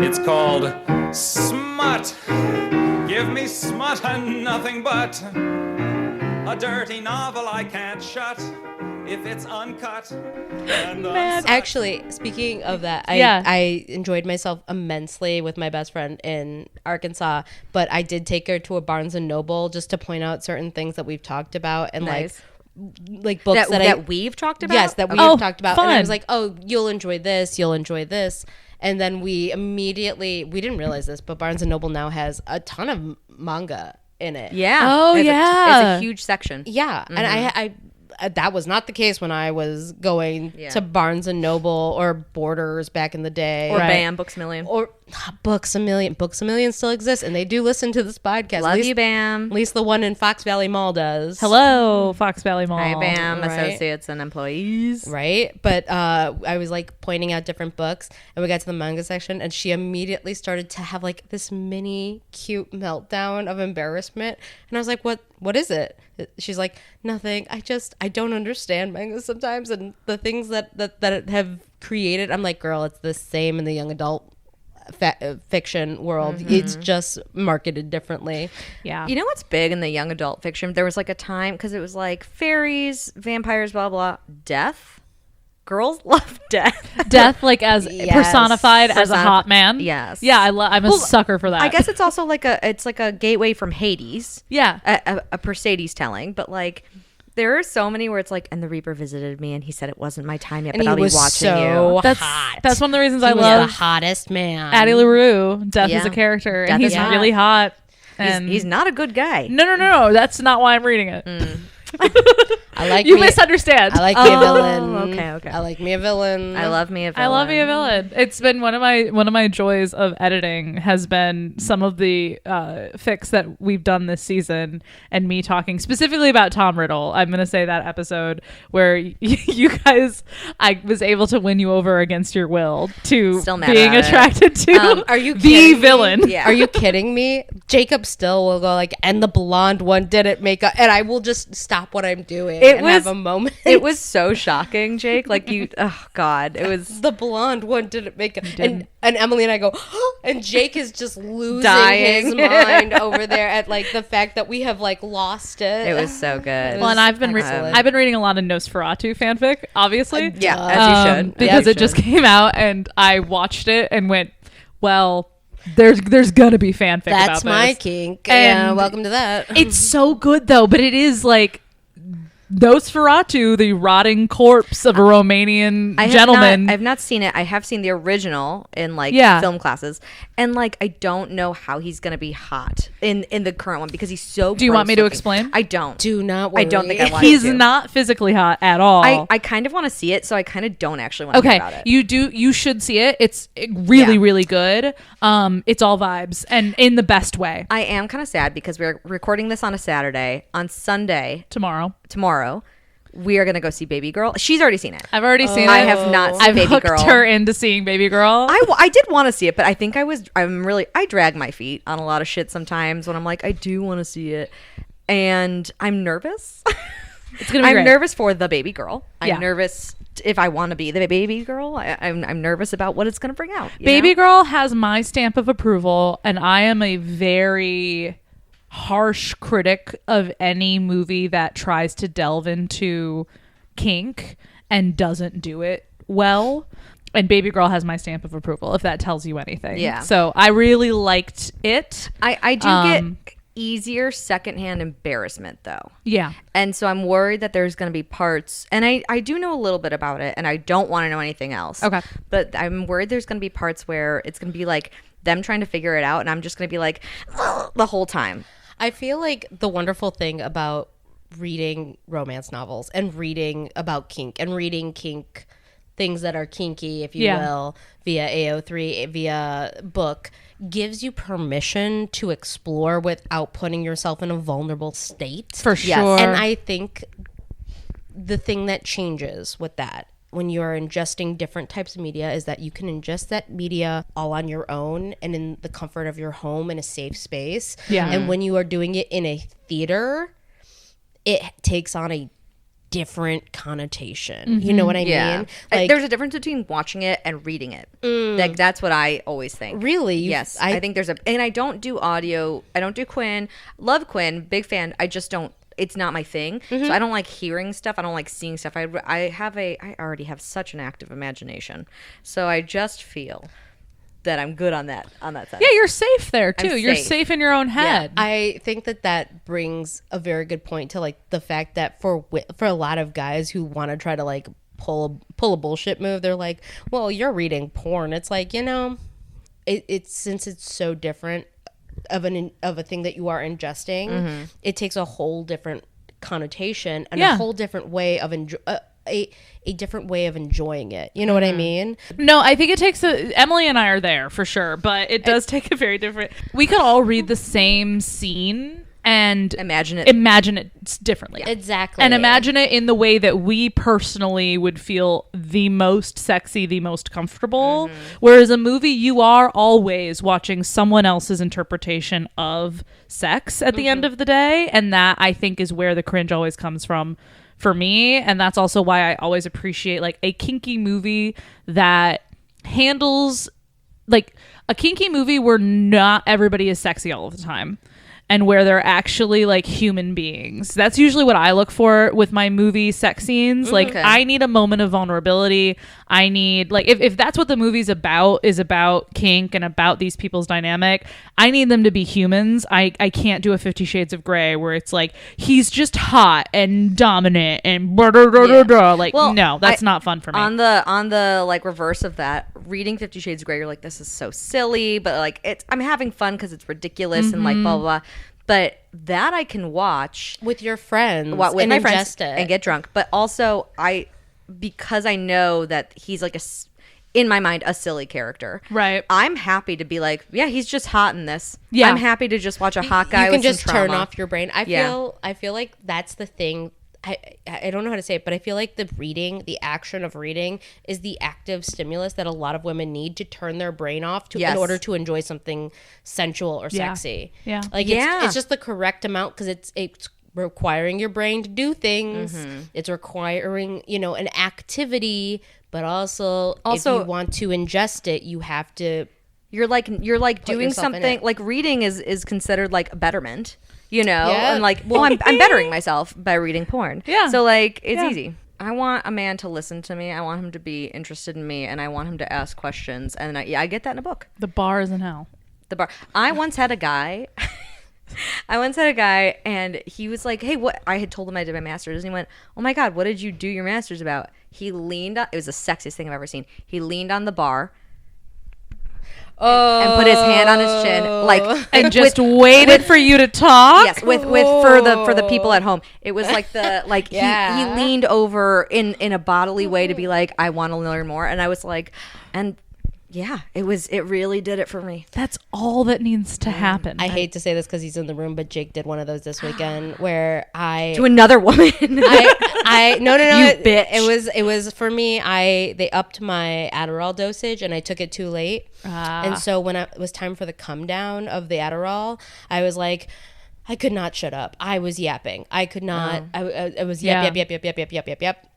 It's called Smut. Give me smut and nothing but a dirty novel I can't shut if it's uncut and unsucked. Actually, speaking of that, I enjoyed myself immensely with my best friend in Arkansas, but I did take her to a Barnes and Noble just to point out certain things that we've talked about and like books that we've talked about. Yes, that we have talked about. Fun. And I was like, oh, you'll enjoy this. You'll enjoy this. And then we didn't realize this, but Barnes and Noble now has a ton of manga in it. Yeah. Oh, it's yeah. It's a huge section. Yeah. And I that was not the case when I was going to Barnes and Noble or Borders back in the day. Or BAM, Books A Million. Or Books A Million. Books A Million still exists, and they do listen to this podcast. Love you, BAM. At least the one in Fox Valley Mall does. Hello, Fox Valley Mall. Hi, BAM, Right. associates and employees. Right? But I was like pointing out different books, and we got to the manga section, and she immediately started to have like this mini cute meltdown of embarrassment. And I was like, what is it? She's like, nothing. I don't understand manga sometimes, and the things that it have created. I'm like, girl, it's the same in the young adult fiction world. It's just marketed differently. Yeah. You know what's big in the young adult fiction? There was like a time, because it was like fairies, vampires, blah, blah, death. Girls love death. Death, like as personified as a hot man. Yes. Yeah, I'm a sucker for that. I guess it's also like a gateway from Hades. Yeah. A Perseides telling, but like there are so many where it's like, and the Reaper visited me and he said it wasn't my time yet, And but I'll be was watching so you. That's one of the reasons I He was love the hottest man. Addie LaRue. Death is Yeah. a character, Death and he's is hot. really hot. And He's not a good guy. No. That's not why I'm reading it. I like You me, misunderstand. I like me a villain. Okay. I like me a villain. I love me a villain. I love me a villain. It's been one of my joys of editing has been some of the fics that we've done this season, and me talking specifically about Tom Riddle. I'm gonna say that episode where you guys, I was able to win you over against your will to Still mad being about it. attracted to Are you the kidding me? villain. Yeah. Are you kidding me? Jacob still will go like, and the blonde one didn't make up, and I will just stop what I'm doing and have a moment. It was so shocking, Jake. Like you, oh God, it was the blonde one didn't make up, and Emily and I go, and Jake is just losing Dying. his mind over there at like the fact that we have like lost it. It was so good. Well, and I've been excellent. I've been reading a lot of Nosferatu fanfic, obviously. Yeah, as you should. Because you it just should. came out, and I watched it and went, well, there's gonna be fanfic about That's this. my kink. And Yeah, welcome to that. It's so good though, but it is like Nosferatu, the rotting corpse of a Romanian gentleman. I have not seen it. I have seen the original in like Yeah. film classes, and like I don't know how he's gonna be hot in the current one because he's so. Do you want me to gross-looking. explain? I don't. Do not worry. I don't think I want He's to. not physically hot at all. I kind of want to see it, so I kind of don't actually want to hear Okay, about it. you should see it. It's really Yeah. really good. It's all vibes and in the best way. I am kind of sad because we're recording this on a Saturday. On Sunday, Tomorrow, we are gonna go see Baby Girl. She's already seen it. I've already seen it. I have not seen I've Baby hooked Girl. her into seeing Baby Girl. I did want to see it, but I think I drag my feet on a lot of shit sometimes when I'm like, I do want to see it. And I'm nervous. It's gonna be I'm great. nervous for the baby girl. I'm Yeah. nervous if I want to be the baby girl. I'm nervous about what it's going to bring out. you Baby know? Girl has my stamp of approval, and I am a very harsh critic of any movie that tries to delve into kink and doesn't do it well. And Baby Girl has my stamp of approval, if that tells you anything. Yeah. So I really liked it. I do get easier secondhand embarrassment though. Yeah. And so I'm worried that there's going to be parts, and I do know a little bit about it, and I don't want to know anything else. Okay. But I'm worried there's going to be parts where it's going to be like them trying to figure it out, and I'm just going to be like the whole time. I feel like the wonderful thing about reading romance novels and reading about kink and reading kink things that are kinky, if you will, via AO3, via book, gives you permission to explore without putting yourself in a vulnerable state. For sure. And I think the thing that changes with that when you're ingesting different types of media is that you can ingest that media all on your own and in the comfort of your home in a safe space. Yeah. And when you are doing it in a theater, it takes on a different connotation. You know what I mean? Like, there's a difference between watching it and reading it. Like that's what I always think. really? Yes, I think there's and I don't do audio. I don't do Quinn. Love Quinn, big fan. I just don't. It's not my thing. So I don't like hearing stuff. I don't like seeing stuff. I already have such an active imagination. So I just feel that I'm good on that side. Yeah, you're safe there too. You're safe. safe in your own head. I think that brings a very good point to like the fact that for a lot of guys who want to try to like pull a bullshit move, they're like, well, you're reading porn. It's like, you know, it's since it's so different of a thing that you are ingesting, it takes a whole different connotation and a whole different way of a different way of enjoying it. You know what I mean? No, I think it takes Emily and I are there for sure, but it does take a very different. We could all read the same scene and imagine it differently. Exactly. And imagine it in the way that we personally would feel the most sexy, the most comfortable. Whereas a movie, you are always watching someone else's interpretation of sex at the end of the day. And that, I think, is where the cringe always comes from for me. And that's also why I always appreciate like a kinky movie that handles like a kinky movie where not everybody is sexy all of the time. And where they're actually like human beings. That's usually what I look for with my movie sex scenes. Like I need a moment of vulnerability. I need like if that's what the movie's about, is about kink and about these people's dynamic, I need them to be humans. I can't do a 50 Shades of Grey where it's like he's just hot and dominant and blah, blah, blah, blah, blah. Like no, that's not fun for me. On the like reverse of that, reading 50 Shades of Grey, you're like, this is so silly, but like I'm having fun because it's ridiculous and like blah blah blah. But that I can watch with your friends, with and my friends ingest it. and get drunk. But also because I know that he's like in my mind a silly character. Right. I'm happy to be like, yeah, he's just hot in this. Yeah. I'm happy to just watch a hot guy. You can with some just turn trauma. off your brain. I feel like that's the thing. I don't know how to say it, but I feel like the action of reading is the active stimulus that a lot of women need to turn their brain off in order to enjoy something sensual or sexy. Yeah. Like it's just the correct amount because it's requiring your brain to do things. It's requiring, an activity, but also if you want to ingest it, you have to. You're like doing something like reading is considered like a betterment. And like, well, I'm bettering myself by reading porn. Yeah. So like, it's easy. I want a man to listen to me. I want him to be interested in me, and I want him to ask questions. And I get that in a book. The bar is in hell. The bar. I once had a guy, and he was like, "Hey, what?" I had told him I did my master's, and he went, "Oh my God, what did you do your master's about?" He leaned on. It was the sexiest thing I've ever seen. He leaned on the bar. And put his hand on his chin, and just waited for you to talk. Yes, with for the people at home, it was like he leaned over in a bodily way to be like, I want to learn more, and I was like, and yeah, it really did it for me. That's all that needs to happen. I hate to say this because he's in the room, but Jake did one of those this weekend where to another woman. No, you bitch. It was for me. They upped my Adderall dosage and I took it too late. And so when it was time for the come down of the Adderall, I was like, I could not shut up. I was yapping. I could not. I was yap.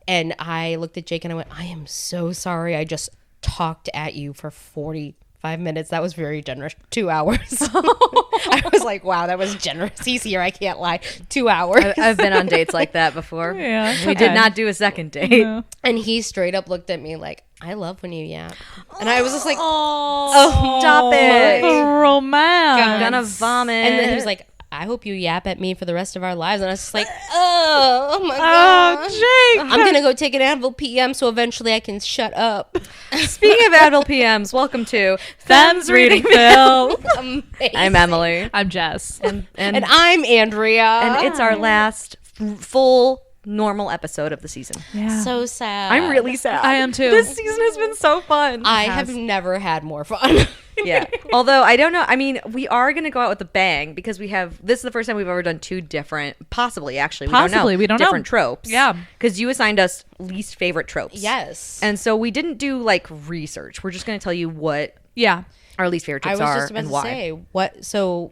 And I looked at Jake and I went, I am so sorry. I just talked at you for 45 minutes. That was very generous. 2 hours. I was like, wow, that was generous. He's here. I can't lie. 2 hours. I've been on dates like that before. Yeah, we did not do a second date. No. And he straight up looked at me like, I love when you yap. And I was just like, oh, stop it. The romance. I'm gonna vomit. And then he was like, I hope you yap at me for the rest of our lives. And I was just like, oh my God. Jake. I'm going to go take an Advil PM so eventually I can shut up. Speaking of Advil PMs, welcome to Femmes Reading Phil. I'm Emily. I'm Jess. And I'm Andrea. And it's our last full normal episode of the season. Yeah. So sad. I'm really sad. I am too. This season has been so fun. I have never had more fun. Yeah. Although I don't know. I mean, we are going to go out with a bang because this is the first time we've ever done two different, possibly actually, we don't know. Different tropes. Yeah. Because you assigned us least favorite tropes. Yes. And so we didn't do like research. We're just going to tell you what Yeah. our least favorite tropes I was are just about and to why. say, what, so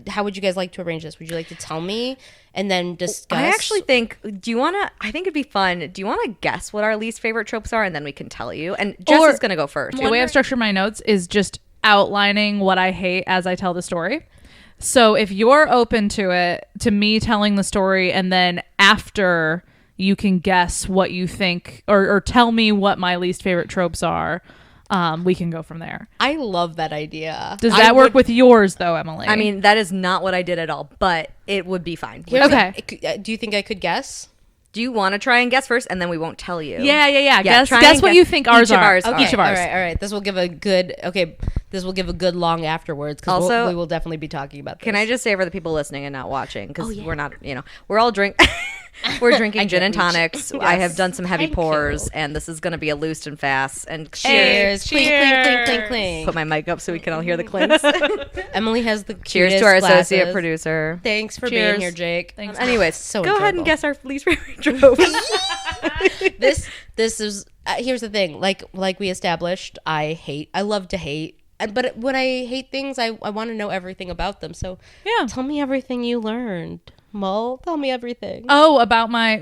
how would you guys like to arrange this? Would you like to tell me and then discuss? I actually think, I think it'd be fun. Do you want to guess what our least favorite tropes are? And then we can tell you. And Jess is going to go first. The way I've structured my notes is just outlining what I hate as I tell the story. So if you're open to it, to me telling the story, and then after you can guess what you think or tell me what my least favorite tropes are, we can go from there. I love that idea. Does that work with yours though, Emily? I mean, that is not what I did at all, but it would be fine. Okay. Do you think I could guess? Do you want to try and guess first, and then we won't tell you? Yeah. Guess try and what you think ours are. Each of Each of ours. All right. This will give a good. Okay, this will give a good long afterwards because Also, we will definitely be talking about this. Can I just say for the people listening and not watching, because we're not, we're all we're drinking gin and tonics. I have done some heavy pours, and this is going to be a loose and fast. And Cheers! Clink, clink, clink, clink, clink. Put my mic up so we can all hear the clinks. Emily has the Cheers cutest to our glasses. associate producer. Thanks for Cheers. being here, Jake. Thanks. Anyways, So go ahead enjoyable. and guess our least favorite trope. This is here's the thing. Like we established, I love to hate. But when I hate things, I want to know everything about them. So Yeah. tell me everything you learned. Mull, tell me everything. Oh,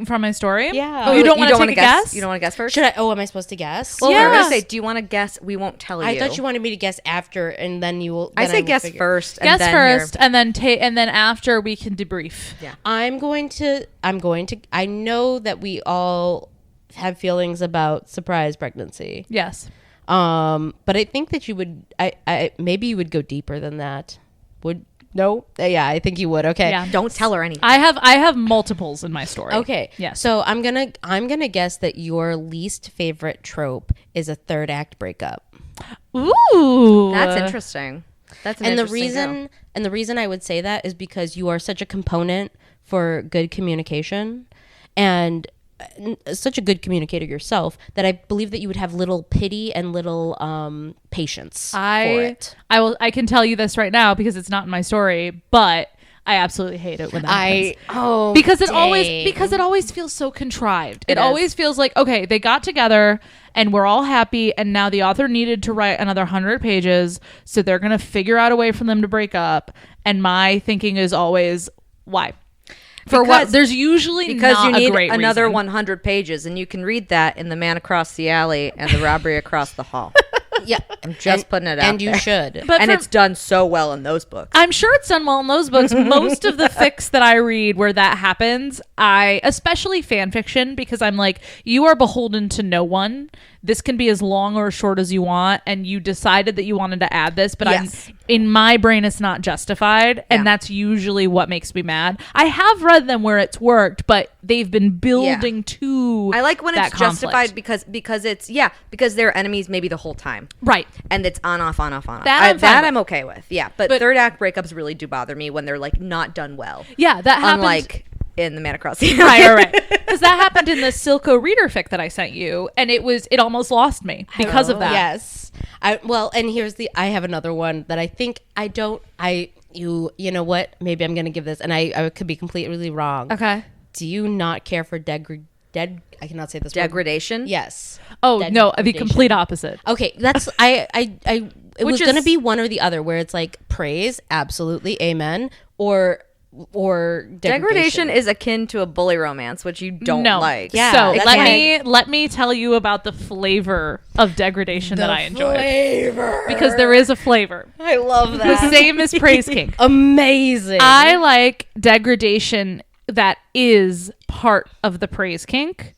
from my story? Yeah. Oh, you don't want to take a guess? You don't want to guess first? Should I? Oh, am I supposed to guess? Well, Yeah. we're going to say, do you want to guess? We won't tell you. I thought you wanted me to guess after, and then you will. I then say will guess figure. first. Guess and then first, and then after we can debrief. Yeah. I'm going to. I know that we all have feelings about surprise pregnancy. Yes. But I think that you would. I maybe you would go deeper than that. No? Yeah, I think you would. Okay. Yeah. Don't tell her anything. I have multiples in my story. Okay. Yes. So I'm gonna guess that your least favorite trope is a third act breakup. Ooh. That's interesting. That's an And the interesting reason I would say that is because you are such a component for good communication and such a good communicator yourself that I believe that you would have little pity and little patience for it. I can tell you this right now because it's not in my story, but I absolutely hate it when that happens. Because it always feels so contrived. It always feels like, okay, they got together and we're all happy, and now the author needed to write another 100 pages, so they're gonna figure out a way for them to break up. And my thinking is always, why? For what? There's usually because not you need a great another reason. 100 pages, and you can read that in The Man Across the Alley and The Robbery Across the Hall. Yeah, I'm just putting it out and there. you should. But And it's done so well in those books. I'm sure it's done well in those books. Most of the fics that I read where that happens, especially fan fiction, because I'm like, you are beholden to no one. This can be as long or as short as you want, and you decided that you wanted to add this, but Yes. in my brain it's not justified, and Yeah. that's usually what makes me mad. I have read them where it's worked, but they've been building to I like when that it's conflict. justified because they're enemies maybe the whole time. Right. And it's on, off, on, off, on, off. That I'm fine with. I'm okay with. Yeah. But third act breakups really do bother me when they're like not done well. Yeah, that happens. Unlike in The Man Across the Alley. right. Because that happened in the Silco reader fic that I sent you, and it almost lost me because of that. Yes. I have another one that I think you know what? Maybe I'm going to give this, and I could be completely wrong. Okay. Do you not care for I cannot say this word. Degradation? Yes. Oh no, the Degradation. complete opposite. Okay, that's it Which was going to is- be one or the other, where it's like praise, absolutely, amen, or Degradation is akin to a bully romance, which you don't like. Yeah. So that's let me tell you about the flavor of degradation that I enjoy. Because there is a flavor. I love The that. same as praise kink. Amazing. I like degradation that is part of the praise kink,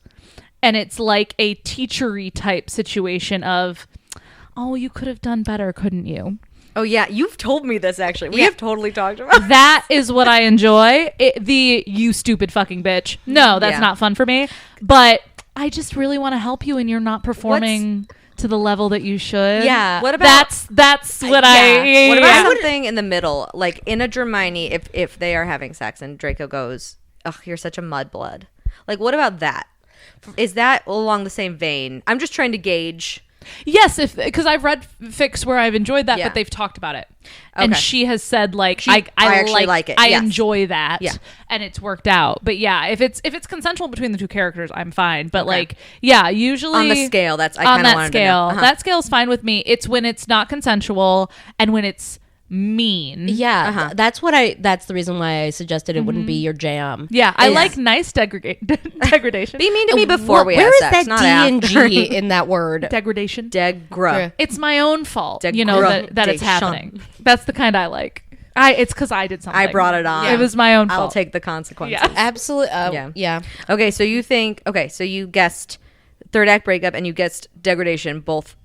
and it's like a teachery type situation of, oh, you could have done better, couldn't you? Oh, yeah. You've told me this, actually. We have totally talked about That is what I enjoy. You stupid fucking bitch. No, that's Yeah. not fun for me. But I just really want to help you, and you're not performing to the level that you should. Yeah. What about that's what what about yeah. something in the middle, like in a Hermione, if they are having sex and Draco goes, "Ugh, you're such a mudblood." Like, what about that? Is that along the same vein? I'm just trying to gauge. Yes, because I've read fics where I've enjoyed that, Yeah. but they've talked about it, and Okay. she has said like, I actually like it. I Yes. enjoy that, Yeah. and it's worked out. But yeah, if it's consensual between the two characters, I'm fine. But like, yeah, usually On the scale, I on kind of that wanted scale, to know. that scale's fine with me. It's when it's not consensual and when it's mean. Yeah, that's the reason why I suggested it wouldn't be your jam. Yeah, I like nice degradation. Be mean to me before we have Where is sex, that not D after. and G in that word? Degradation. Degra. It's my own fault, that it's happening. That's the kind I like. It's because I did something. I brought it on. It was my own fault. I'll take the consequences. Yeah. Absolutely. Yeah. Okay, so you guessed third act breakup and you guessed degradation. Both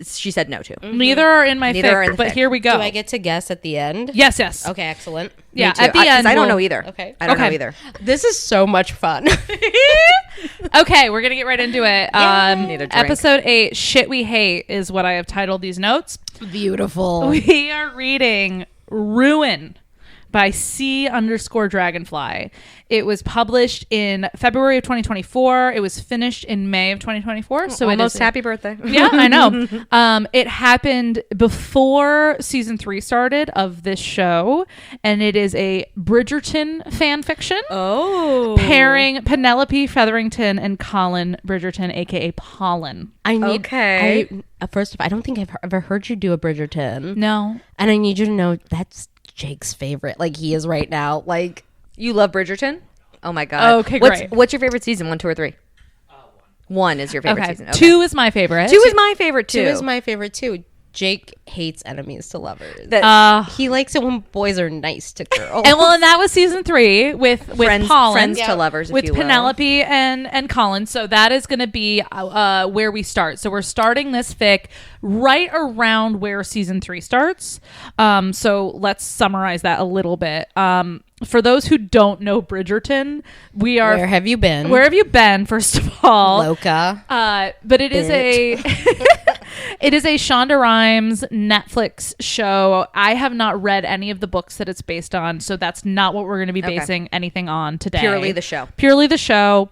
she said no to. Neither are in my Neither are in fic, the but fic. here we go. Do I get to guess at the end? Yes. Okay, excellent. Yeah, Me too. at the end. I don't we'll- know either. Okay. I don't know either. This is so much fun. Okay, we're gonna get right into it. Need a drink. Episode 8, Shit We Hate, is what I have titled these notes. Beautiful. We are reading Ruin by C_Dragonfly. It was published in February of 2024. It was finished in May of 2024. So almost it is happy birthday. Yeah, I know. It happened before season 3 started of this show, and it is a Bridgerton fan fiction. Oh. Pairing Penelope Featherington and Colin Bridgerton, aka Pollen. I need. Okay. First of all, I don't think I've ever heard you do a Bridgerton. No. And I need you to know that's Jake's favorite. Like he is right now. Like You love Bridgerton? Oh my god. Okay, great. What's your favorite season? 1, 2, or 3? 1 is your favorite Okay. season. Okay. 2 is my favorite. 2 is my favorite too. 2 is my favorite too. Jake hates enemies to lovers. He likes it when boys are nice to girls. And that was season 3 with friends, Pollen. friends to lovers, if with you will. Penelope and Colin. So that is going to be where we start. So we're starting this fic right around where season 3 starts. So let's summarize that a little bit. For those who don't know Bridgerton, we are. Where have you been? Where have you been? First of all, Loca. but it is it is a Shonda Rhimes Netflix show. I have not read any of the books that it's based on, so that's not what we're going to be basing anything on today. Purely the show. Purely the show.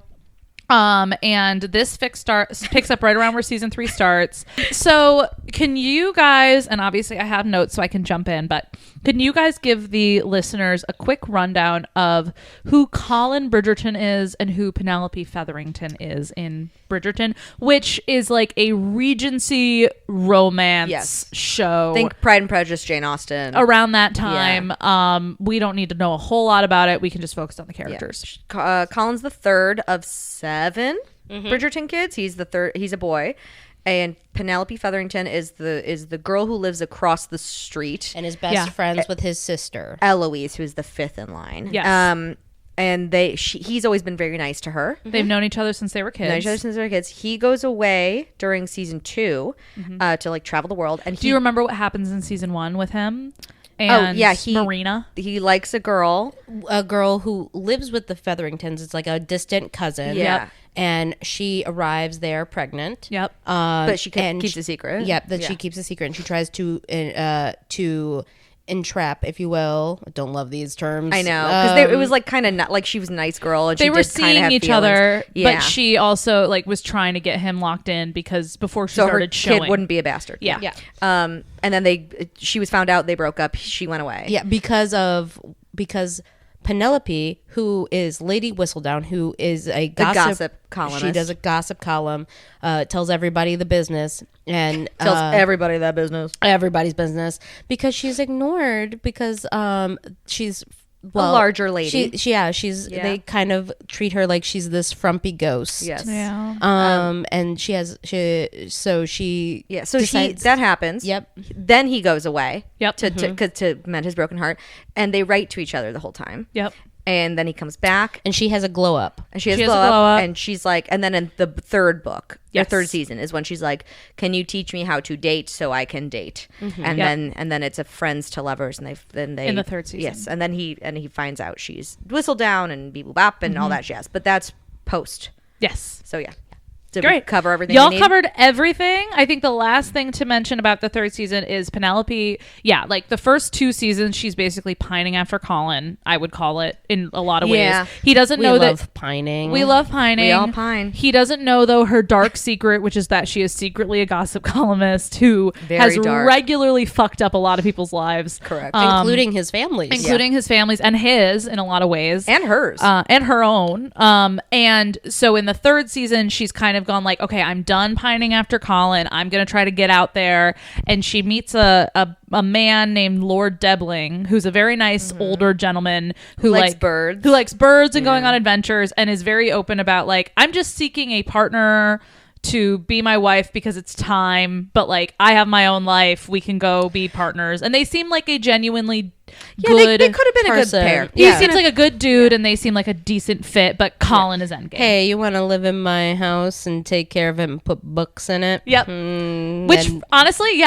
And this fic picks up right around where season 3 starts. So can you guys, and obviously I have notes so I can jump in, but can you guys give the listeners a quick rundown of who Colin Bridgerton is and who Penelope Featherington is in Bridgerton, which is like a Regency romance show. Think Pride and Prejudice, Jane Austen. Around that time. We don't need to know a whole lot about it. We can just focus on the characters. Colin's the third of 7 Bridgerton kids. He's the third. He's a boy. And Penelope Featherington is the girl who lives across the street. And is best friends with his sister. Eloise, who is the 5th in line. Yes. And he's always been very nice to her. They've known each other since they were kids. He goes away during season 2 to like travel the world. And Do you remember what happens in season 1 with him? And Marina. He likes a girl who lives with the Featheringtons. It's like a distant cousin. Yeah. Yep. And she arrives there pregnant. Yep. but she keeps a secret. Yep. She keeps a secret, and she tries to entrap, if you will. I don't love these terms. I know, because it was like kind of not like she was a nice girl, and they she were did kinda seeing have each feelings. other, Yeah. but she also like was trying to get him locked in because before she so her started showing, kid wouldn't be a bastard. Yeah. And then she was found out. They broke up. She went away. Yeah, because Penelope, who is Lady Whistledown, who is a gossip columnist. She does a gossip column, tells everybody the business, and Tells everybody that business. everybody's business because she's ignored because she's A larger lady. They kind of treat her like she's this frumpy ghost. Yes. Yeah. And That happens. Yep. Then he goes away. Yep. To mend his broken heart, and they write to each other the whole time. Yep. And then he comes back, and she has a glow up. and she has She a has glow a glow up, up. and she's like, and then in the third book, Yes. the third season is when she's like, "Can you teach me how to date so I can date?" And Yep. then it's a friends to lovers, and they In the third season. yes, and then he finds out she's Whistledown and beep boop bop and all that jazz, but that's post. Yes. So yeah, did Great. we cover everything? Y'all we need? covered everything. I think the last thing to mention about the third season is Penelope. Yeah, like the first 2 seasons, she's basically pining after Colin. I would call it in a lot of Yeah. ways. He doesn't We know love that. pining. We love pining. We all pine. He doesn't know, though, her dark secret, which is that she is secretly a gossip columnist who Very has dark. regularly fucked up a lot of people's lives. Correct. including his families. Including his family's and his in a lot of ways. and hers. And her own. And so in the third season, she's kind of gone like, okay, I'm done pining after Colin. I'm going to try to get out there. And she meets a man named Lord Debling, who's a very nice older gentleman who Likes birds. who likes birds and going on adventures, and is very open about like, I'm just seeking a partner to be my wife because it's time, but like I have my own life, we can go be partners. And they seem like a genuinely good they could have been person. a good pair. he seems like a good dude, and they seem like a decent fit, but Colin is endgame. Hey, you want to live in my house and take care of it and put books in it? Yep. Which honestly,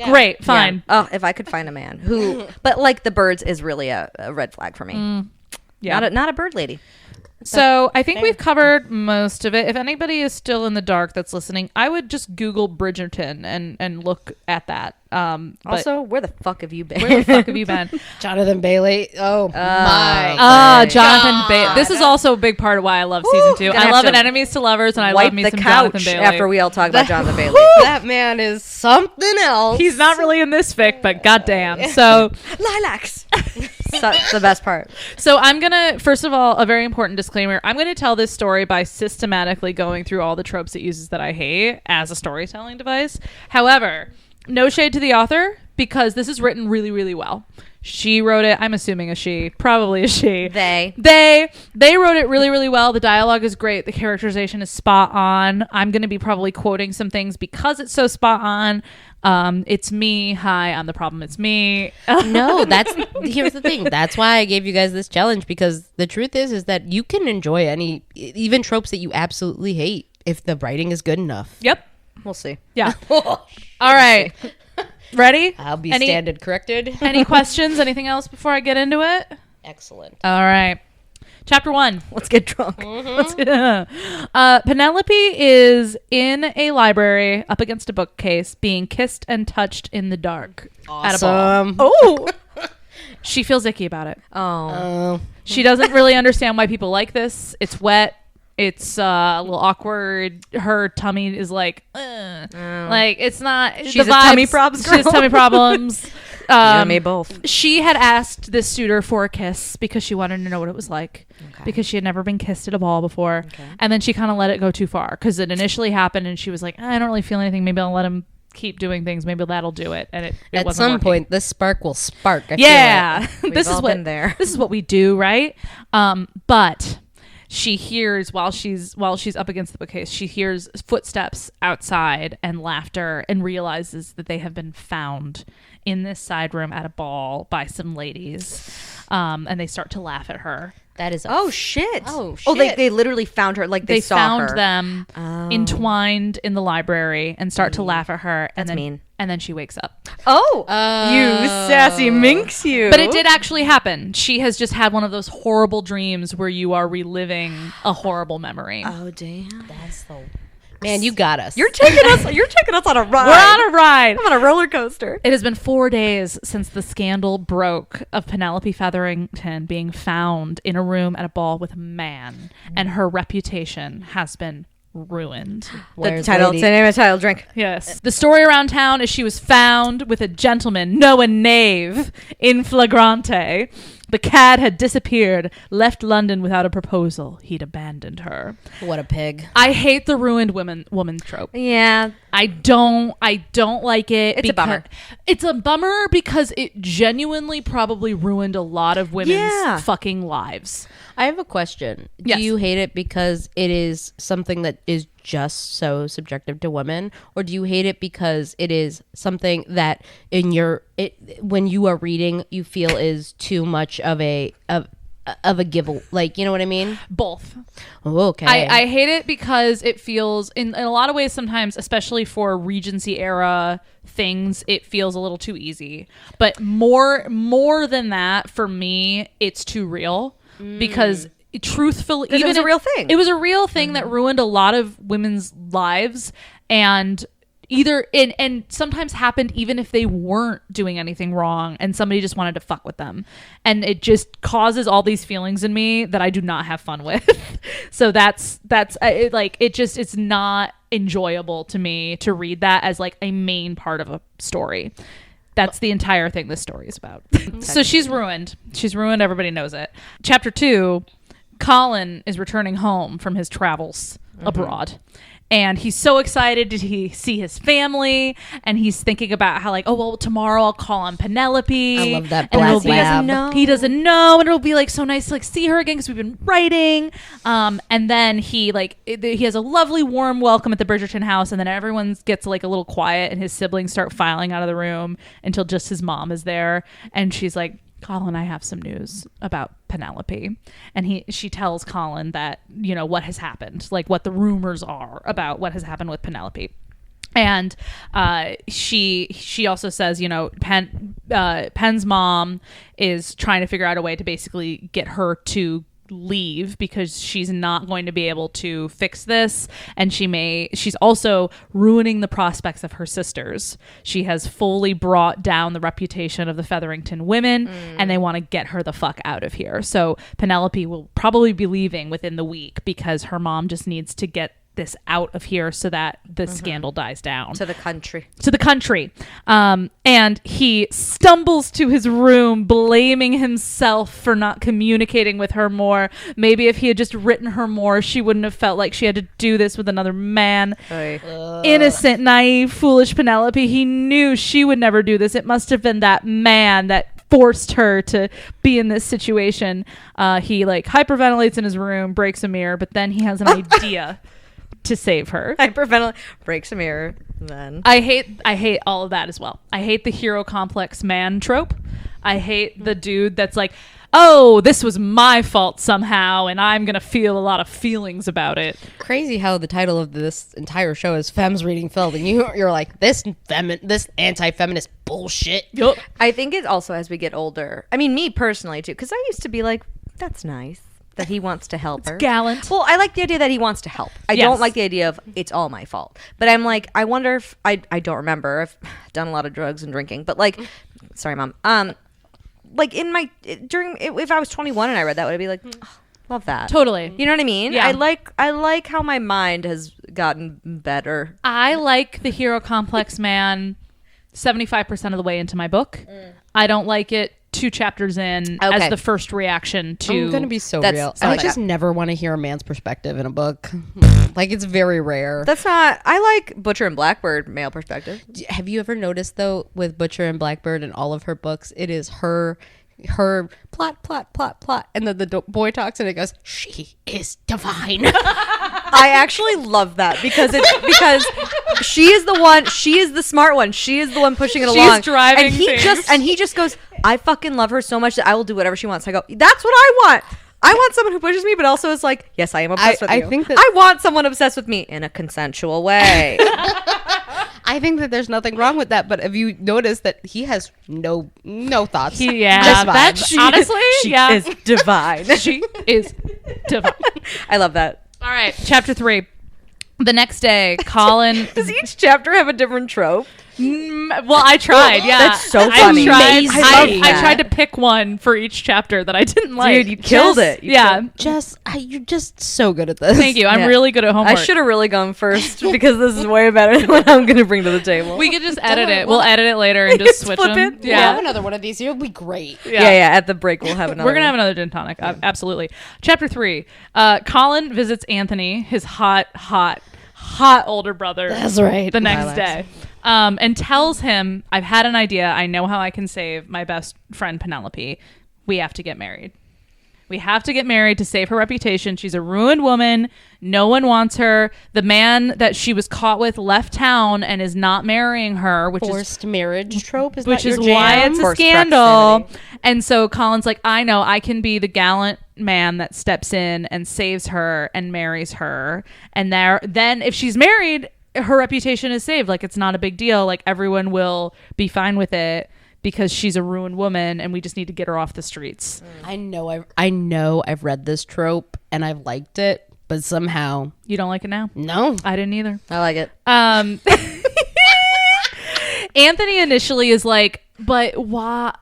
great, fine. Oh, if I could find a man who, but like the birds is really a red flag for me. Yeah. Not a bird lady. So I think we've covered most of it. If anybody is still in the dark that's listening, I would just Google Bridgerton and look at that. But Also, where the fuck have you been? where the fuck have you been? Jonathan Bailey. Oh my. Jonathan Bailey. This is also a big part of why I love season 2. Gonna I have love to an enemies to lovers, and I Wipe love me the some Jonathan couch Bailey. after we all talk about Jonathan Bailey. That man is something else. He's not really in this fic, but goddamn. So Lilacs. That's the best part. So I'm going to, first of all, a very important disclaimer. I'm going to tell this story by systematically going through all the tropes it uses that I hate as a storytelling device. However, no shade to the author, because this is written really, really well. She wrote it. I'm assuming a she, probably a she. They wrote it really, really well. The dialogue is great. The characterization is spot on. I'm going to be probably quoting some things because it's so spot on. It's me. Hi, I'm the problem. It's me. No, here's the thing. That's why I gave you guys this challenge, because the truth is that you can enjoy even tropes that you absolutely hate if the writing is good enough. Yep. we'll see. Yeah. All right. Ready? I'll be standard corrected. Any questions? Anything else before I get into it? Excellent. All right. Chapter 1. Let's get drunk. Penelope is in a library up against a bookcase being kissed and touched in the dark at a ball. Oh. She feels icky about it. Oh. She doesn't really understand why people like this. It's wet. It's a little awkward. Her tummy is like, like it's not. She's a tummy problems She has girl. tummy problems. Me both. She had asked this suitor for a kiss because she wanted to know what it was like, because she had never been kissed at a ball before. And then she kind of let it go too far, because it initially happened and she was like, I don't really feel anything. Maybe I'll let him keep doing things. Maybe that'll do it. And it At wasn't some working. point, this spark will spark. I feel Yeah. like. This is all what been there. This is what we do, right? But she hears while she's up against the bookcase, she hears footsteps outside and laughter, and realizes that they have been found in this side room at a ball by some ladies, and they start to laugh at her. That is. Oh shit. Oh, Oh, shit. they literally found her. Like they saw found her. them entwined in the library and start to laugh at her. And That's then, mean. And then she wakes up. Oh, you sassy minx, you. But it did actually happen. She has just had one of those horrible dreams where you are reliving a horrible memory. Oh damn. That's so. Man, you got us. You're taking us on a ride. We're on a ride. I'm on a roller coaster. It has been 4 days since the scandal broke of Penelope Featherington being found in a room at a ball with a man, and her reputation has been ruined. The title. It's the name of the title. Drink. Yes. The story around town is she was found with a gentleman, no, a knave, in flagrante. The cad had disappeared, left London without a proposal. He'd abandoned her. What a pig. I hate the ruined woman trope. Yeah. I don't like it. It's a bummer. It's a bummer because it genuinely probably ruined a lot of women's fucking lives. I have a question. Yes. Do you hate it because it is something that is just so subjective to women, or do you hate it because it is something that when you are reading you feel is too much of a give, like, you know what I mean? Both. Oh, okay. I hate it because it feels in a lot of ways sometimes, especially for Regency era things, it feels a little too easy. But more than that, for me, it's too real because truthfully, It was a real thing. It was a real thing that ruined a lot of women's lives, and and sometimes happened even if they weren't doing anything wrong and somebody just wanted to fuck with them, and it just causes all these feelings in me that I do not have fun with. So it's not enjoyable to me to read that as like a main part of a story. That's the entire thing this story is about. So she's ruined. Everybody knows it. Chapter 2, Colin is returning home from his travels abroad. And he's so excited to see his family, and he's thinking about how, like, oh well, tomorrow I'll call on Penelope. I love that And black it'll be- lab. he doesn't know, and it'll be like so nice to like see her again because we've been writing. And then he has a lovely warm welcome at the Bridgerton house, and then everyone gets like a little quiet, and his siblings start filing out of the room until just his mom is there, and she's like, Colin, I have some news about Penelope. And she tells Colin that, you know, what has happened, like what the rumors are about what has happened with Penelope. And she also says, you know, Penn's mom is trying to figure out a way to basically get her to leave because she's not going to be able to fix this, and she's also ruining the prospects of her sisters. She has fully brought down the reputation of the Featherington women, and they want to get her the fuck out of here. So Penelope will probably be leaving within the week because her mom just needs to get this out of here so that the scandal dies down. To the country. And he stumbles to his room blaming himself for not communicating with her more. Maybe if he had just written her more, she wouldn't have felt like she had to do this with another man. Innocent, naive, foolish Penelope. He knew she would never do this. It must have been that man that forced her to be in this situation. He like hyperventilates in his room, breaks a mirror, but then he has an idea to save her. Hyperventilate, breaks a mirror, then. I hate all of that as well. I hate the hero complex man trope. I hate the dude that's like, oh, this was my fault somehow, and I'm gonna feel a lot of feelings about it. Crazy how the title of this entire show is Femmes Reading Filled, and you're like, this anti-feminist bullshit. Yup. I think it also, as we get older, I mean, me personally too, because I used to be like, that's nice that he wants to help her. Gallant. Well, I like the idea that he wants to help. I Yes. don't like the idea of it's all my fault. But I'm like, I wonder if I don't remember. I've done a lot of drugs and drinking, but like, sorry, mom. Like if I was 21 and I read that, would I be like, oh, love that. Totally. You know what I mean? Yeah. I like how my mind has gotten better. I like the hero complex man 75% of the way into my book. I don't like it 2 chapters in as Okay. the first reaction to. I'm gonna be so That's- real. so I like just that. never want to hear a man's perspective in a book. Like, it's very rare. That's not. I like Butcher and Blackbird male perspective. Have you ever noticed though with Butcher and Blackbird and all of her books, it is her plot, and then the boy talks and it goes, she is divine. I actually love that because she is the smart one. She is the one pushing it She's along. driving and he things. just goes, I fucking love her so much that I will do whatever she wants. I go, that's what I want. I want someone who pushes me, but also is like, yes, I am obsessed with I you. think that- I want someone obsessed with me in a consensual way. I think that there's nothing wrong with that, but have you noticed that he has no thoughts? Yeah, Just that's vibes. honestly, She yeah, is divine. she is divine. I love that. All right, chapter 3. The next day, Colin. Does each chapter have a different trope? Well, I tried. Yeah, That's so I funny. tried, Amazing. I, I love I that. tried to pick one for each chapter that I didn't like. Dude, you killed it. You yeah, You're just so good at this. thank you. I'm Yeah. really good at homework. I should have really gone first because this is way better than what I'm going to bring to the table. We could just edit it. We'll edit it later and just switch flip them. it. We'll have Yeah. another one of these. It'll be great. yeah. At the break, we'll have another We're gonna have one. another gin tonic. Absolutely. Chapter 3. Colin visits Anthony, his hot older brother. That's right. The next Lilacs. day, and tells him, "I've had an idea. I know how I can save my best friend Penelope. We have to get married. We have to get married to save her reputation. She's a ruined woman. No one wants her. The man that she was caught with left town and is not marrying her, which is Forced marriage trope is which that is your why jam? it's a Forced scandal. proximity. And so Colin's like, I know I can be the gallant man that steps in and saves her and marries her. And then if she's married, her reputation is saved. Like, it's not a big deal. Like, everyone will be fine with it because she's a ruined woman and we just need to get her off the streets. I know I've read this trope and I've liked it, but somehow You don't like it now? no. I didn't either. I like it. Anthony initially is like, but why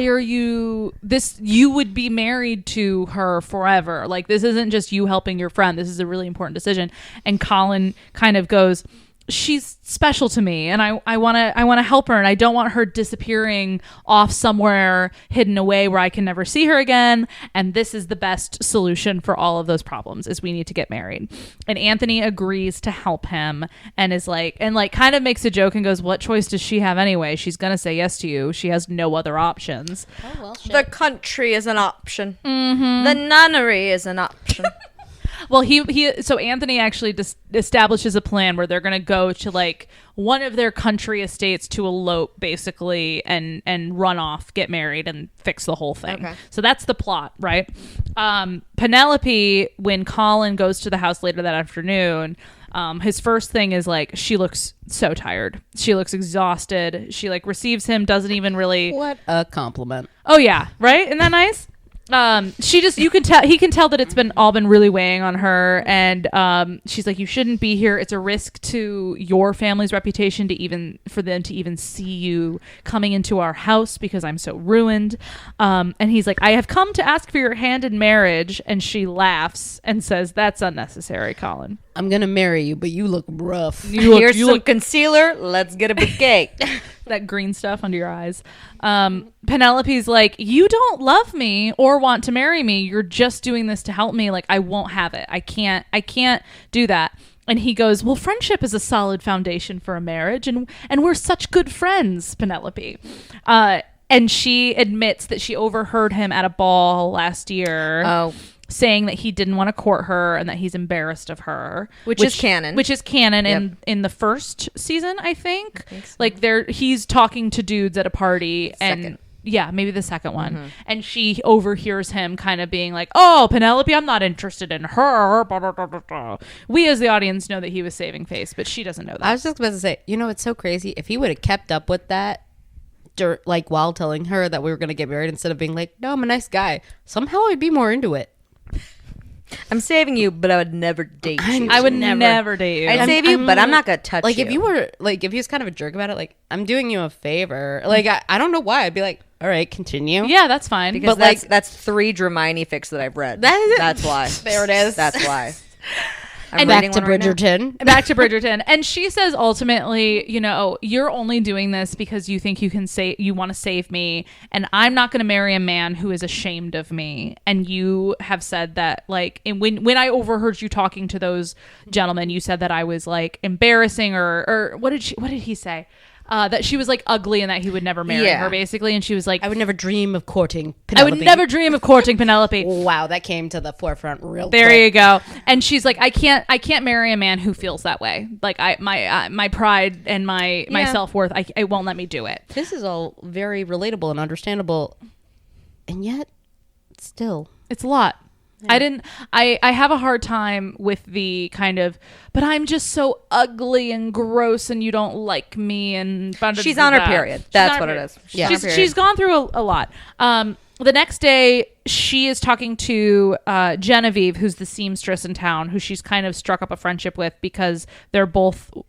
are you this? You would be married to her forever. Like, this isn't just you helping your friend. This is a really important decision. And Colin kind of goes, she's special to me, and I want to help her, and I don't want her disappearing off somewhere hidden away where I can never see her again. And this is the best solution for all of those problems, is we need to get married. And Anthony agrees to help him, and is like kind of makes a joke and goes, what choice does she have anyway? She's gonna say yes to you. She has no other options. Oh, well, shit. The country is an option. The nunnery is an option. Well, so Anthony actually establishes a plan where they're going to go to like one of their country estates to elope, basically, and run off, get married, and fix the whole thing. Okay. So that's the plot, right? Penelope, when Colin goes to the house later that afternoon, his first thing is like, she looks so tired. She looks exhausted. She like receives him, doesn't even really. What a compliment. Oh yeah, right? Isn't that nice? She just, he can tell that it's been really weighing on her, and she's like, you shouldn't be here. It's a risk to your family's reputation for them to even see you coming into our house because I'm so ruined. And he's like, I have come to ask for your hand in marriage. And she laughs and says, that's unnecessary, Colin. I'm gonna marry you, but you look rough. Here's some concealer. Let's get a bouquet. That green stuff under your eyes. Penelope's like, you don't love me or want to marry me. You're just doing this to help me. Like, I won't have it. I can't do that. And he goes, well, friendship is a solid foundation for a marriage, and we're such good friends, Penelope. And she admits that she overheard him at a ball last year. Saying that he didn't want to court her and that he's embarrassed of her, which is canon in the first season, I think so. Like he's talking to dudes at a party and maybe the second one, and she overhears him kind of being like, oh, Penelope, I'm not interested in her. We as the audience know that he was saving face, but she doesn't know that. I was just about to say, it's so crazy if he would have kept up with that like while telling her that we were going to get married, instead of being like, no, I'm a nice guy, somehow I'd be more into it. I'm saving you, but I would never date you. I would never date you. I'd save you, but I'm not gonna touch like, you. If you were like, if he was kind of a jerk about it, like, I'm doing you a favor. Like, I don't know why. I'd be like, all right, continue. Yeah, that's fine. Because that's 3 Dramini fics that I've read. That's why. There it is. That's why. And back to Bridgerton. Back to Bridgerton. And she says, ultimately, you're only doing this because you think you want to save me, and I'm not going to marry a man who is ashamed of me. And you have said that, like, when I overheard you talking to those gentlemen, you said that I was like embarrassing, or what did he say? That she was like ugly and that he would never marry her, basically. And she was like, I would never dream of courting Penelope. Wow, that came to the forefront real there quick. You go. And she's like, I can't marry a man who feels that way. Like, my pride and my self-worth, it won't let me do it. This is all very relatable and understandable, and yet still it's a lot. Yeah. I have a hard time with the kind of, but I'm just so ugly and gross and you don't like me, and she's on her period. That's what it is. She's gone through a lot. The next day she is talking to Genevieve, who's the seamstress in town, who she's kind of struck up a friendship with, because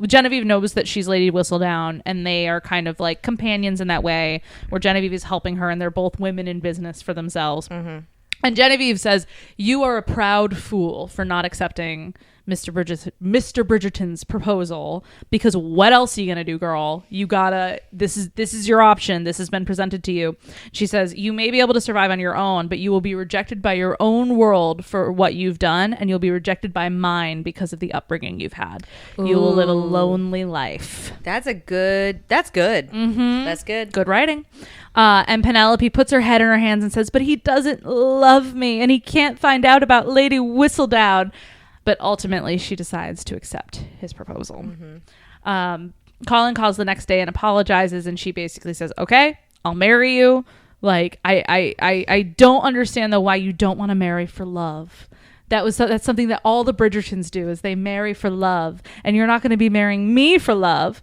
Genevieve knows that she's Lady Whistledown, and they are kind of like companions in that way, where Genevieve is helping her and they're both women in business for themselves. And Genevieve says, you are a proud fool for not accepting Mr. Bridgerton's proposal, because what else are you going to do, girl? You gotta, this is your option. This has been presented to you. She says, you may be able to survive on your own, but you will be rejected by your own world for what you've done, and you'll be rejected by mine because of the upbringing you've had. Ooh. You will live a lonely life. That's good. Mm-hmm. That's good. Good writing. And Penelope puts her head in her hands and says, but he doesn't love me, and he can't find out about Lady Whistledown. But ultimately, she decides to accept his proposal. Colin calls the next day and apologizes, and she basically says, okay, I'll marry you. Like, I don't understand, though, why you don't want to marry for love. That's something that all the Bridgertons do, is they marry for love, and you're not going to be marrying me for love.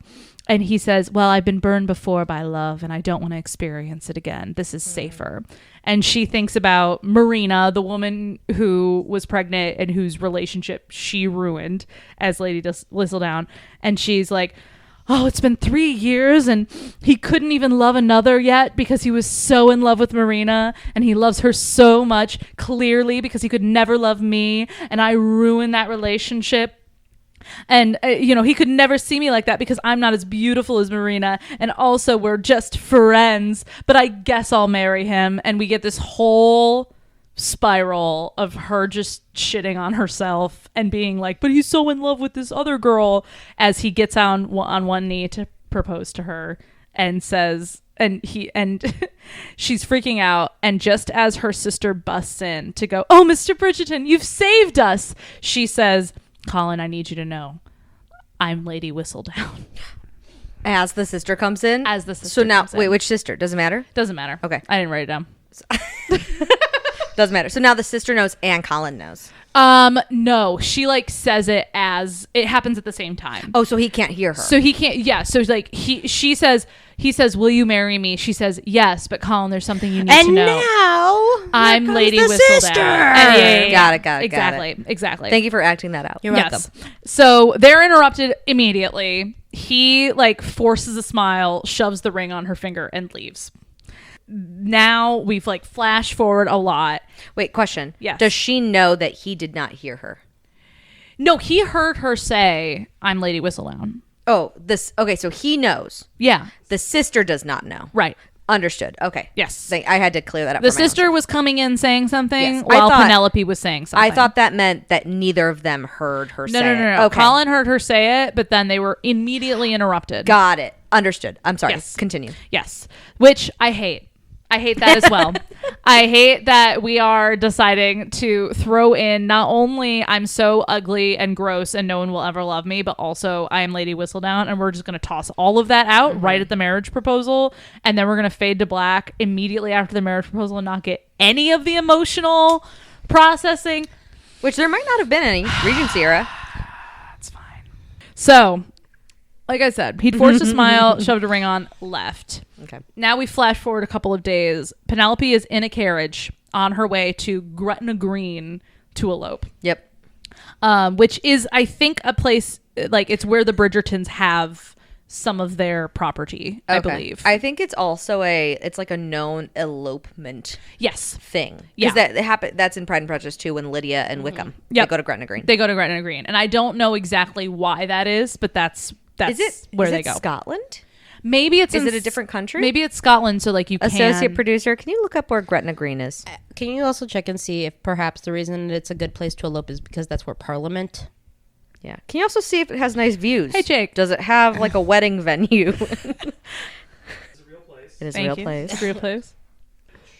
And he says, well, I've been burned before by love, and I don't want to experience it again. This is safer. And she thinks about Marina, the woman who was pregnant and whose relationship she ruined as Lady Whistledown. And she's like, oh, it's been 3 years and he couldn't even love another yet because he was so in love with Marina, and he loves her so much, clearly, because he could never love me, and I ruined that relationship. And, he could never see me like that because I'm not as beautiful as Marina. And also, we're just friends. But I guess I'll marry him. And we get this whole spiral of her just shitting on herself and being like, but he's so in love with this other girl, as he gets on one knee to propose to her and says, and she's freaking out. And just as her sister busts in to go, oh, Mr. Bridgerton, you've saved us, she says, Colin, I need you to know I'm Lady Whistledown. As the sister comes in? As the sister So now, comes in. wait, which sister? Does it matter? Doesn't matter. Okay. I didn't write it down. Doesn't matter. So now the sister knows and Colin knows. No, she like says it as it happens at the same time. Oh, so he can't hear her. So he can't. Yeah. So like he says, will you marry me? She says, yes, but Colin, there's something you need to know. Now I'm Lady the Whistledown. sister. Got it. Exactly. Thank you for acting that out. You're welcome. So they're interrupted immediately. He like forces a smile, shoves the ring on her finger, and leaves. Now we've like flashed forward a lot. Wait, question. Yes. Does she know that he did not hear her? No, he heard her say, I'm Lady Whistledown. Oh, okay, so he knows. Yeah. The sister does not know. Right. Understood. Okay. Yes. I had to clear that up. The for my own sister was coming in saying something Yes. I while thought- Penelope was saying something. I thought that meant that neither of them heard her say it. No. Okay. Colin heard her say it, but then they were immediately interrupted. Got it. Understood. I'm sorry. Yes. Continue. Yes. Which I hate. I hate that as well. I hate that we are deciding to throw in not only I'm so ugly and gross and no one will ever love me, but also I am Lady Whistledown, and we're just going to toss all of that out right at the marriage proposal, and then we're going to fade to black immediately after the marriage proposal and not get any of the emotional processing. Which there might not have been any Regency era. That's fine. So, like I said, he'd forced a smile, shoved a ring on, left. Okay. Now we flash forward a couple of days. Penelope is in a carriage on her way to Gretna Green to elope. Yep. Which is, I think, a place, like, it's where the Bridgertons have some of their property, I believe. I think it's also it's like a known elopement Yes. thing. Yeah. Because that's in Pride and Prejudice too, when Lydia and Wickham Yep. they go to Gretna Green. They go to Gretna Green. And I don't know exactly why that is, but that's where they go. Scotland? Maybe it's Is it a different country? Maybe it's Scotland, so like you can. Associate producer, can you look up where Gretna Green is? Can you also check and see if perhaps the reason it's a good place to elope is because that's where Parliament? Yeah. Can you also see if it has nice views? Hey, Jake. Does it have like a wedding venue? It is a real place. It is a Thank real you. place. It's a real place.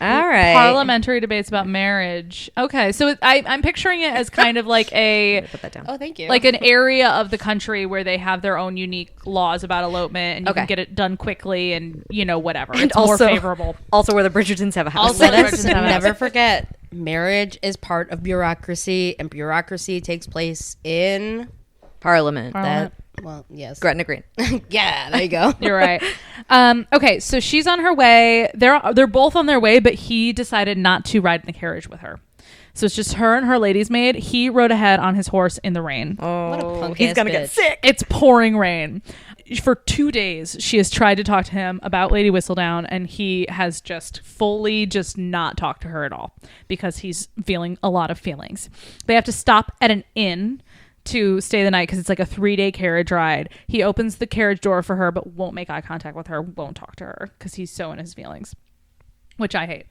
All right. Parliamentary debates about marriage. Okay, so I'm picturing it as kind of like Put that down. Oh, thank you. like an area of the country where they have their own unique laws about elopement, and you can Okay. get it done quickly, and whatever. And It's more also- favorable. Also where the Bridgertons have a house. Also- Let us Bridgerton have a never house. forget, marriage is part of bureaucracy, and bureaucracy takes place in Parliament. that. Well, yes. Gretna Green. Yeah, there you go. You're right. Okay, so she's on her way. They're both on their way, but he decided not to ride in the carriage with her. So it's just her and her lady's maid. He rode ahead on his horse in the rain. What a punk He's ass gonna get bitch. sick. It's pouring rain. For 2 days, she has tried to talk to him about Lady Whistledown, and he has just fully just not talked to her at all because he's feeling a lot of feelings. They have to stop at an inn to stay the night because it's like a 3-day carriage ride. He opens the carriage door for her but won't make eye contact with her, won't talk to her because he's so in his feelings, which I hate.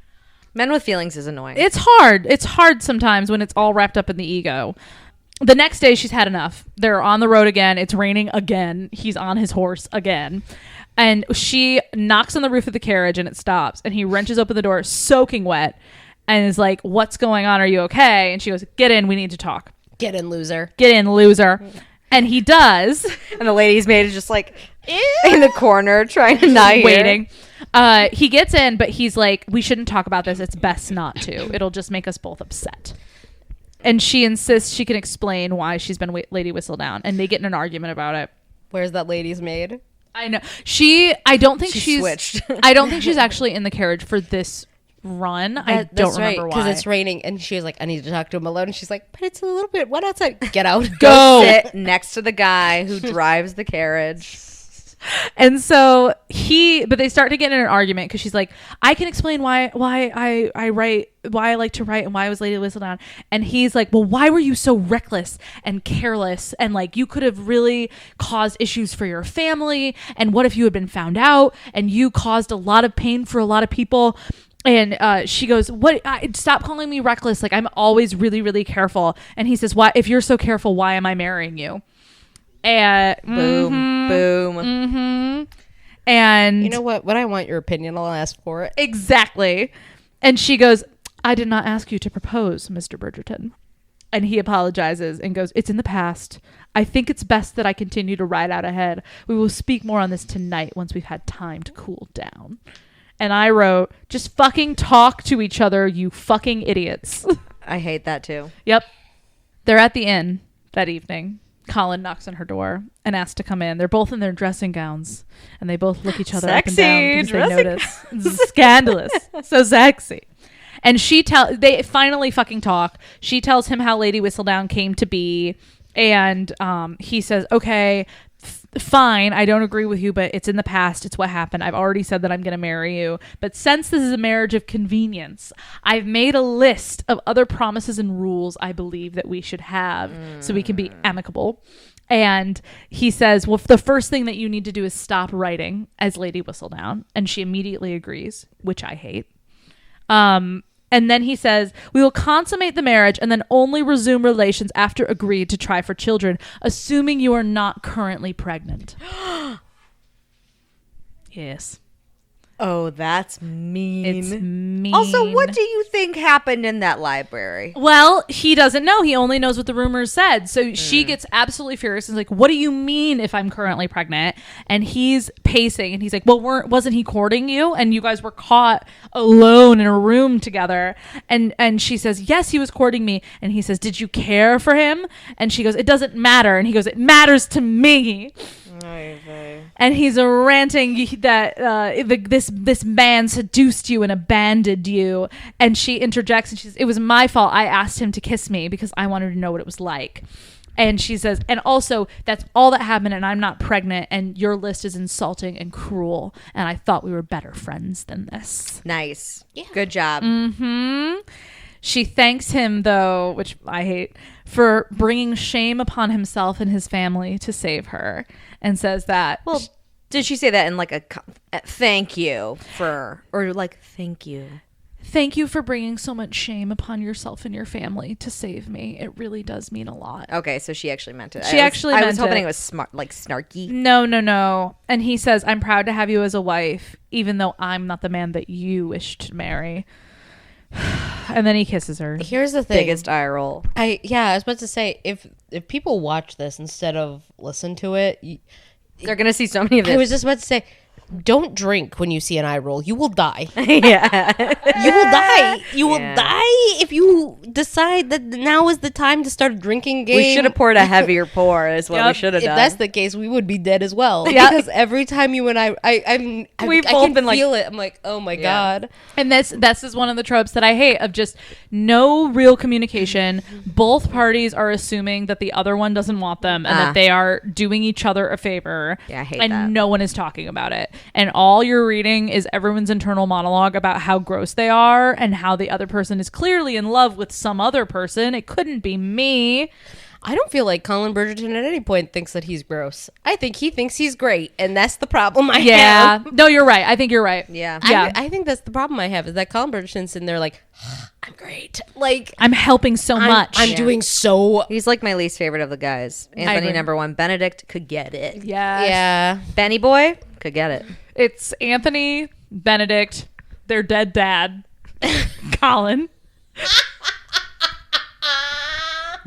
Men with feelings is annoying. It's hard sometimes when it's all wrapped up in the ego. The next day she's had enough. They're on the road again. It's raining again. He's on his horse again. And she knocks on the roof of the carriage and it stops, and he wrenches open the door soaking wet and is like, what's going on? Are you okay? And she goes, get in. We need to talk. Get in, loser. Get in, loser. And he does. and the lady's maid is just like in the corner trying to not hear. Waiting. He gets in, but he's like, we shouldn't talk about this. It's best not to. It'll just make us both upset. And she insists she can explain why she's been Lady Whistledown. And they get in an argument about it. Where's that lady's maid? I know. I don't think she's switched. I don't think she's actually in the carriage for this run. I don't remember why. Because it's raining, and she's like, I need to talk to him alone. And she's like, but it's a little bit wet outside. Get out. Go. Sit next to the guy who drives the carriage. And so but they start to get in an argument because she's like, I can explain why I write, why I like to write, and why I was Lady Whistledown. And he's like, well, why were you so reckless and careless? And like, you could have really caused issues for your family. And what if you had been found out and you caused a lot of pain for a lot of people? And she goes, stop calling me reckless. Like, I'm always really, really careful. And he says, why, if you're so careful, why am I marrying you? And boom. And you know what? When I want your opinion, I'll ask for it. Exactly. And she goes, I did not ask you to propose, Mr. Bridgerton. And he apologizes and goes, it's in the past. I think it's best that I continue to ride out ahead. We will speak more on this tonight once we've had time to cool down. And I wrote, just fucking talk to each other, you fucking idiots. I hate that too. Yep. They're at the inn that evening. Colin knocks on her door and asks to come in. They're both in their dressing gowns, and they both look each other up and down because they notice. It's scandalous. So sexy. And they finally fucking talk. She tells him how Lady Whistledown came to be, and he says, okay, fine, I don't agree with you, but it's in the past. It's what happened. I've already said that I'm going to marry you. But since this is a marriage of convenience, I've made a list of other promises and rules I believe that we should have so we can be amicable. And he says, well, the first thing that you need to do is stop writing as Lady Whistledown. And she immediately agrees, which I hate. And then he says, we will consummate the marriage and then only resume relations after agreed to try for children, assuming you are not currently pregnant. Yes. Oh, that's mean. It's mean. Also, what do you think happened in that library? Well, he doesn't know. He only knows what the rumors said. So she gets absolutely furious and is like, what do you mean if I'm currently pregnant? And he's pacing and he's like, well, wasn't he courting you? And you guys were caught alone in a room together. And she says, yes, he was courting me. And he says, did you care for him? And she goes, it doesn't matter. And he goes, it matters to me. And he's ranting that this man seduced you and abandoned you. And she interjects and she says, it was my fault. I asked him to kiss me because I wanted to know what it was like. And she says, and also that's all that happened and I'm not pregnant and your list is insulting and cruel. And I thought we were better friends than this. Nice. Yeah. Good job. Mm-hmm. She thanks him, though, which I hate, for bringing shame upon himself and his family to save her, and says that. Well, did she say that in like a thank you for, or like thank you? Thank you for bringing so much shame upon yourself and your family to save me. It really does mean a lot. Okay, so she actually meant it. I was hoping it was smart, like snarky. No. And he says, I'm proud to have you as a wife, even though I'm not the man that you wish to marry. And then he kisses her. Here's the thing. Biggest eye roll. I was about to say, if people watch this instead of listen to it, they're gonna see so many of it. I was just about to say, don't drink when you see an eye roll. You will die. Yeah. You will die. You will die if you decide that now is the time to start a drinking game. We should have poured a heavier pour is what we should have done. If that's the case, we would be dead as well. Yeah. Because every time you and I can feel it. I'm like, oh my God. And this is one of the tropes that I hate, of just no real communication. Both parties are assuming that the other one doesn't want them and that they are doing each other a favor. Yeah, I hate and that. No one is talking about it. And all you're reading is everyone's internal monologue about how gross they are and how the other person is clearly in love with some other person. It couldn't be me. I don't feel like Colin Bridgerton at any point thinks that he's gross. I think he thinks he's great, and that's the problem I have. No, you're right. I think you're right. Yeah. I think that's the problem I have, is that Colin Bridgerton's in there like, I'm great. Like, I'm helping so much. I'm doing so... He's like my least favorite of the guys. Anthony number 1. Benedict could get it. Yeah. Benny boy could get it. It's Anthony, Benedict, their dead dad, Colin.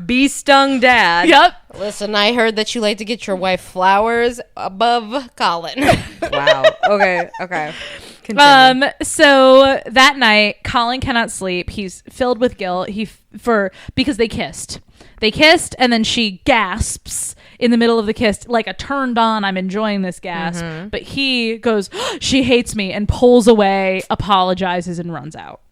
Bee stung dad. Yep. Listen, I heard that you like to get your wife flowers above Colin. Wow. Okay. Continue. So that night, Colin cannot sleep. He's filled with guilt. Because they kissed. And then she gasps in the middle of the kiss, like a turned on, I'm enjoying this gasp. Mm-hmm. But he goes, she hates me, and pulls away, apologizes, and runs out.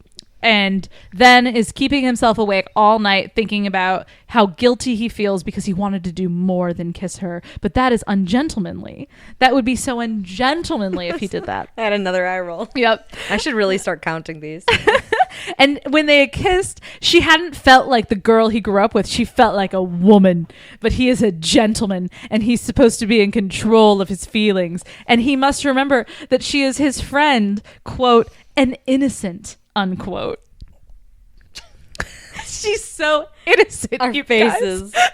and then is keeping himself awake all night thinking about how guilty he feels because he wanted to do more than kiss her. But that is ungentlemanly. That would be so ungentlemanly if he did that. I had another eye roll. Yep. I should really start counting these. And when they had kissed, she hadn't felt like the girl he grew up with. She felt like a woman. But he is a gentleman, and he's supposed to be in control of his feelings. And he must remember that she is his friend, quote, an innocent, unquote. She's so innocent. Our you faces. Guys.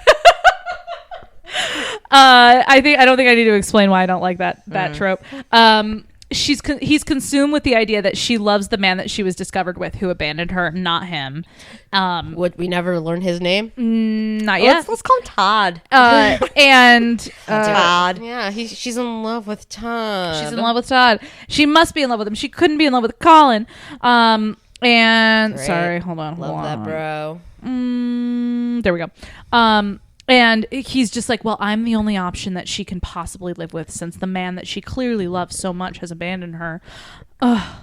I don't think I need to explain why I don't like that trope. He's consumed with the idea that she loves the man that she was discovered with, who abandoned her, not him. Would we never learn his name? Not yet. Let's call him Todd. And Todd. Yeah, she's in love with Todd. she's in love with Todd. She must be in love with him. She couldn't be in love with Colin. And Great. sorry, hold on. Love that, bro. There we go. And he's just like, well, I'm the only option that she can possibly live with, since the man that she clearly loves so much has abandoned her. Ugh.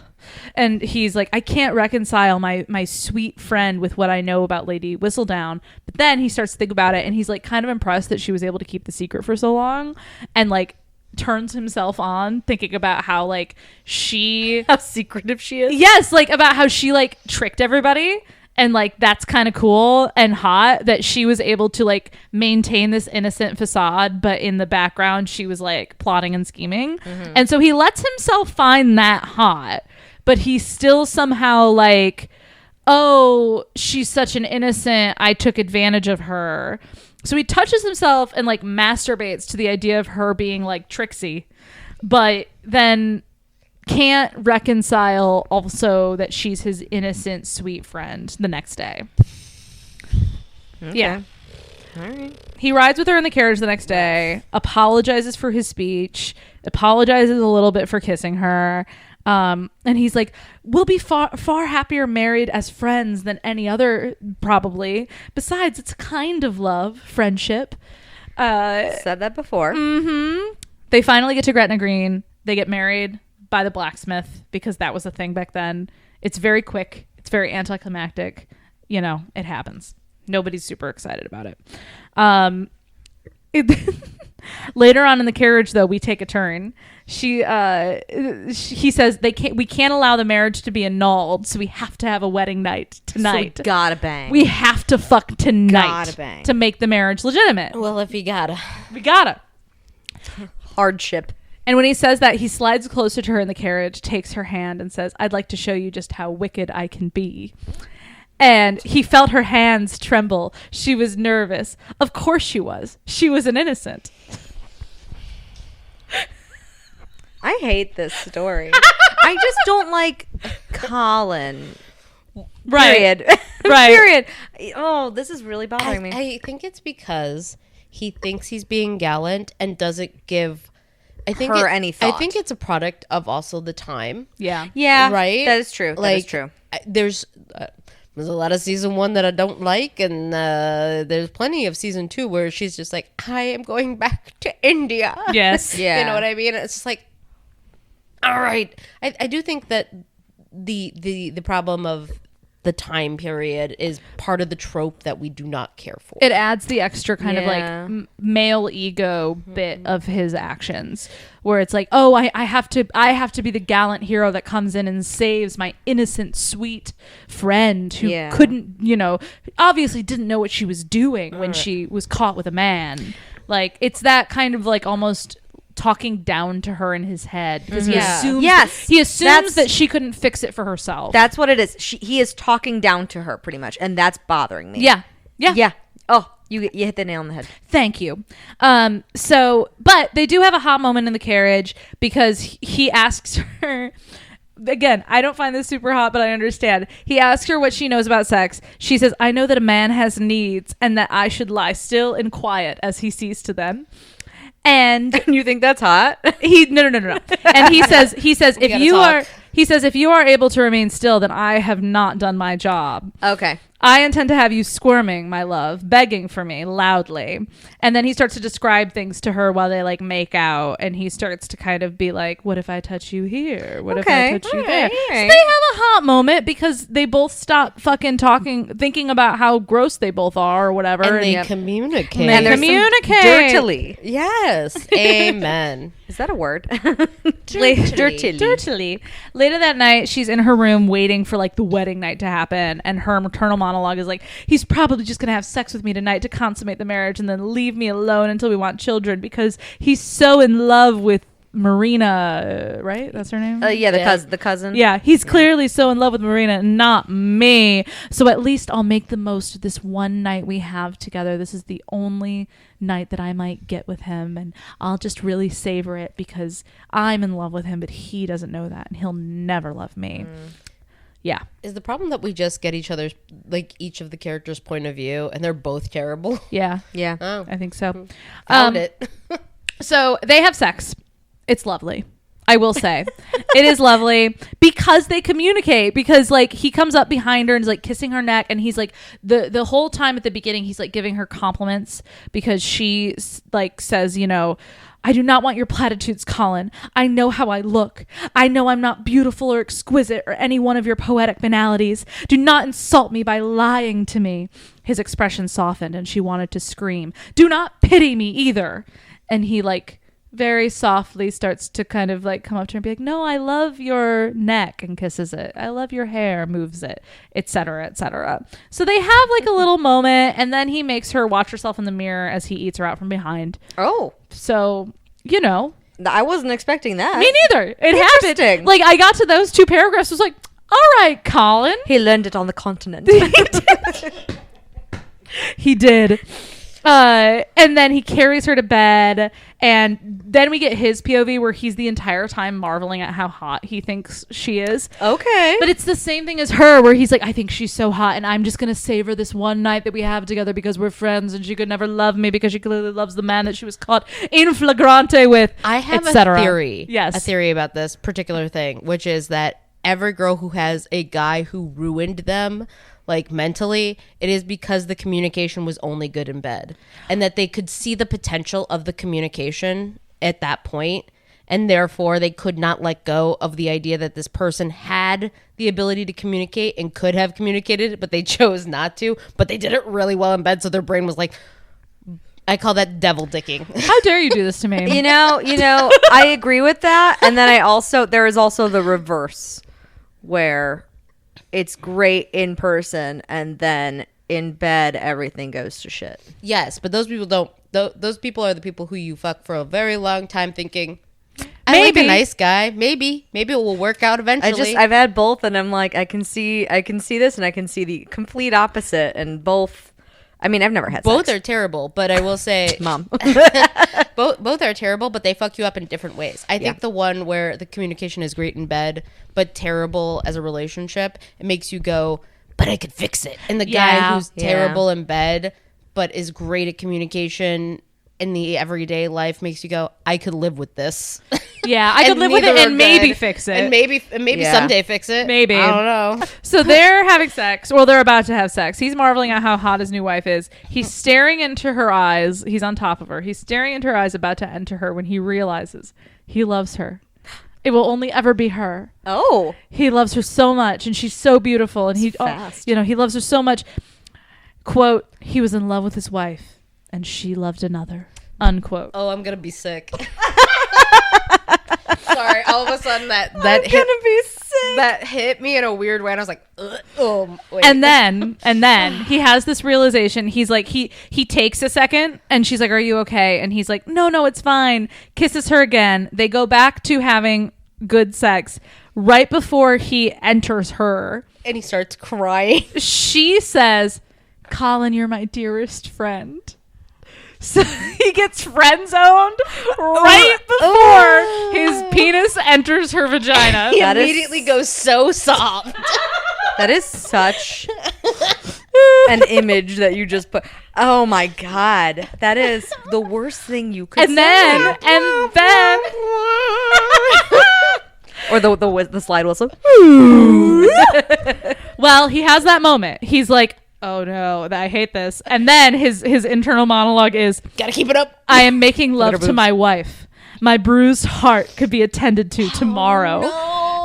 And he's like, I can't reconcile my sweet friend with what I know about Lady Whistledown. But then he starts to think about it, and he's like kind of impressed that she was able to keep the secret for so long, and like turns himself on thinking about how like how secretive she is. Yes, like about how she like tricked everybody. And like that's kind of cool and hot that she was able to like maintain this innocent facade, but in the background she was like plotting and scheming. Mm-hmm. And so he lets himself find that hot, but he's still somehow like, oh, she's such an innocent, I took advantage of her. So he touches himself and like masturbates to the idea of her being like tricksy, but then can't reconcile also that she's his innocent, sweet friend the next day. Okay. Yeah. All right. He rides with her in the carriage the next day, apologizes for his speech, apologizes a little bit for kissing her. And he's like, we'll be far happier married as friends than any other, probably. Besides, it's a kind of love, friendship. Said that before. Mm-hmm. They finally get to Gretna Green. They get married by the blacksmith, because that was a thing back then. It's very quick. It's very anticlimactic. You know, it happens. Nobody's super excited about it. Later on in the carriage, though, we take a turn. He says we can't allow the marriage to be annulled, so we have to have a wedding night tonight. So we gotta bang. We have to fuck tonight Gotta bang. to make the marriage legitimate. Well, if you gotta. We gotta. Hardship. And when he says that, he slides closer to her in the carriage, takes her hand, and says, I'd like to show you just how wicked I can be. And he felt her hands tremble. She was nervous. Of course she was. She was an innocent. I hate this story. I just don't like Colin. Right. Period. Right. Period. Oh, this is really bothering me. I think it's because he thinks he's being gallant and doesn't give her any thought. I think it's a product of also the time. Yeah. Yeah. Right? That is true. That is true. There's a lot of season 1 that I don't like, and there's plenty of season 2 where she's just like, I am going back to India. Yes. Yeah. You know what I mean? It's just like, all right. I do think that the problem of the time period is part of the trope that we do not care for. It adds the extra kind Yeah. of like male ego bit of his actions, where it's like, oh, I have to be the gallant hero that comes in and saves my innocent, sweet friend who couldn't, obviously didn't know what she was doing when she was caught with a man. Like, it's that kind of like almost talking down to her in his head, because he assumes that she couldn't fix it for herself. That's what it is. He is talking down to her pretty much, and that's bothering me. Yeah. Oh, you hit the nail on the head. Thank you. But they do have a hot moment in the carriage, because he asks her, again, I don't find this super hot, but I understand. He asks her what she knows about sex. She says, I know that a man has needs and that I should lie still and quiet as he sees to them. And you think that's hot? No. And he says if you are able to remain still, then I have not done my job. Okay. I intend to have you squirming, my love, begging for me loudly. And then he starts to describe things to her while they like make out, and he starts to kind of be like, what if I touch you here? What if I touch you there? Right. So they have a hot moment because they both stop fucking thinking about how gross they both are or whatever. And they Yep. communicate. And there's some communicate. dirtily. Yes. Amen. Is that a word? Dirtily. Later that night, she's in her room waiting for like the wedding night to happen, and her maternal monologue is like, he's probably just gonna have sex with me tonight to consummate the marriage and then leave me alone until we want children because he's so in love with Marina, right? That's her name? Yeah, the cousin. Yeah, he's clearly so in love with Marina, not me. So at least I'll make the most of this one night we have together. This is the only night that I might get with him, and I'll just really savor it because I'm in love with him, but he doesn't know that, and he'll never love me. Yeah. Is the problem that we just get each other's, like, each of the characters' point of view, and they're both terrible? Yeah. Yeah. Oh, I think so. found it. So they have sex. It's lovely. I will say it is lovely because they communicate, because like he comes up behind her and is like kissing her neck, and he's like the whole time at the beginning he's like giving her compliments because she like says, you know, I do not want your platitudes, Colin. I know how I look. I know I'm not beautiful or exquisite or any one of your poetic banalities. Do not insult me by lying to me. His expression softened and she wanted to scream. Do not pity me either. And he like very softly starts to kind of like come up to her and be like, no, I love your neck, and kisses it. I love your hair, moves it, etc., etc. So they have like a little moment, and then he makes her watch herself in the mirror as he eats her out from behind. Oh, So, you know, I wasn't expecting that. me neither. It Interesting. happened. Like I got to those two paragraphs, was like, all right, Colin. He learned it on the continent. He did. And then he carries her to bed, and then we get his POV where he's the entire time marveling at how hot he thinks she is. Okay. But it's the same thing as her, where he's like, I think she's so hot, and I'm just going to savor this one night that we have together because we're friends, and she could never love me because she clearly loves the man that she was caught in flagrante with, I have a etc. theory. Yes. A theory about this particular thing, which is that every girl who has a guy who ruined them, like mentally, it is because the communication was only good in bed, and that they could see the potential of the communication at that point, and therefore they could not let go of the idea that this person had the ability to communicate and could have communicated, but they chose not to, but they did it really well in bed. So their brain was like, I call that devil dicking. How dare you do this to me? you know, I agree with that. And then there is also the reverse where it's great in person and then in bed everything goes to shit. Yes, but those people don't. Those people are the people who you fuck for a very long time thinking, I like a nice guy. Maybe it will work out eventually. I've had both, and I'm like, I can see this, and I can see the complete opposite, and both. I mean, I've never had both sex. are terrible, but I will say, Mom. both are terrible, but they fuck you up in different ways. I think the one where the communication is great in bed, but terrible as a relationship, it makes you go, but I could fix it. And the guy who's terrible in bed, but is great at communication in the everyday life, makes you go, I could live with this. Yeah, I could live with it neither are and maybe good. fix it. And maybe someday fix it. Maybe. I don't know. So they're having sex. Well, they're about to have sex. He's marveling at how hot his new wife is. He's staring into her eyes. He's on top of her. He's staring into her eyes, about to enter her, when he realizes he loves her. It will only ever be her. Oh. He loves her so much, and she's so beautiful, and he loves her so much. Quote, he was in love with his wife, and she loved another. Unquote. Oh, I'm gonna be sick. Sorry, all of a sudden that hit me in a weird way, and I was like, wait. And then he has this realization. He's like, he takes a second, and she's like, are you okay? And he's like, no, it's fine. Kisses her again. They go back to having good sex. Right before he enters her, and he starts crying. She says, Colin, you're my dearest friend. So he gets friend zoned right before his penis enters her vagina. He immediately goes so soft. That is such an image that you just put. Oh my God. That is the worst thing you could say. And then or the slide whistle. Well, he has that moment. He's like, oh no, I hate this. And then his internal monologue is, gotta keep it up. I am making love to my wife. My bruised heart could be attended to tomorrow.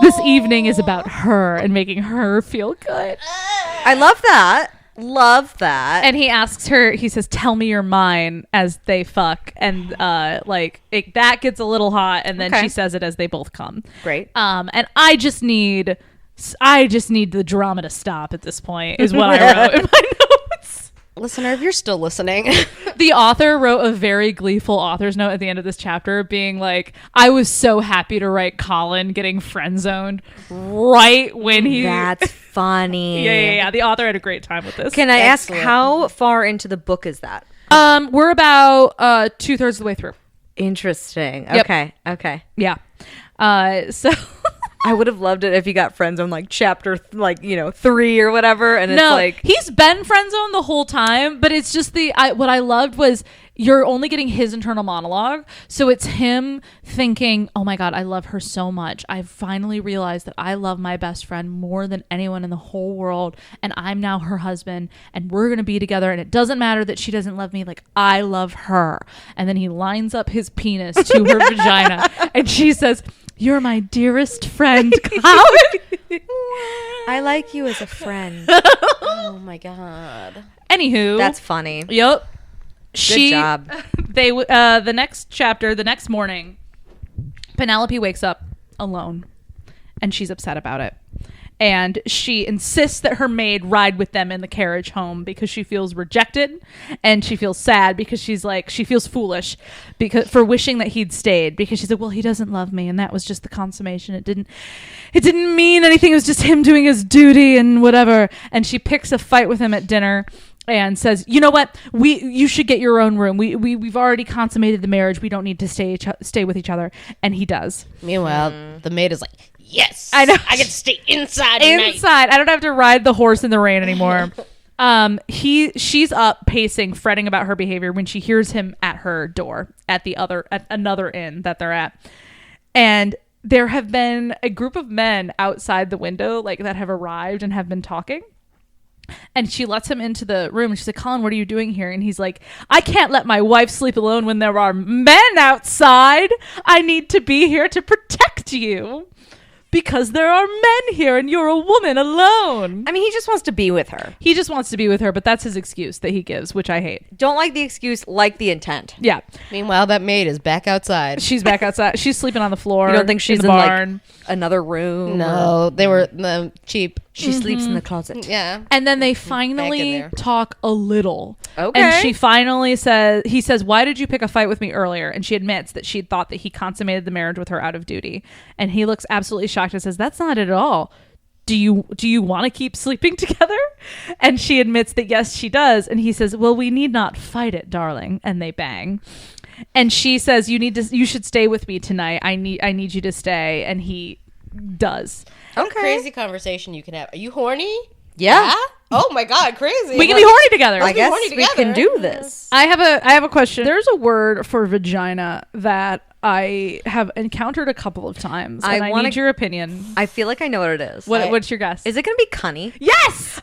This evening is about her and making her feel good. I love that. Love that. And he asks her, he says, tell me you're mine, as they fuck. And that gets a little hot. And then Okay. she says it as they both come. Great. And I just need the drama to stop at this point, is what I wrote in my notes. Listener, if you're still listening. The author wrote a very gleeful author's note at the end of this chapter being like, I was so happy to write Colin getting friend zoned right when he... That's funny. Yeah. The author had a great time with this. Can I Excellent. ask how far into the book is that? We're about 2/3 of the way through. Interesting. Yep. Okay. Yeah. So... I would have loved it if you got friend zone like chapter 3 or whatever, and it's No, like he's been friend zoned the whole time, but it's just what I loved was you're only getting his internal monologue. So it's him thinking, oh my God, I love her so much. I finally realized that I love my best friend more than anyone in the whole world. And I'm now her husband and we're going to be together. And it doesn't matter that she doesn't love me. Like, I love her. And then he lines up his penis to her vagina. And she says, you're my dearest friend, Colin. I like you as a friend. Oh my God. Anywho. That's funny. Yep. Good job. The next chapter, the next morning, Penelope wakes up alone and she's upset about it. And she insists that her maid ride with them in the carriage home because she feels rejected and she feels sad because she feels foolish for wishing that he'd stayed, because she said, well, he doesn't love me and that was just the consummation. It didn't mean anything. It was just him doing his duty and whatever. And she picks a fight with him at dinner and says, you know what, you should get your own room. We've already consummated the marriage. We don't need to stay with each other. And he does. Meanwhile, the maid is like, yes, I know. I get to stay inside tonight. Inside. I don't have to ride the horse in the rain anymore. She's up pacing, fretting about her behavior when she hears him at her door at another inn that they're at. And there have been a group of men outside the window that have arrived and have been talking. And she lets him into the room and she's like, Colin, what are you doing here? And he's like, I can't let my wife sleep alone when there are men outside. I need to be here to protect you because there are men here and you're a woman alone. I mean, he just wants to be with her. He just wants to be with her, but that's his excuse that he gives, which I hate. Don't like the excuse, like the intent. Yeah. Meanwhile, that maid is back outside. She's back outside. She's sleeping on the floor. You don't think she's in the in barn. Another room? No, they were cheap. She sleeps in the closet. Yeah. And then they Back in finally there. talk a little. Okay. And she finally he says, why did you pick a fight with me earlier? And she admits that she thought that he consummated the marriage with her out of duty. And he looks absolutely shocked and says, that's not it at all. Do you want to keep sleeping together? And she admits that yes, she does. And he says, well, we need not fight it, darling. And they bang. And she says, you should stay with me tonight. I need you to stay. And he does. What a crazy conversation you can have. Are you horny? Yeah. Oh my God, crazy. We can be horny together. I guess horny we can together. do this. I have a question. There's a word for vagina that I have encountered a couple of times, and I need your opinion. I feel like I know what it is. What's your guess? Is it going to be cunny? Yes.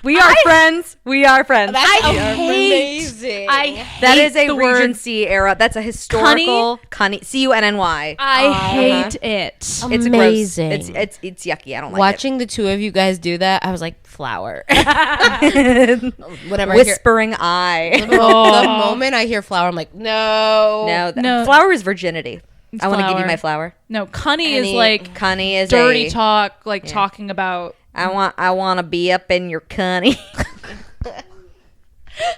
We are friends. We are friends. That's Oh, amazing. I hate That is a the word. Regency era. That's a historical cunny. C-U-N-N-Y. I hate it. It's amazing. gross. It's yucky. I don't like Watching the two of you guys do that, I was like, flower. it. Whenever Whispering eye. the moment I hear flower, I'm like, no. No, flower is virginity. I want to give you flower. my flower. No, cunny is like Cunny is dirty talk, talking about. I want to be up in your cunny.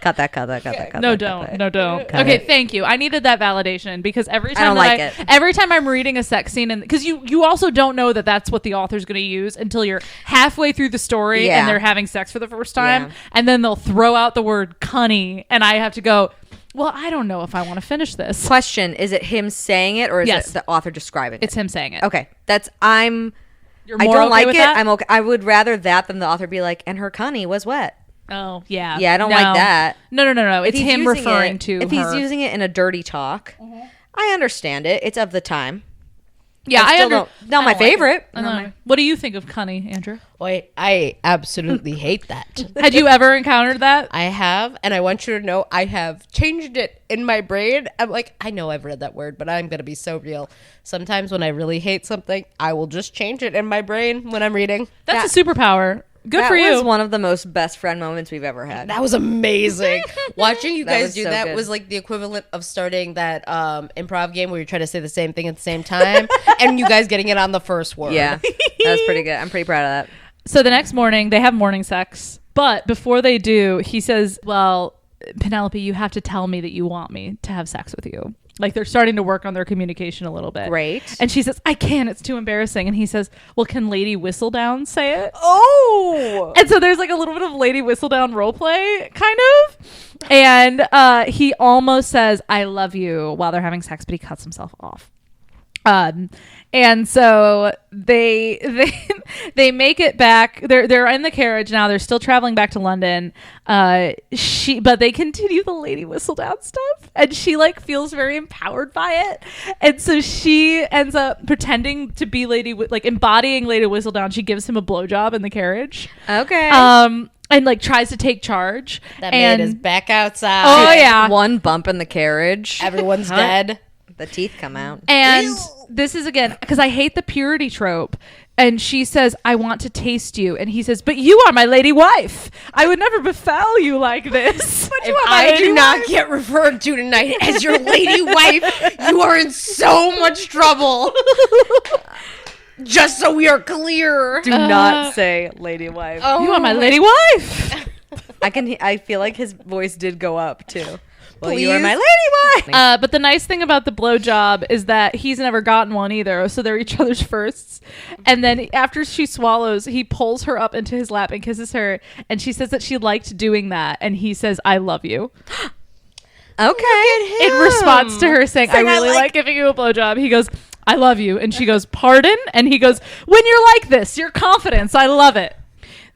Cut that. No, don't. Okay, thank you. I needed that validation because every time I don't like it. every time I'm reading a sex scene, and because you also don't know that that's what the author's going to use until you're halfway through the story Yeah. and they're having sex for the first time, Yeah. and then they'll throw out the word cunny, and I have to go, well, I don't know if I want to finish this. Question: is it him saying it or is Yes. it the author describing it? It's him saying it. Okay, You're I more don't okay like with it. that? I'm okay. I would rather that than the author be like, and her cunny was wet. Oh, yeah. Yeah, I don't like that. No. If It's he's him using referring it- to If her. he's using it in a dirty talk, I understand it. It's of the time. Yeah, I still don't. Not my don't like it. favorite. I know. What do you think of Cunny, Andrew? Wait, I absolutely hate that. Had you ever encountered that? I have, and I want you to know I have changed it in my brain. I'm like, I know I've read that word, but I'm going to be so real. Sometimes when I really hate something, I will just change it in my brain when I'm reading. That's a superpower. Good that for you. was one of the most best friend moments we've ever had. That was amazing. Watching you That guys was do so that good. was like the equivalent of starting that improv game where you try to say the same thing at the same time, and you guys getting it on the first word. Yeah, that's pretty good. I'm pretty proud of that. So the next morning, they have morning sex. But before they do, he says, well, Penelope, you have to tell me that you want me to have sex with you. Like they're starting to work on their communication a little bit. Great. And she says, I can't. It's too embarrassing. And he says, well, can Lady Whistledown say it? Oh, And so there's like a little bit of Lady Whistledown role play, kind of. And he almost says, I love you while they're having sex, but he cuts himself off. And so they make it back. They're in the carriage now. They're still traveling back to London. But they continue the Lady Whistledown stuff, and she like feels very empowered by it. And so she ends up pretending to be embodying Lady Whistledown. She gives him a blowjob in the carriage. okay. And like tries to take charge. That and man is back outside. Oh yeah. One bump in the carriage. Everyone's dead. The teeth come out. And this is again because I hate the purity trope. And she says, I want to taste you. And he says, but you are my lady wife. I would never befoul you like this. But you If are my I lady do not wife. get referred to tonight as your lady wife, you are in so much trouble. Just so we are clear. Do not say lady wife. Oh, You are my lady wife. I feel like his voice did go up too. Well, Please? you are my lady wife. But the nice thing about the blowjob is that he's never gotten one either. So they're each other's firsts. And then after she swallows, he pulls her up into his lap and kisses her. And she says that she liked doing that. And he says, I love you. Okay. In response to her saying, I really like giving you a blowjob, he goes, I love you. And she goes, pardon? And he goes, when you're like this, your confidence, I love it.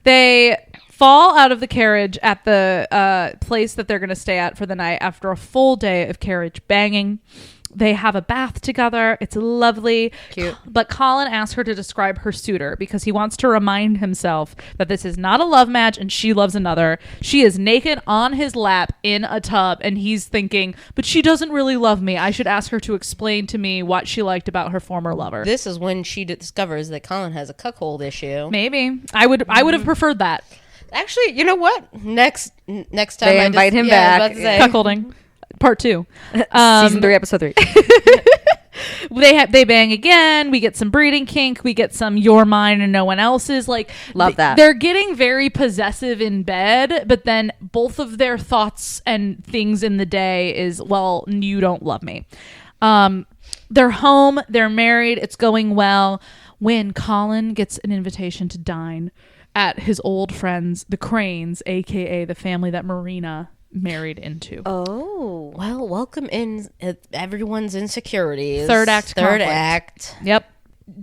They fall out of the carriage at the place that they're going to stay at for the night after a full day of carriage banging. They have a bath together. It's lovely. Cute. But Colin asks her to describe her suitor because he wants to remind himself that this is not a love match and she loves another. She is naked on his lap in a tub and he's thinking, but she doesn't really love me. I should ask her to explain to me what she liked about her former lover. This is when she discovers that Colin has a cuckold issue. Maybe. I would have preferred that. Actually, you know what? Next time They I invite him I was back. about to say. Cuckolding. Part 2. Season 3, episode 3. They bang again. We get some breeding kink. We get some you're mine and no one else's. Like Love that. They're getting very possessive in bed, but then both of their thoughts and things in the day is, well, you don't love me. They're home. They're married. It's going well. When Colin gets an invitation to dine at his old friends, the Cranes, aka the family that Marina married into. Oh. Well, welcome in everyone's insecurities. Third act Third conflict. act. Yep.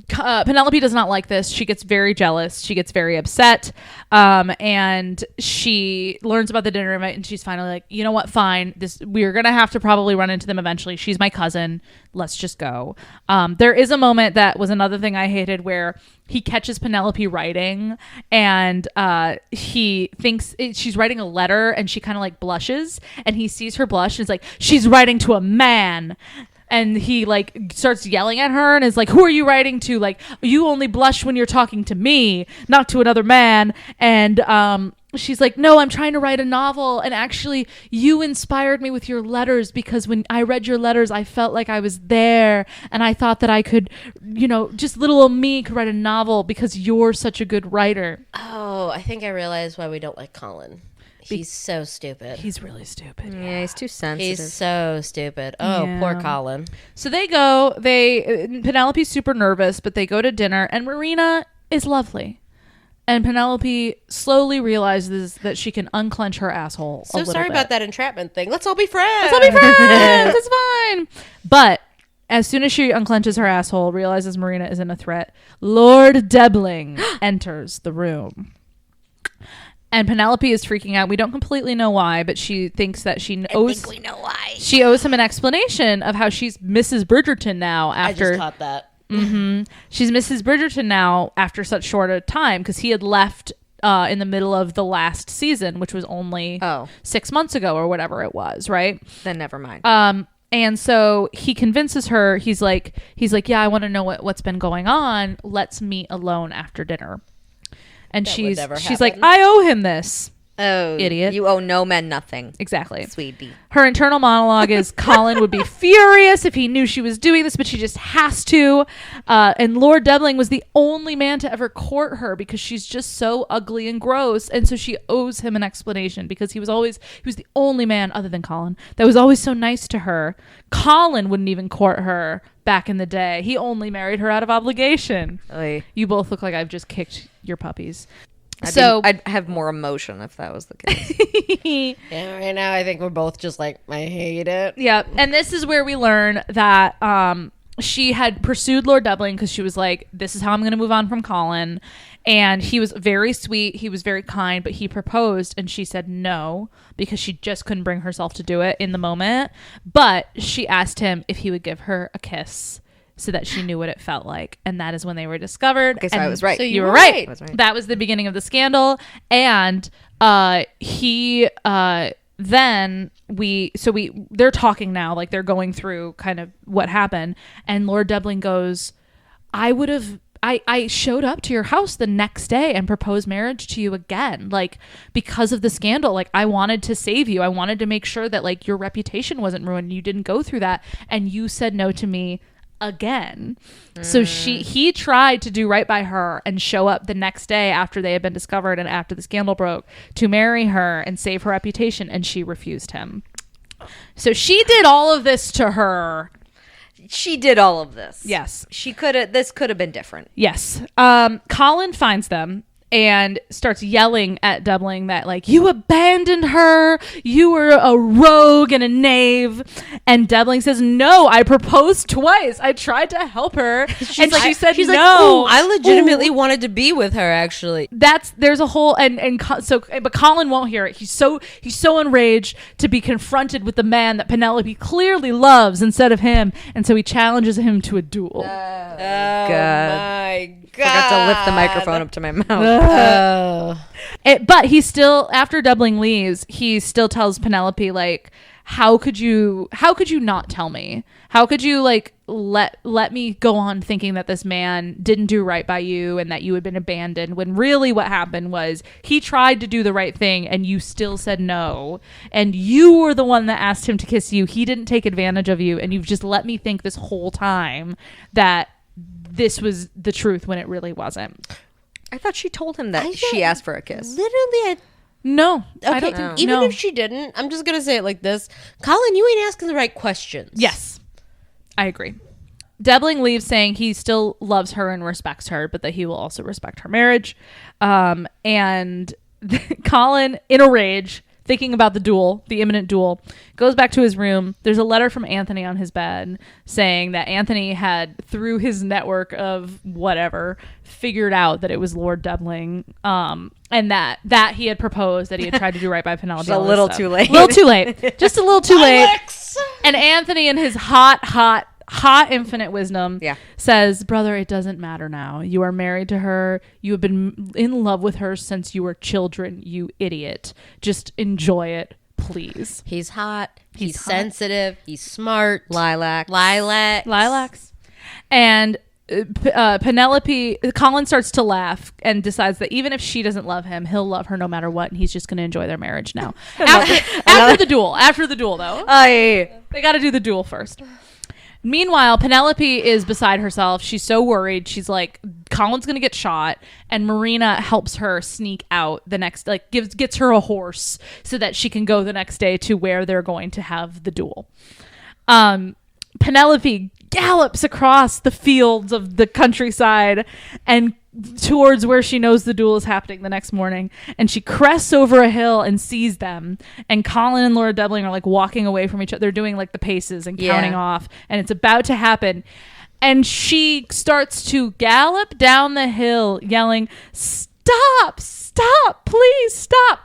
Penelope does not like this. She gets very jealous. She gets very upset. And she learns about the dinner invite and she's finally like, you know what? Fine. We're going to have to probably run into them eventually. She's my cousin. Let's just go. There is a moment that was another thing I hated where he catches Penelope writing and he thinks she's writing a letter and she kind of like blushes and he sees her blush and is like, she's writing to a man. And he like starts yelling at her and is like, who are you writing to? Like, you only blush when you're talking to me, not to another man. And she's like, no, I'm trying to write a novel. And actually, you inspired me with your letters because when I read your letters, I felt like I was there. And I thought that I could, just little old me could write a novel because you're such a good writer. Oh, I think I realized why we don't like Colin. He's so stupid. He's really stupid. Yeah, he's too sensitive. He's so stupid. Oh, Yeah. poor Colin. So they go, Penelope's super nervous, but they go to dinner and Marina is lovely. And Penelope slowly realizes that she can unclench her asshole. So sorry about that entrapment thing. Let's all be friends. Let's all be friends. It's fine. But as soon as she unclenches her asshole, realizes Marina isn't a threat, Lord Debling enters the room. And Penelope is freaking out. We don't completely know why, but she thinks that she owes. we know why. She owes him an explanation of how she's Mrs. Bridgerton now. I After just caught that. She's Mrs. Bridgerton now after such short a time because he had left in the middle of the last season, which was only 6 months ago or whatever it was, right? Then never mind. And so he convinces her. He's like, yeah, I want to know what's been going on. Let's meet alone after dinner. And she's like, I owe him this. Oh, idiot. You owe no men nothing. Exactly. Sweetie. Her internal monologue is Colin would be furious if he knew she was doing this, but she just has to. And Lord Debling was the only man to ever court her because she's just so ugly and gross. And so she owes him an explanation because he was the only man other than Colin that was always so nice to her. Colin wouldn't even court her back in the day. He only married her out of obligation. Oy. You both look like I've just kicked your puppies. I'd have more emotion if that was the case. Yeah, right now I think we're both just like, I hate it. Yeah, and this is where we learn that she had pursued Lord Debling because she was like, this is how I'm going to move on from Colin. And he was very sweet. He was very kind, but he proposed and she said no because she just couldn't bring herself to do it in the moment. But she asked him if he would give her a kiss so that she knew what it felt like. And that is when they were discovered. Okay, so I was right. So you were right. I was right. That was the beginning of the scandal. And they're talking now, like they're going through kind of what happened. And Lord Debling goes, I showed up to your house the next day and proposed marriage to you again, like because of the scandal. Like I wanted to save you. I wanted to make sure that like your reputation wasn't ruined. You didn't go through that. And you said no to me again. So he tried to do right by her and show up the next day after they had been discovered and after the scandal broke to marry her and save her reputation, and she refused him. So she did all of this to her. She did all of this. Yes. This could have been different. Yes. Colin finds them and starts yelling at Debling that like, you abandoned her, you were a rogue and a knave. And Debling says, no, I proposed twice, I tried to help her. She said no. Like, I legitimately wanted to be with her, actually. There's a whole but Colin won't hear it. He's so enraged to be confronted with the man that Penelope clearly loves instead of him, and so he challenges him to a duel. God. I forgot to lift the microphone up to my mouth. But he still, after Debling leaves, he still tells Penelope like, how could you not tell me? How could you like let me go on thinking that this man didn't do right by you and that you had been abandoned, when really what happened was he tried to do the right thing and you still said no, and you were the one that asked him to kiss you. He didn't take advantage of you, and you've just let me think this whole time that this was the truth when it really wasn't. I thought she told him that she asked for a kiss. Literally, no. Okay, I don't think even if she didn't, I'm just gonna say it like this: Colin, you ain't asking the right questions. Yes, I agree. Debling leaves saying he still loves her and respects her, but that he will also respect her marriage. And Colin, in a rage, thinking about the imminent duel, goes back to his room. There's a letter from Anthony on his bed saying that Anthony had, through his network of whatever, figured out that it was Lord Debling, and that he had proposed, that he had tried to do right by Penelope. Just a little too late. Just a little too late. And Anthony, in his hot infinite wisdom, says, brother, it doesn't matter now. You are married to her. You have been in love with her since you were children, you idiot. Just enjoy it, please. He's hot. He's sensitive. He's smart. Lilacs. And Penelope, Colin starts to laugh and decides that even if she doesn't love him, he'll love her no matter what, and he's just going to enjoy their marriage now. After the duel, though. They got to do the duel first. Meanwhile, Penelope is beside herself. She's so worried. She's like, Colin's going to get shot. And Marina helps her sneak out the next, like gets her a horse so that she can go the next day to where they're going to have the duel. Penelope gallops across the fields of the countryside and towards where she knows the duel is happening the next morning, and she crests over a hill and sees them, and Colin and Laura Debling are like walking away from each other. They're doing like the paces and counting off, and it's about to happen, and she starts to gallop down the hill yelling, stop, please stop.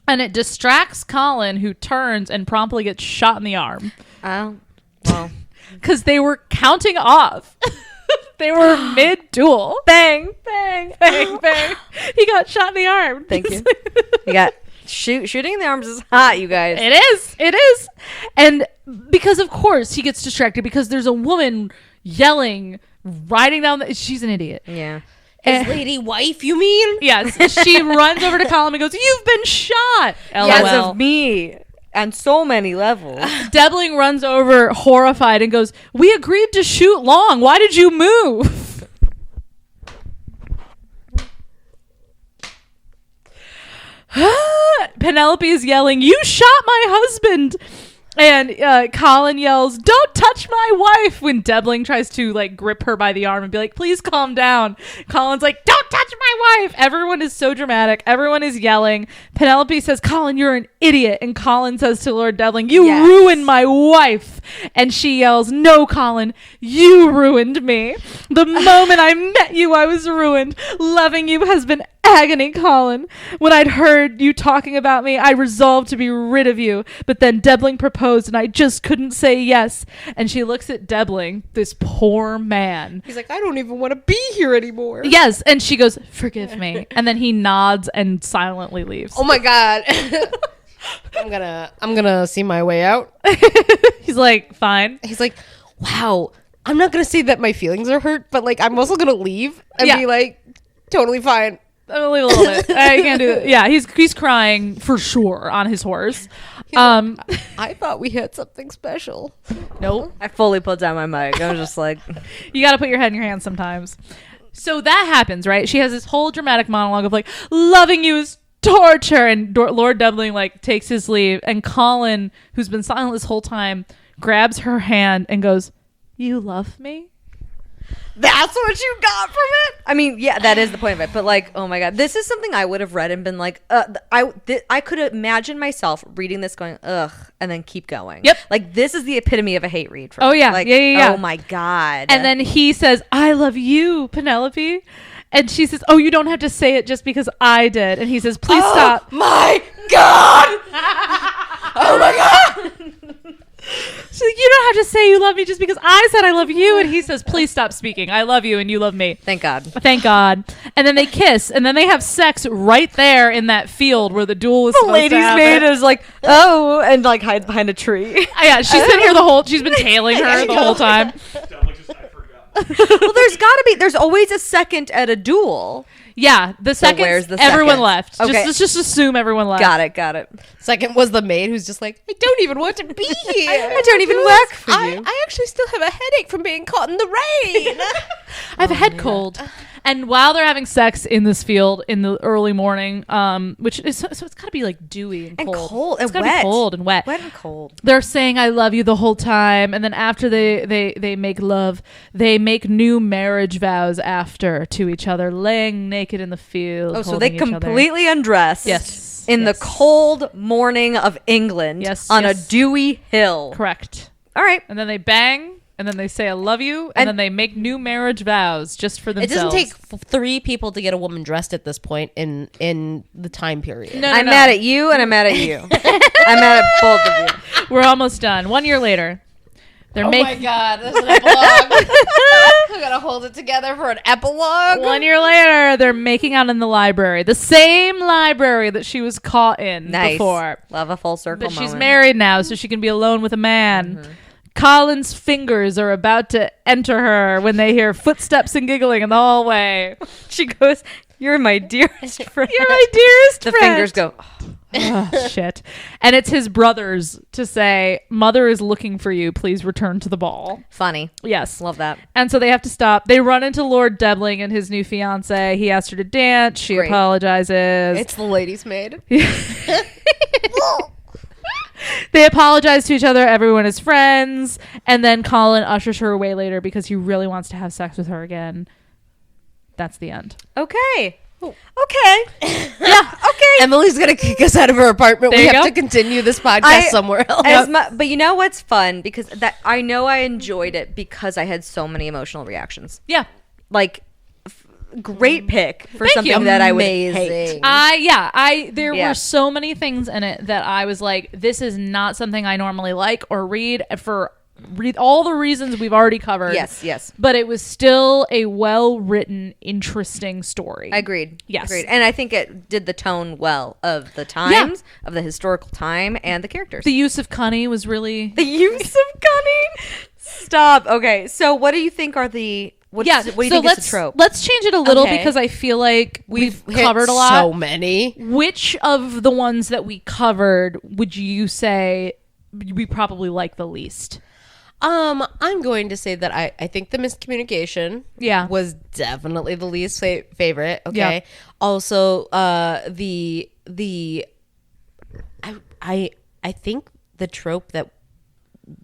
And it distracts Colin, who turns and promptly gets shot in the arm. Oh, well. Because they were counting off. They were mid-duel. Bang, bang. Bang, bang. He got shot in the arm. Thank you. You got shooting in the arms is hot, you guys. It is. And because, of course, he gets distracted because there's a woman yelling, riding down she's an idiot. Yeah. His lady wife, you mean? Yes. She runs over to Colin and goes, "You've been shot." Because LOL. of me. On so many levels. Debling runs over horrified and goes, "We agreed to shoot long. Why did you move?" Penelope is yelling, "You shot my husband." And Colin yells, "Don't touch my wife," when Debling tries to like grip her by the arm and be like, "Please calm down." Colin's like, "Don't touch my wife." Everyone is so dramatic. Everyone is yelling. Penelope says, "Colin, you're an idiot." And Colin says to Lord Debling, "You ruined my wife." And she yells, "No, Colin, you ruined me. The moment I met you, I was ruined. Loving you has been agony, Colin. When I'd heard you talking about me, I resolved to be rid of you. But then Debling proposed and I just couldn't say yes." And she looks at Debling, this poor man. He's like, "I don't even want to be here anymore." Yes. And she goes, "Forgive me." And then he nods and silently leaves. Oh my God. I'm gonna see my way out. He's like, "Fine." He's like, "Wow, I'm not gonna say that my feelings are hurt, but like I'm also gonna leave and be like, totally fine." I'm gonna leave a little bit. I can't do that. Yeah, he's crying for sure on his horse. I thought we had something special. Nope. I fully put down my mic. I was just like, You got to put your head in your hands sometimes. So that happens, right? She has this whole dramatic monologue of like, "Loving you is torture," and Lord Debling like takes his leave, and Colin, who's been silent this whole time, grabs her hand and goes, "You love me?" that's what you got from it? I mean, yeah, that is the point of it. But like, oh my God, this is something I would have read and been like, I could imagine myself reading this going, ugh, and then keep going. Yep. Like, this is the epitome of a hate read. For Oh, me. yeah. Like, Yeah. Oh my God. And then he says, "I love you, Penelope." And she says, "Oh, you don't have to say it just because I did." And he says, "Please stop." My God! Oh my God! She's like, "You don't have to say you love me just because I said I love you." And he says, "Please stop speaking. I love you and you love me." Thank God. Thank God. And then they kiss, and then they have sex right there in that field where the duel was The supposed lady's to happen. maid is like, oh, and like hides behind a tree. Yeah, she's been here she's been tailing her the whole time. Well, there's always a second at a duel. Yeah, the second, where's the everyone second? left. Okay. Let's just assume everyone left. Got it. Second was the maid who's just like, "I don't even want to be here. I don't even work for you. I actually still have a headache from being caught in the rain." I have a head cold. And while they're having sex in this field in the early morning, which is so it's got to be like dewy and cold. And It's gotta wet. be cold and wet. Wet and cold. They're saying "I love you" the whole time, and then after they make love, they make new marriage vows after to each other, laying naked in the field. Oh, so they holding each other. completely undressed. Yes. In Yes. the cold morning of England. Yes, On yes. a dewy hill. Correct. All right. And then they bang, and then they say "I love you," and then they make new marriage vows just for It themselves. doesn't take 3 people to get a woman dressed at this point in the time period. No, I'm mad at you and I'm mad at you. I'm mad at both of you. We're almost done. 1 year later, they're Oh my God, there's an epilogue. I gotta hold it together for an epilogue. 1 year later, they're making out in the library, the same library that she was caught in Nice. before. Love a full circle But she's moment. married now, so she can be alone with a man. Colin's fingers are about to enter her when they hear footsteps and giggling in the hallway. She goes, "You're my dearest friend." You're my dearest The friend. fingers go, Oh, shit. And it's his brothers to say, "Mother is looking for you. Please return to the ball." funny. Yes. Love that. And so they have to stop. They run into Lord Debling and his new fiance. He asked her to dance. She Great. apologizes. It's the lady's maid. They apologize to each other. Everyone is friends. And then Colin ushers her away later because he really wants to have sex with her again. That's the end. Okay. Okay. Yeah. Okay. Emily's gonna kick us out of her apartment. There We you have go. to continue this podcast somewhere else. But you know what's fun? Because that I know I enjoyed it because I had so many emotional reactions. Yeah. Like, great pick for Thank something you. that I would Amazing. hate. There Yeah. were so many things in it that I was like, this is not something I normally like or read for all the reasons we've already covered. Yes. But it was still a well-written, interesting story. Agreed. Yes. Agreed. And I think it did the tone well of the times, of the historical time, and the characters. The use of Cunny was really... The use of cunning. Stop. Okay. So what do you think are the... What do you think is the trope? Let's change it a little Okay. because I feel like we've hit covered a lot. So many. Which of the ones that we covered would you say we probably like the least? I'm going to say that I think the miscommunication was definitely the least favorite. Okay. Yeah. Also, I think the trope that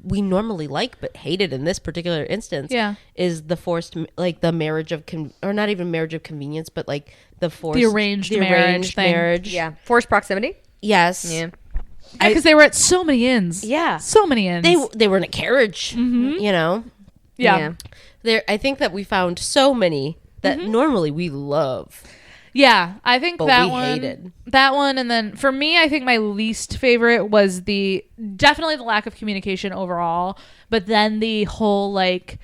we normally like but hated in this particular instance is the forced, like the marriage of or not even marriage of convenience, but like the forced arranged marriage. Yeah. Forced proximity. Yes. Yeah. Because they were at so many inns. Yeah. So many inns. They were in a carriage. You know. Yeah. I think that we found so many that normally we love. Yeah, I think But that we one, hated. that one, and then for me, I think my least favorite was definitely the lack of communication overall, but then the whole like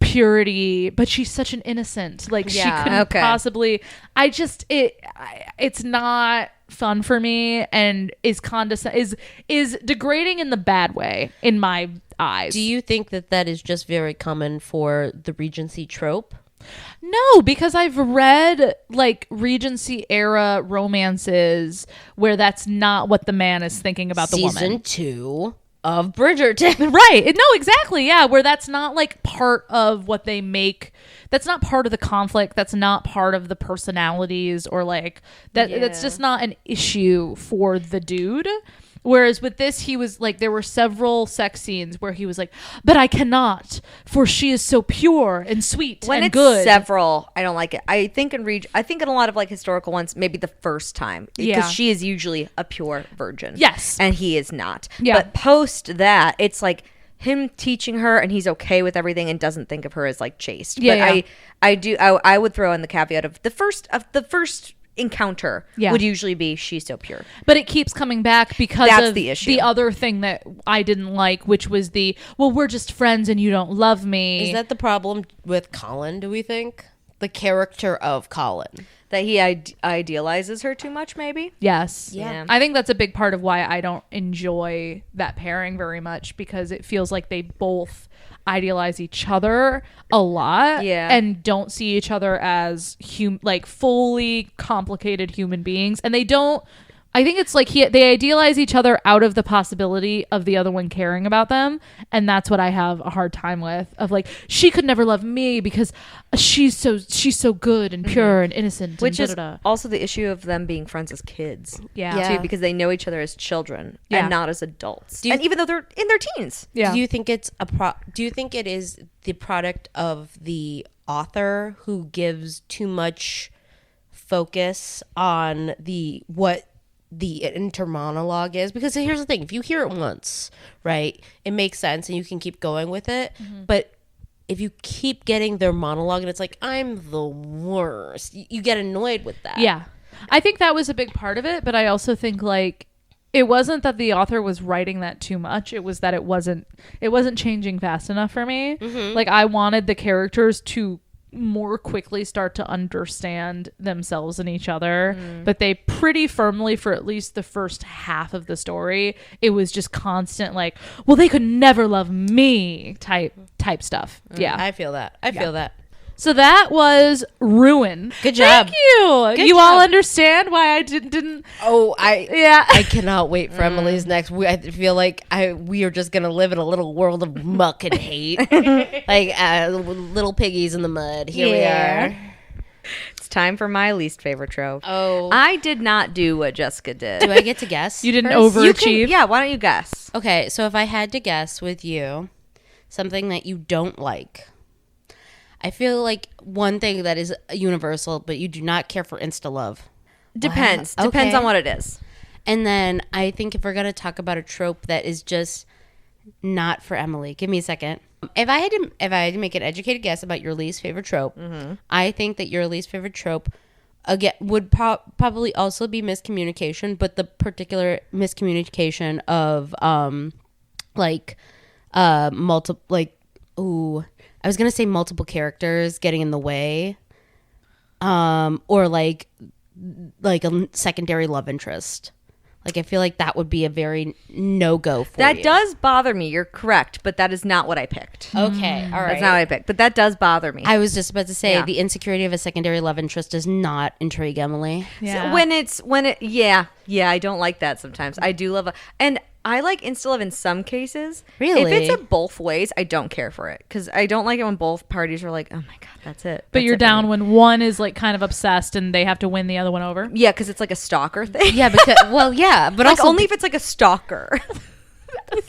purity. But she's such an innocent, like she couldn't possibly. It's not fun for me, and is degrading in the bad way in my eyes. Do you think that is just very common for the Regency trope? No, because I've read like Regency era romances where that's not what the man is thinking about the woman. Season 2 of Bridgerton. Right. No, exactly. Yeah. Where that's not like part of what they make. That's not part of the conflict. That's not part of the personalities or like that. That's just not an issue for the dude. Whereas with this, he was like, there were several sex scenes where he was like, but I cannot, for she is so pure and sweet when and it's good. Several, I don't like it. I think in a lot of like historical ones, maybe the first time, because she is usually a pure virgin. Yes. And he is not. Yeah. But post that, it's like him teaching her and he's okay with everything and doesn't think of her as like chaste. Yeah, But I would throw in the caveat of the first encounter would usually be she's so pure, but it keeps coming back because that's of the issue. The other thing that I didn't like, which was we're just friends and you don't love me. Is that the problem with Colin, do we think? The character of Colin. That he idealizes her too much, maybe? Yes. Yeah. I think that's a big part of why I don't enjoy that pairing very much, because it feels like they both idealize each other a lot and don't see each other as like fully complicated human beings, and they don't. I think it's like they idealize each other out of the possibility of the other one caring about them, and that's what I have a hard time with. Of like, she could never love me because she's so good and pure and innocent, which and is also the issue of them being friends as kids. Yeah. Too, because they know each other as children and not as adults, and even though they're in their teens. Do you think it's do you think it is the product of the author who gives too much focus on what the inner monologue is? Because here's the thing, if you hear it once, right, it makes sense and you can keep going with it. But if you keep getting their monologue and it's like, I'm the worst, you get annoyed with that. Yeah, I think that was a big part of it, but I also think like it wasn't that the author was writing that too much, it was that it wasn't changing fast enough for me. Like, I wanted the characters to more quickly start to understand themselves and each other, but they pretty firmly, for at least the first half of the story, it was just constant like, well, they could never love me type stuff. I feel that. I feel that. So that was Ruin. Good job. Thank you. Good you job. all understand why I didn't. I cannot wait for Emily's next. I feel like we are just gonna live in a little world of muck and hate, like little piggies in the mud. Here we are. It's time for my least favorite trope. Oh, I did not do what Jessica did. do I get to guess? You didn't First, overachieve. yeah, why don't you guess? Okay, so if I had to guess with you, something that you don't like. I feel like one thing that is universal, but you do not care for insta love. Depends. Wow. Depends Okay. on what it is. And then I think if we're going to talk about a trope that is just not for Emily, give me a second. If I had to make an educated guess about your least favorite trope, I think that your least favorite trope again would probably also be miscommunication, but the particular miscommunication of like multiple I was gonna say multiple characters getting in the way, or like a secondary love interest. Like, I feel like that would be a very no-go for you. That does bother me. You're correct, but that is not what I picked. Okay, all right. That's not what I picked, but that does bother me. I was just about to say, Yeah. the insecurity of a secondary love interest does not intrigue Emily. Yeah. Yeah, I don't like that sometimes. I do love and I like insta love in some cases. Really? If it's a both ways, I don't care for it because I don't like it when both parties are like, oh my god, that's it. But That's you're it for down me. when one is like kind of obsessed and they have to win the other one over. Yeah, because it's like a stalker thing. Yeah, because but like also only if it's like a stalker.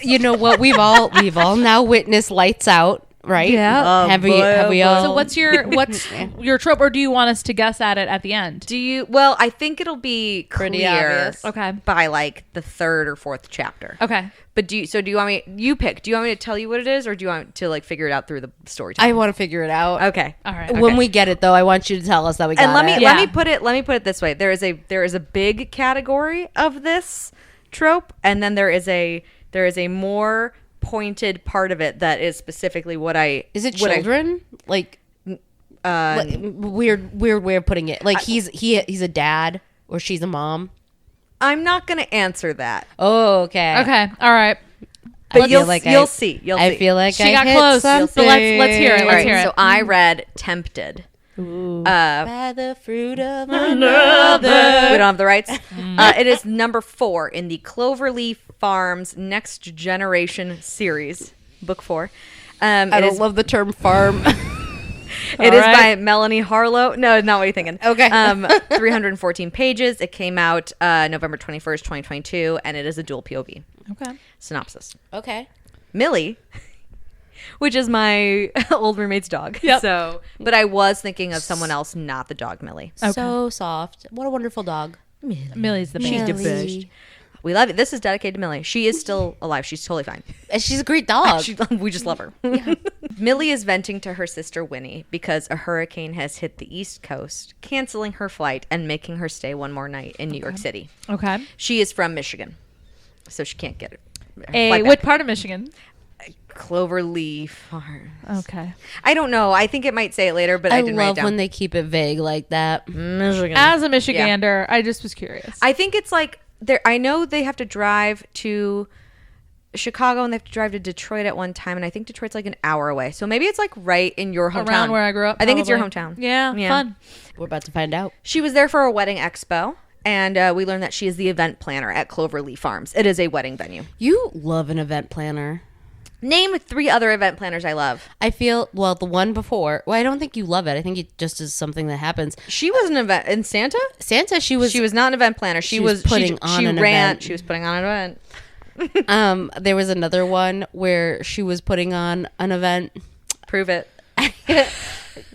you know what, we've all now witnessed Lights Out, right? Yeah. Oh, have we boy. all? So what's your trope, or do you want us to guess at it at the end? Do you? Well, I think it'll be Pretty clear obvious. Okay. by like the third or fourth chapter. Okay. But do you want me? You pick. Do you want me to tell you what it is, or do you want to like figure it out through the storytelling? I want to figure it out. Okay. All right. When we get it, though, I want you to tell us that we got And let me it. Yeah. let me put it this way. There is a big category of this trope, and then there is a more pointed part of it that is specifically what I Is it what I- children? Like weird way of putting it. Like he's a dad or she's a mom. I'm not going to answer that, Oh, okay. Okay. All right. but I you'll feel like you'll see. You'll I see. feel like She I got hit close. So something. let's hear it. All Let's right, hear it. so I read Tempted. By the fruit of We another. don't have the rights. It is number 4 in the Cloverleaf Farms Next Generation series, book 4. I It don't is love the term farm. It is right. by Melanie Harlow. No, not what you're thinking. Okay. 314 pages. It came out November 21st, 2022, and it is a dual POV. Okay. Synopsis. Okay. Millie, which is my old roommate's dog. Yep. So, but I was thinking of someone else, not the dog Millie. So soft. What a wonderful dog. Millie's the best. She's the Millie. best. We love it. This is dedicated to Millie. She is still alive. She's totally fine. And she's a great dog. We just love her. Millie is venting to her sister Winnie because a hurricane has hit the East Coast, canceling her flight and making her stay one more night in New York City. Okay. She is from Michigan, so she can't get it. Flight What back. part of Michigan? Cloverleaf Farm. Okay. I don't know. I think it might say it later, but I I didn't write it love down. when they keep it vague like that. Michigan. As a Michigander, I just was curious. I think it's like there. I know they have to drive to Chicago and they have to drive to Detroit at one time, and I think Detroit's like an hour away. So maybe it's like right in your hometown, Around where I grew up. I think it's your probably. hometown. Yeah. Fun. We're about to find out. She was there for a wedding expo, and we learned that she is the event planner at Cloverleaf Farms. It is a wedding venue. You love an event planner. Name 3 other event planners I love. I feel, well, the one before, well, I don't think you love it. I think it just is something that happens. She was an event in Santa. Santa, she was not an event planner. She was putting on an event. She was putting on an event. there was another one where she was putting on an event. Prove it.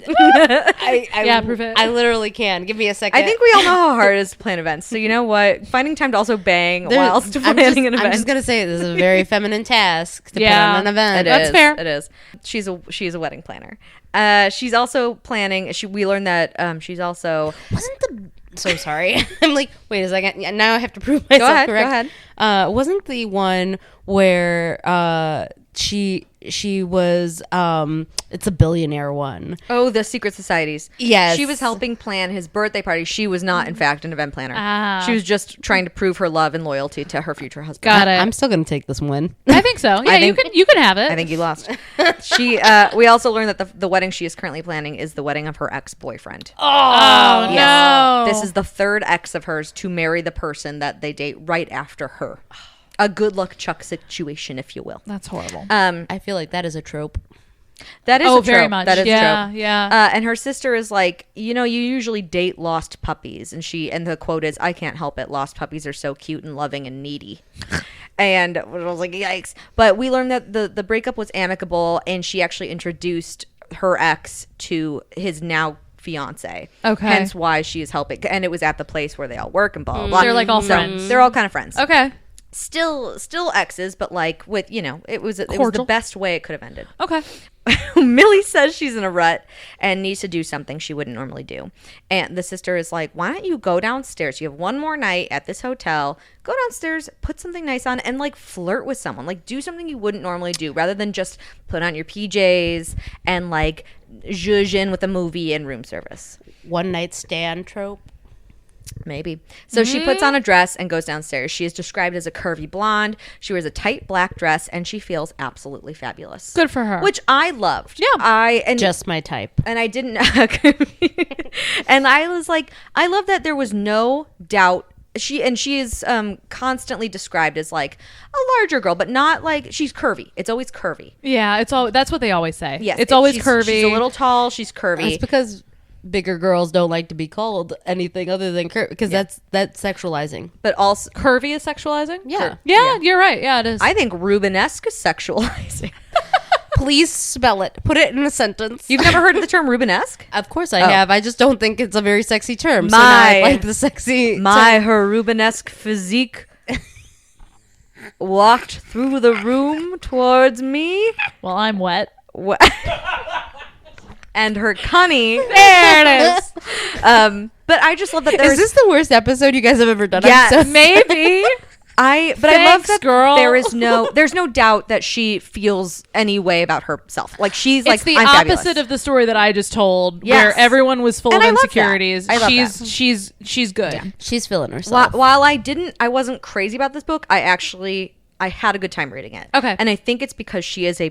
I prove it. I literally can. Give me a second. I think we all know how hard it is to plan events. So you know what? Finding time to also bang There's- whilst I'm planning an event. I'm just gonna say this is a very feminine task to Yeah. put on an event. It That's is. fair. It is. She's a wedding planner. She's also planning. We learned that she's also. Wasn't the so sorry? I'm like, wait a second. Yeah, now I have to prove myself ahead, correct. go ahead. Wasn't the one where she was it's a billionaire one. Oh, the secret societies. Yes. She was helping plan his birthday party. She was not, in fact, an event planner. Ah. She was just trying to prove her love and loyalty to her future husband. Got it. I'm still gonna take this one. I think so. Yeah, think- you can have it. I think you lost. We also learned that the wedding she is currently planning is the wedding of her ex-boyfriend. Oh Yes. no. This is the 3rd ex of hers to marry the person that they date right after her. A good luck Chuck situation, if you will. That's horrible. I feel like that is a trope. That is Oh, a trope. very much. That is Yeah, a trope. yeah. And her sister is like, you usually date lost puppies, and the quote is, "I can't help it. Lost puppies are so cute and loving and needy." And I was like, yikes. But we learned that the breakup was amicable, and she actually introduced her ex to his now fiance. Okay. Hence why she is helping, and it was at the place where they all work and blah blah blah. They're like all friends. They're all kind of friends. Okay. still exes, but like with, it was the Cordial. best way it could have ended. Okay. Millie says she's in a rut and needs to do something she wouldn't normally do. And the sister is like, why don't you go downstairs? You have one more night at this hotel. Go downstairs, put something nice on, and like flirt with someone. Like do something you wouldn't normally do rather than just put on your PJs and like zhuzh in with a movie and room service. One night stand trope. Maybe. So she puts on a dress and goes downstairs. She is described as a curvy blonde. She wears a tight black dress and she feels absolutely fabulous. Good for her. Which I loved. Yeah. Just my type. And I didn't. And I was like, I love that there was no doubt. She is constantly described as like a larger girl, but not like she's curvy. It's always curvy. Yeah, that's what they always say. Yes, it's always she's curvy. She's a little tall. She's curvy. That's because bigger girls don't like to be called anything other than curvy, because that's sexualizing. But also, Curvy is sexualizing? Yeah. Yeah, you're right. Yeah, it is. I think Rubenesque is sexualizing. Please spell it. Put it in a sentence. You've never heard of the term Rubenesque? Of course I have. I just don't think it's a very sexy term. So My- now I like the sexy. Her Rubenesque physique walked through the room towards me. Well, I'm wet. Wha- and her cunny. There it is. But I just love that Is there's this the worst episode you guys have ever done? Yes. I'm so- Maybe. I love Thanks, that girl. there's no doubt that she feels any way about herself. Like she's like, It's the I'm opposite fabulous. of the story that I just told, Yes. where everyone was full And of I love that. insecurities. I love She's good. She's feeling herself. While I wasn't crazy about this book, I had a good time reading it. Okay. And I think it's because she is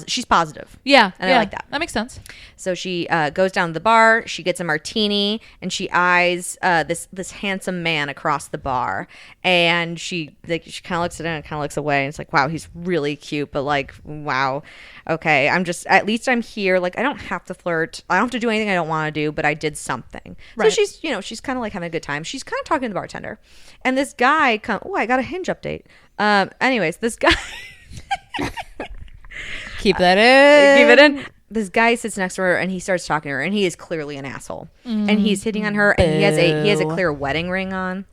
she's positive. Yeah, And I like that. That makes sense. So she goes down to the bar, she gets a martini, and she eyes this handsome man across the bar. And she kind of looks at him and kind of looks away. And it's like, wow, he's really cute, but like, wow, okay, at least I'm here. Like, I don't have to flirt. I don't have to do anything I don't want to do, but I did something. Right. So she's kind of like having a good time. She's kind of talking to the bartender. And this guy I got a Hinge update. Anyways, this guy Keep that in. Keep it in. This guy sits next to her and he starts talking to her and he is clearly an asshole. And he's hitting on her and he has a clear wedding ring on.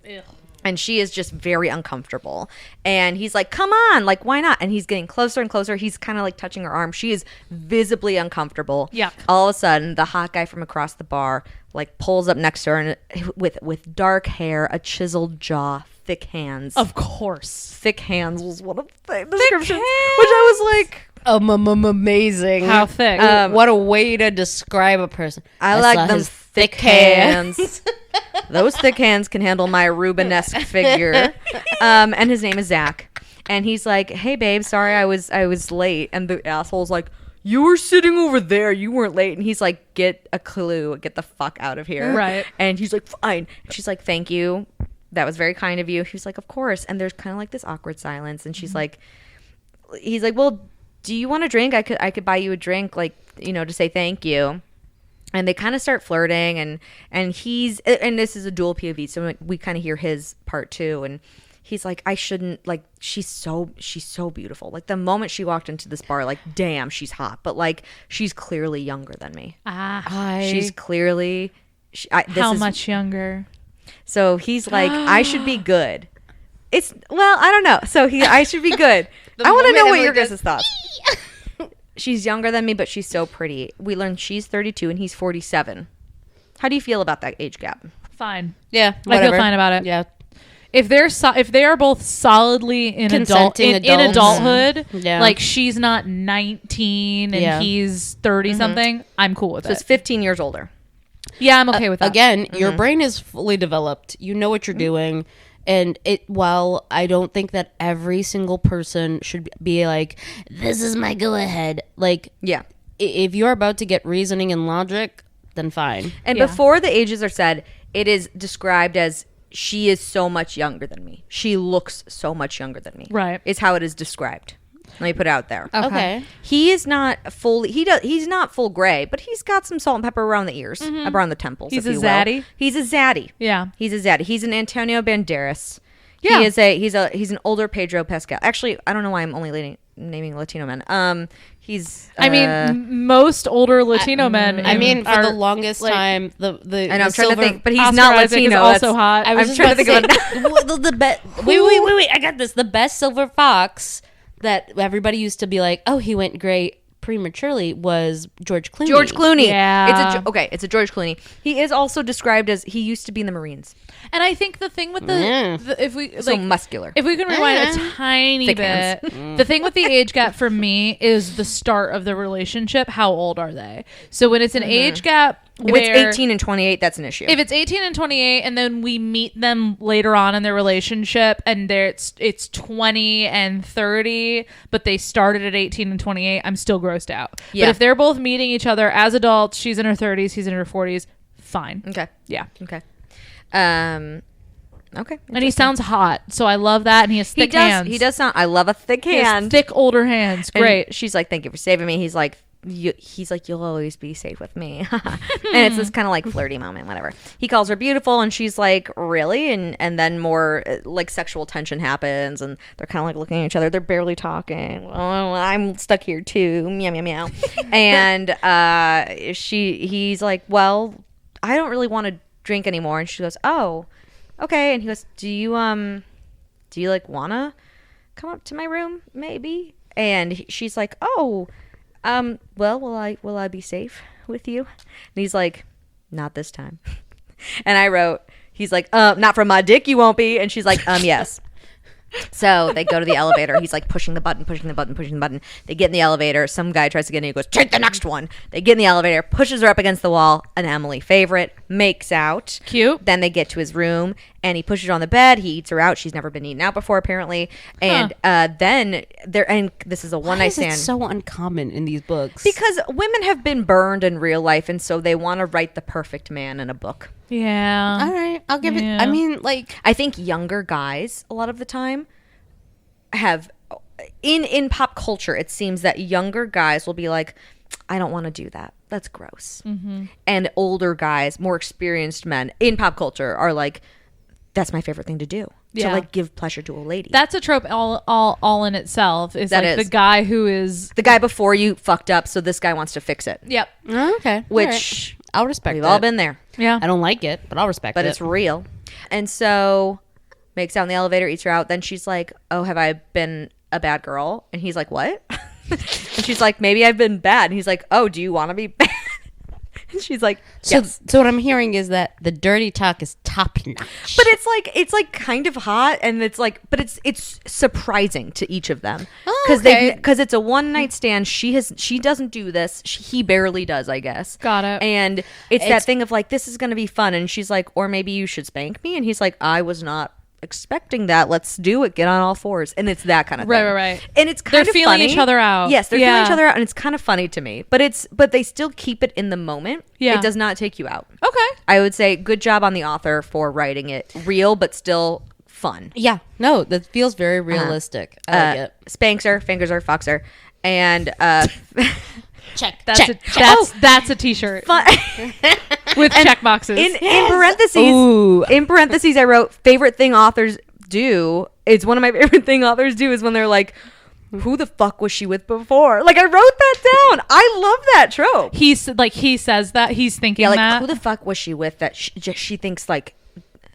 And she is just very uncomfortable. And he's like, come on, like, why not? And he's getting closer and closer. He's kind of like touching her arm. She is visibly uncomfortable. Yeah. All of a sudden, the hot guy from across the bar like pulls up next to her and with dark hair, a chiseled jaw, thick hands. Of course. Thick hands was one of the descriptions, which I was like, amazing. How thick? What a way to describe a person. I saw like them his thick hands. Those thick hands can handle my Rubenesque figure. And his name is Zach. And he's like, hey, babe, sorry I was late. And the asshole's like, you were sitting over there. You weren't late. And he's like, get a clue. Get the fuck out of here. Right. And he's like, fine. And she's like, thank you. That was very kind of you. He was like, of course. And there's kind of like this awkward silence. And she's like, he's like, well, do you want a drink? I could buy you a drink, like, to say thank you. And they kind of start flirting, and this is a dual POV, so we kind of hear his part too. And he's like, I shouldn't, like, she's so beautiful. Like, the moment she walked into this bar, like, damn, she's hot. But like, she's clearly younger than me. She's clearly How much younger? So he's like, I should be good. I don't know. So I should be good. I want to know what your guys' thoughts. She's younger than me, but she's so pretty. We learned she's 32 and he's 47. How do you feel about that age gap? Fine. Yeah, I feel fine about it. Yeah. If they are both solidly in Consenting in adults. adulthood, Yeah. like she's not 19 and he's 30 something, I'm cool with So it. it's 15 years older. Yeah, I'm okay with that. Again, your brain is fully developed. You know what you're doing. And while I don't think that every single person should be like, this is my go ahead. Like, Yeah. if you're about to get reasoning and logic, then fine. And Yeah. before the ages are said, it is described as she is so much younger than me. She looks so much younger than me. Right. Is how it is described. Let me put it out there. Okay. He is not he's not full gray, but he's got some salt and pepper around the ears, around the temples. He's if a you will. zaddy? He's a zaddy. Yeah. He's a zaddy. He's an Antonio Banderas. Yeah. He's an older Pedro Pascal. Actually, I don't know why I'm only naming Latino men. He's. I mean, most older Latino men. I mean, for are, the longest like- time, the I know. I'm trying to think, but he's Oscar not Isaac Latino. is also That's- hot. I was I'm just trying to about think to say, the best. Wait! I got this. The best silver fox that everybody used to be like, oh, he went great prematurely was George Clooney. George Clooney. Yeah. It's a George Clooney. He is also described as he used to be in the Marines. And I think the thing with if we So muscular. if we can rewind a tiny Thick bit, hands. the thing with the age gap for me is the start of the relationship. How old are they? So when it's an age gap, If where it's 18 and 28, that's an issue. if it's 18 and 28, and then we meet them later on in their relationship, and it's 20 and 30, but they started at 18 and 28, I'm still grossed out. Yeah. But if they're both meeting each other as adults, she's in her 30s, he's in her 40s, fine. Okay. Yeah. Okay. Okay. And he sounds hot, so I love that. And he has thick hands. He does sound. I love a thick He has hand. thick older hands. And Great. she's like, "Thank you for saving me." He's like, "You'll always be safe with me." And it's this kind of like flirty moment, whatever. He calls her beautiful, and she's like, "Really?" And then more like sexual tension happens, and they're kind of like looking at each other. They're barely talking. Oh, I'm stuck here too. Meow meow meow. And he's like, "Well, I don't really want to drink anymore." And she goes, "Oh, okay." And he goes, do you like wanna come up to my room maybe? And she's like, "Oh, well, will I be safe with you?" And he's like, "Not this time." And I wrote, he's like, "Not from my dick, you won't be." And she's like, yes. So they go to the elevator. He's like pushing the button. They get in the elevator. Some guy tries to get in. He goes, "Take the next one." They get in the elevator, pushes her up against the wall. An Emily favorite, makes out. Cute. Then they get to his room, and he pushes her on the bed. He eats her out. She's never been eaten out before, apparently. And then this is a one Why night is it stand. so uncommon in these books? Because women have been burned in real life, and so they want to write the perfect man in a book. Yeah. all right, I'll give it. Yeah. I mean, like, I think younger guys, a lot of the time, have in pop culture, it seems that younger guys will be like, "I don't want to do that. That's gross." Mm-hmm. And older guys, more experienced men in pop culture, are like, "That's my favorite thing to do." Yeah. To like give pleasure to a lady. That's a trope all in itself. Is That like is. the guy who is. the guy before you fucked up, so this guy wants to fix it. Yep. okay, Which all right. I'll respect. we've it. all been there. Yeah. I don't like it, but I'll respect But it. it's real. And so makes out in the elevator, eats her out. Then she's like, "Oh, have I been a bad girl?" And he's like, "What?" And she's like, "Maybe I've been bad." And he's like, "Oh, do you want to be bad?" And she's like, So, "Yes." so what I'm hearing is that the dirty talk is top notch. But it's like kind of hot, and it's like, but it's surprising to each of them okay. because it's a one night stand. She doesn't do this. He barely does, I guess. Got it. And it's that thing of like, this is gonna be fun, and she's like, or maybe you should spank me, and he's like, I was not expecting that. Let's do it. Get on all fours. And it's that kind of thing. Right. And it's kind They're of feeling funny. each other out. Yes, they're feeling Yeah. each other out, and it's kind of funny to me. But they still keep it in the moment. Yeah. It does not take you out. Okay. I would say good job on the author for writing it real, but still fun. yeah, no, that feels very realistic. I like it. Spanks her, fingers her, fucks her, and Check. That's a t-shirt fun. with check boxes. in parentheses. Ooh. In parentheses, I wrote favorite thing authors do. It's one of my favorite thing authors do is when they're like, "Who the fuck was she with before?" Like I wrote that down. I love that trope. he says that he's thinking Yeah, like that. who the fuck was she with that she thinks like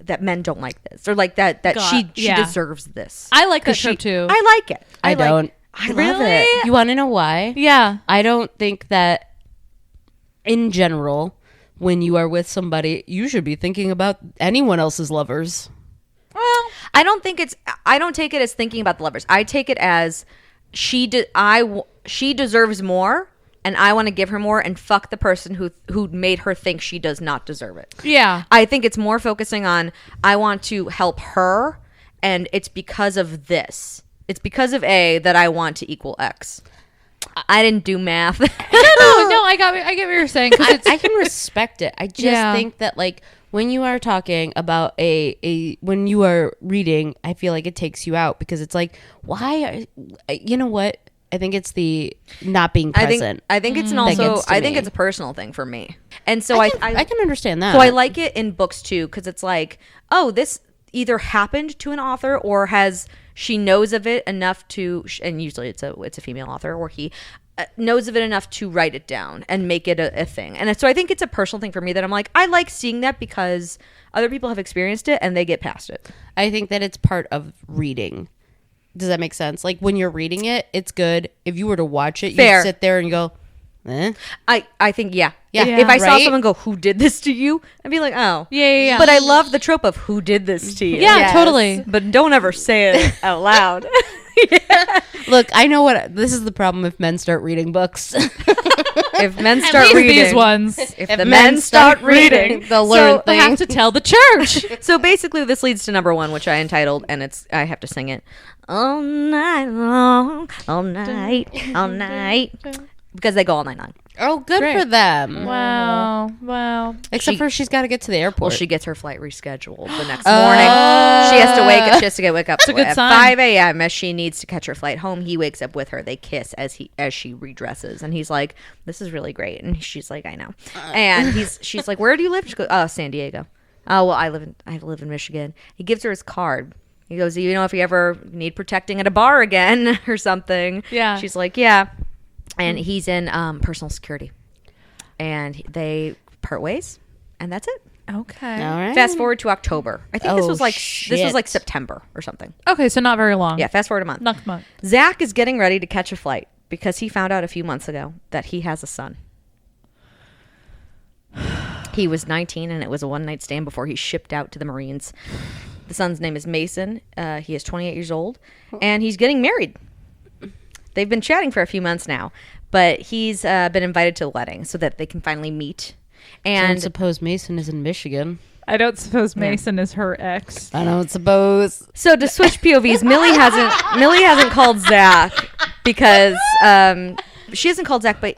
that men don't like this or like that she yeah. deserves this. I like that 'Cause trope too. I like it. I don't. I love Really? it. You want to know why? Yeah. I don't think that in general, when you are with somebody, you should be thinking about anyone else's lovers. Well, I don't take it as thinking about the lovers. I take it as she deserves more, and I want to give her more, and fuck the person who made her think she does not deserve it. Yeah. I think it's more focusing on I want to help her, and it's because of this. It's because of A that I want to equal X. I didn't do math. No, I get what you're saying. 'Cause I can respect it. I just Yeah. think that like when you are talking about when you are reading, I feel like it takes you out because it's like, why? You know what? I think it's the not being present. I think it's an that also gets to I think me. it's a personal thing for me. And so I can understand that. So I like it in books too, because it's like, oh, this either happened to an author or she knows of it enough to, and usually it's a female author or he, knows of it enough to write it down and make it a thing. And so I think it's a personal thing for me that I'm like, I like seeing that because other people have experienced it and they get past it. I think that it's part of reading. Does that make sense? Like when you're reading it, it's good. If you were to watch it, Fair. you sit there and go, eh? I think, yeah. Yeah. If I saw Right? someone go, who did this to you? I'd be like, oh. Yeah. But I love the trope of who did this to you. Yeah, Yes. totally. But don't ever say it out loud. Look, I know what this is the problem if men start reading books. If men At start least reading. these ones. If the men start reading. they'll learn I have things. to tell the church. So basically, this leads to number 1, which I entitled, and I have to sing it all night long, all night, because they go all night long. Oh, good Great. for them. Wow. Except for she's got to get to the airport. Well, she gets her flight rescheduled the next morning. She has to wake up a good at sign. 5 a.m. as she needs to catch her flight home. He wakes up with her. They kiss as she redresses, and he's like, "This is really great." And she's like, "I know." And she's like, "Where do you live?" She goes, "Oh, San Diego." "Oh, well, I live in Michigan." He gives her his card. He goes, if you ever need protecting at a bar again or something. Yeah. She's like, "Yeah." And he's in personal security, and they part ways, and that's it. Okay. All right. Fast forward to October. I think this Oh, was like shit. September or something. Okay, so not very long. Yeah, fast forward a month. Next month. Zach is getting ready to catch a flight because he found out a few months ago that he has a son. He was 19 and it was a one-night stand before he shipped out to the Marines. The son's name is Mason. He is 28 years old and he's getting married. They've been chatting for a few months now, but he's been invited to the wedding so that they can finally meet. I And don't suppose Mason is in Michigan. I don't suppose Mason is her ex. I don't suppose. so to switch POVs, Millie hasn't called Zach because she hasn't called Zach, but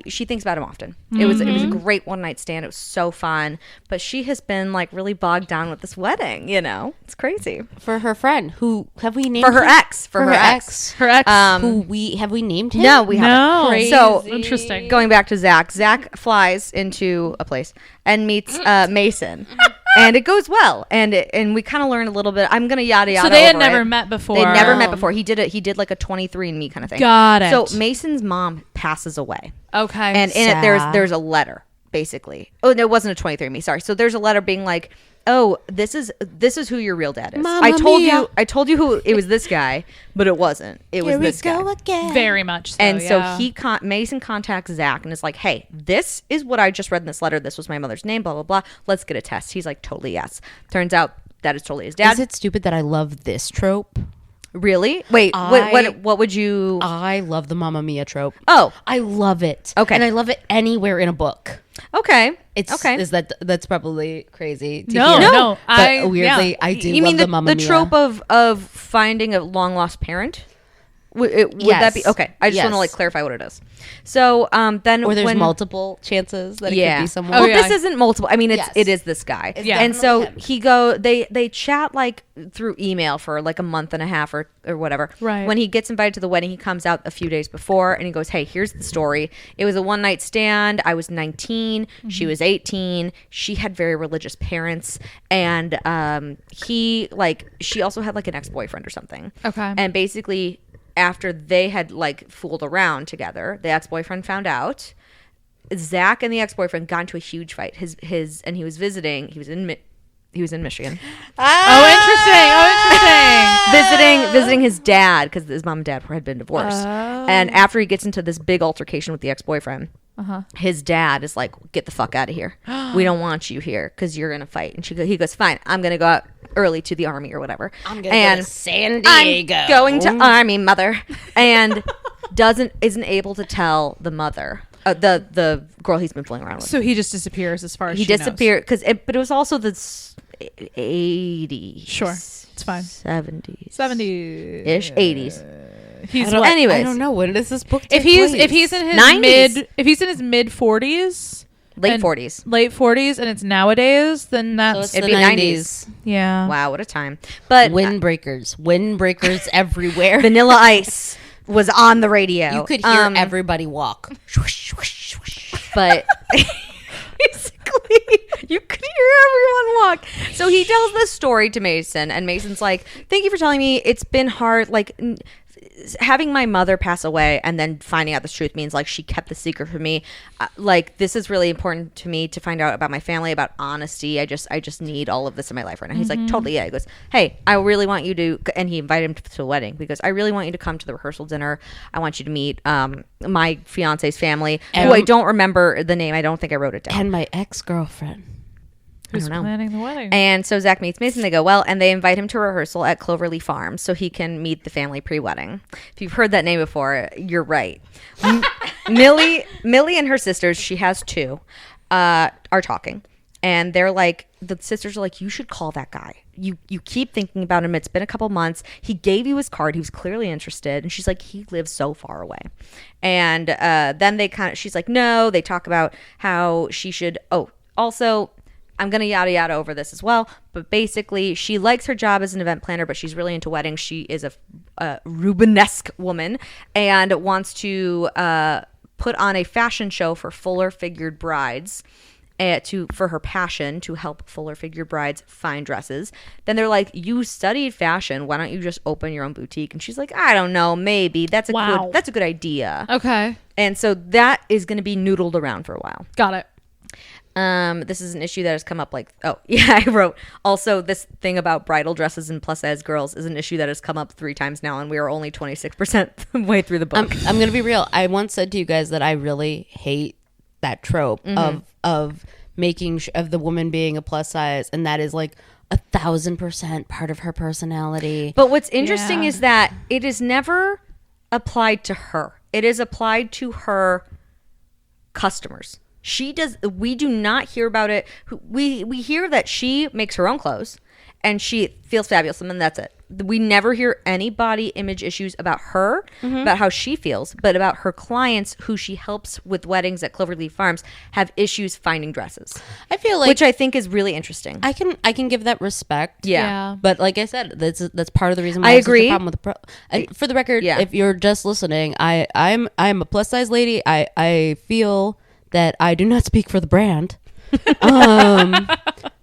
she thinks about him often. It was a great one night stand. It was so fun, but she has been like really bogged down with this wedding. It's crazy For her friend, who have we named for her him? ex. For her ex. Her ex. Who have we named him? No, we haven't. no. Crazy. So Interesting. going back to Zach flies into a place and meets Mason, and it goes well. And we kind of learn a little bit. I'm gonna yada yada. So they had over never it. met before. They never met before. He did like a 23andMe kind of thing. Got it. So Mason's mom passes away, Okay. and in it Sad. there's a letter basically. Oh no, it wasn't a 23andMe. Sorry. So there's a letter being like, oh, this is who your real dad is. Mamma I told mia. you who it was this guy, but it wasn't. It was Here we this guy. go again. Very much so. And yeah. so Mason contacts Zach and is like, hey, this is what I just read in this letter. This was my mother's name, blah, blah, blah. Let's get a test. He's like, totally yes. Turns out that is totally his dad. Is it stupid that I love this trope? Really? Wait, what would you... I love the Mamma Mia trope. Oh, I love it. Okay. And I love it anywhere in a book. okay. It's okay. that's probably crazy to No, hear. no. But weirdly, I do You love mean the Mamma the Mia. trope of finding a long-lost parent? Would that be... Yes. Okay, I just want to Yes. clarify what it is. So then Or there's when... multiple chances that it Yeah. could be someone. Well, Oh, yeah. this isn't multiple. I mean, Yes. it is this guy. Yeah. And so definitely him. they chat like through email for like a month and a half or whatever. Right. When he gets invited to the wedding, he comes out a few days before and he goes, "Hey, here's the story. It was a one night stand. I was 19. She was 18. She had very religious parents, and she also had like an ex-boyfriend or something. Okay. And basically, after they had like fooled around together, the ex-boyfriend found out. Zach and the ex-boyfriend got into a huge fight. And he was visiting. He was in Michigan. Visiting his dad because his mom and dad had been divorced. And after he gets into this big altercation with the ex-boyfriend, his dad is like, "Get the fuck out of here. We don't want you here because you're gonna fight." And he goes, "Fine, I'm gonna go out early to the army or whatever. I'm gonna go to San Diego. I'm going to army, mother." And isn't able to tell the mother, the girl he's been fooling around with. So he just disappears as far as He she knows. disappeared but it was also the 80s. Sure. It's fine. 70s. 70s. Ish. 80s. He's don't- what? anyways. I don't know. When does this book If take he's place? if he's in his 90s. mid 40s, Late and- 40s. late 40s, and it's nowadays, then So that's it's It'd the be 90s. yeah. Wow, what a time. But Windbreakers everywhere. Vanilla Ice was on the radio. You could hear everybody walk. But basically, you could hear everyone walk. So he tells this story to Mason, and Mason's like, "Thank you for telling me. It's been hard. Like, having my mother pass away and then finding out the truth means like she kept the secret from me. Like this is really important to me to find out about my family, about honesty. I just need all of this in my life right now. He's like, totally, yeah. He goes, hey, I really want you to, and he invited him to a wedding because I really want you to come to the rehearsal dinner. I want you to meet my fiance's family, who I don't remember the name. I don't think I wrote it down. And my ex-girlfriend. Who's planning the wedding? And so Zach meets Mason. They go, well, and they invite him to rehearsal at Cloverleaf Farms so he can meet the family pre-wedding. If you've heard that name before, you're right. Millie and her sisters, she has two, are talking. And they're like, the sisters are like, you should call that guy. You keep thinking about him. It's been a couple months. He gave you his card. He was clearly interested. And she's like, he lives so far away. And then she's like, no. They talk about how she should, also, I'm going to yada yada over this as well. But basically, she likes her job as an event planner, but she's really into weddings. She is a Rubenesque woman and wants to put on a fashion show for fuller-figured brides for her passion to help fuller-figured brides find dresses. Then they're like, you studied fashion. Why don't you just open your own boutique? And she's like, I don't know. Maybe. That's a good idea. Okay. And so that is going to be noodled around for a while. Got it. This is an issue that has come up I wrote also this thing about bridal dresses and plus size girls is an issue that has come up 3 times now, and we are only 26% way through the book. I'm going to be real. I once said to you guys that I really hate that trope of making of the woman being a plus size, and that is like 1,000% part of her personality. But what's interesting is that it is never applied to her. It is applied to her customers. We do not hear about it. We hear that she makes her own clothes and she feels fabulous, and then that's it. We never hear any body image issues about her, about how she feels, but about her clients who she helps with weddings at Cloverleaf Farms have issues finding dresses. I feel like, which I think is really interesting. I can give that respect. Yeah. But like I said, that's part of the reason why I have such a agree. problem with for the record, if you're just listening, I'm a plus size lady. I feel that I do not speak for the brand.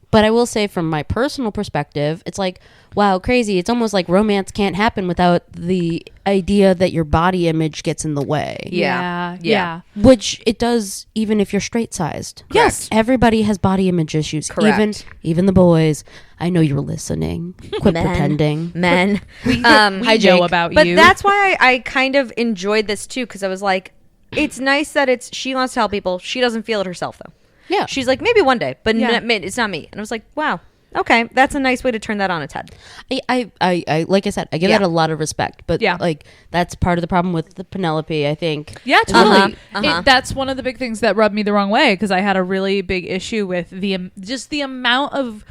But I will say from my personal perspective, it's like, wow, crazy. It's almost like romance can't happen without the idea that your body image gets in the way. Yeah. Which it does even if you're straight sized. Yes. Everybody has body image issues. Correct. Even the boys. I know you're listening. Quit pretending. Men. We Hi, know Jake. about But you. that's why I kind of enjoyed this too, because I was like, it's nice that she wants to help people. She doesn't feel it herself though. Yeah. She's like, maybe one day, but it's not me. And I was like, wow, okay, that's a nice way to turn that on its head. I like I said, I give that a lot of respect, but like that's part of the problem with the Penelope, I think. Yeah, totally. That's one of the big things that rubbed me the wrong way, because I had a really big issue with the amount of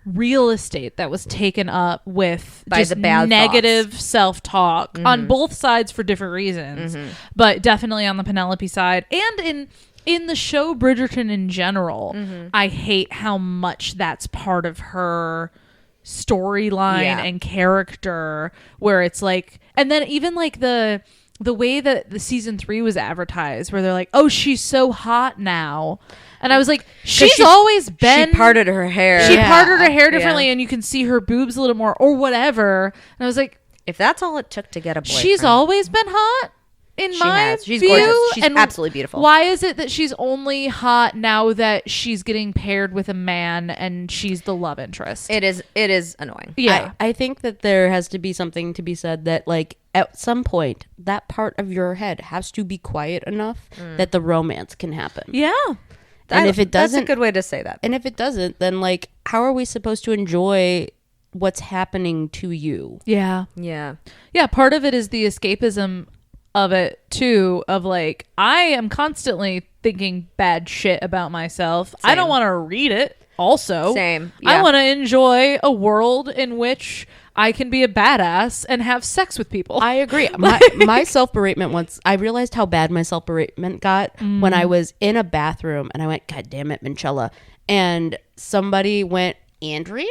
real estate that was taken up with by just the bad negative self-talk on both sides for different reasons, but definitely on the Penelope side and in the show Bridgerton in general. I hate how much that's part of her storyline and character, where it's like, and then even like the way that the season 3 was advertised, where they're like, oh, she's so hot now. And I was like, she's always been. She parted her hair. She parted her hair differently, and you can see her boobs a little more, or whatever. And I was like, if that's all it took to get a boyfriend, she's always been hot. In my She's view, gorgeous. She's and absolutely beautiful. Why is it that she's only hot now that she's getting paired with a man and she's the love interest? It is annoying. Yeah. I think that there has to be something to be said that like at some point that part of your head has to be quiet enough that the romance can happen. Yeah. And if it doesn't, that's a good way to say that. And if it doesn't, then like, how are we supposed to enjoy what's happening to you? Yeah. Yeah. Yeah. Part of it is the escapism of it too, of like, I am constantly thinking bad shit about myself. Same. I don't want to read it. Also, Same. I Yeah. want to enjoy a world in which I can be a badass and have sex with people. I agree. My self-beratement once, I realized how bad my self-beratement got when I was in a bathroom and I went, God damn it, Minchella. And somebody went, Andrea?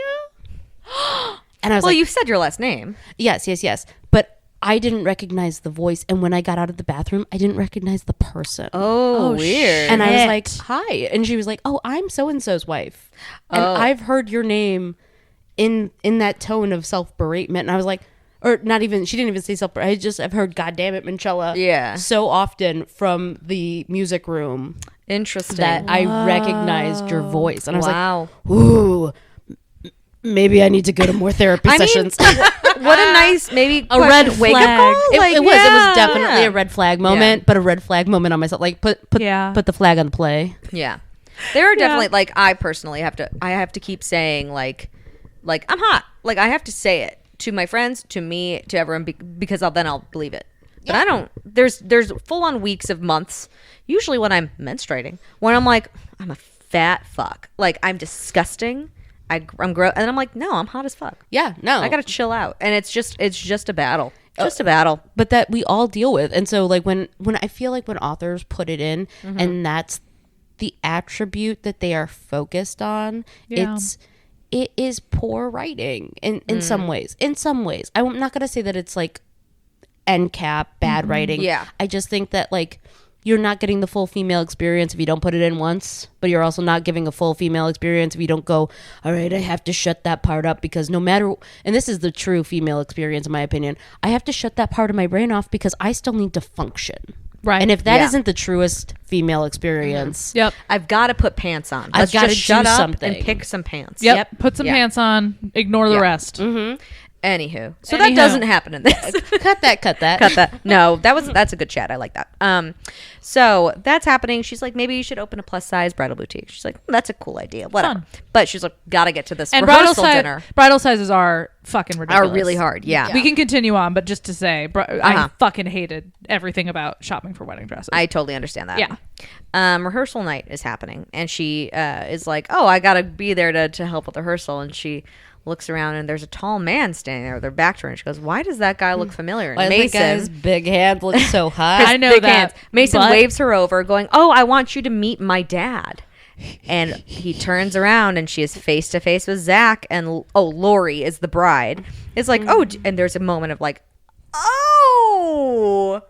And I was Well, like, you said your last name. yes. But I didn't recognize the voice. And when I got out of the bathroom, I didn't recognize the person. Oh, weird. And I was like, hi. And she was like, oh, I'm so-and-so's wife. And I've heard your name in that tone of self-beratement. And I was like, or not even, she didn't even say self, I've heard God damn it, Manchella. Yeah. So often from the music room Interesting. that I recognized your voice. And I was Wow. like, ooh, maybe I need to go to more therapy sessions. What a nice, maybe A red wake flag. up call. It was definitely a red flag moment, but a red flag moment on myself. Like put the flag on the play. Yeah. There are definitely like I personally have to keep saying like I'm hot. Like I have to say it to my friends, to me, to everyone because then I'll believe it. But I don't. There's full on weeks of months. Usually when I'm menstruating, when I'm like I'm a fat fuck. Like I'm disgusting. I'm gross, and I'm like no, I'm hot as fuck. Yeah, no, I gotta chill out, and it's just a battle. Just a battle. But that we all deal with. And so like when I feel like when authors put it in and that's the attribute that they are focused on, it is poor writing in some ways. In some ways. I'm not going to say that it's like NCAP bad writing. Yeah. I just think that like you're not getting the full female experience if you don't put it in once, but you're also not giving a full female experience if you don't go, all right, I have to shut that part up because no matter, and this is the true female experience in my opinion, I have to shut that part of my brain off because I still need to function. Right. And if that Yeah. isn't the truest female experience, Yep. I've got to put pants on. I've Let's gotta just shut do up something. and pick some pants. Yep. Yep. Put some Yeah. pants on. Ignore the rest. Anywho, so Anyhow. that doesn't happen in this. cut that. Cut that. No, that's a good chat. I like that. So that's happening. She's like, maybe you should open a plus size bridal boutique. She's like, that's a cool idea. Whatever. Fun. But she's like, gotta get to this And rehearsal dinner. bridal sizes are fucking ridiculous. Are really hard. Yeah. We can continue on, but just to say, I fucking hated everything about shopping for wedding dresses. I totally understand that. Yeah. Rehearsal night is happening, and she is like, oh, I gotta be there to help with the rehearsal, and she looks around and there's a tall man standing there with their back to her, and she goes, why does that guy look familiar? And why does the guy's big hand look so high? I know big that. hands. Mason but- waves her over, going, oh, I want you to meet my dad. And he turns around and she is face to face with Zach, and Lori is the bride. It's like, and there's a moment of like, oh,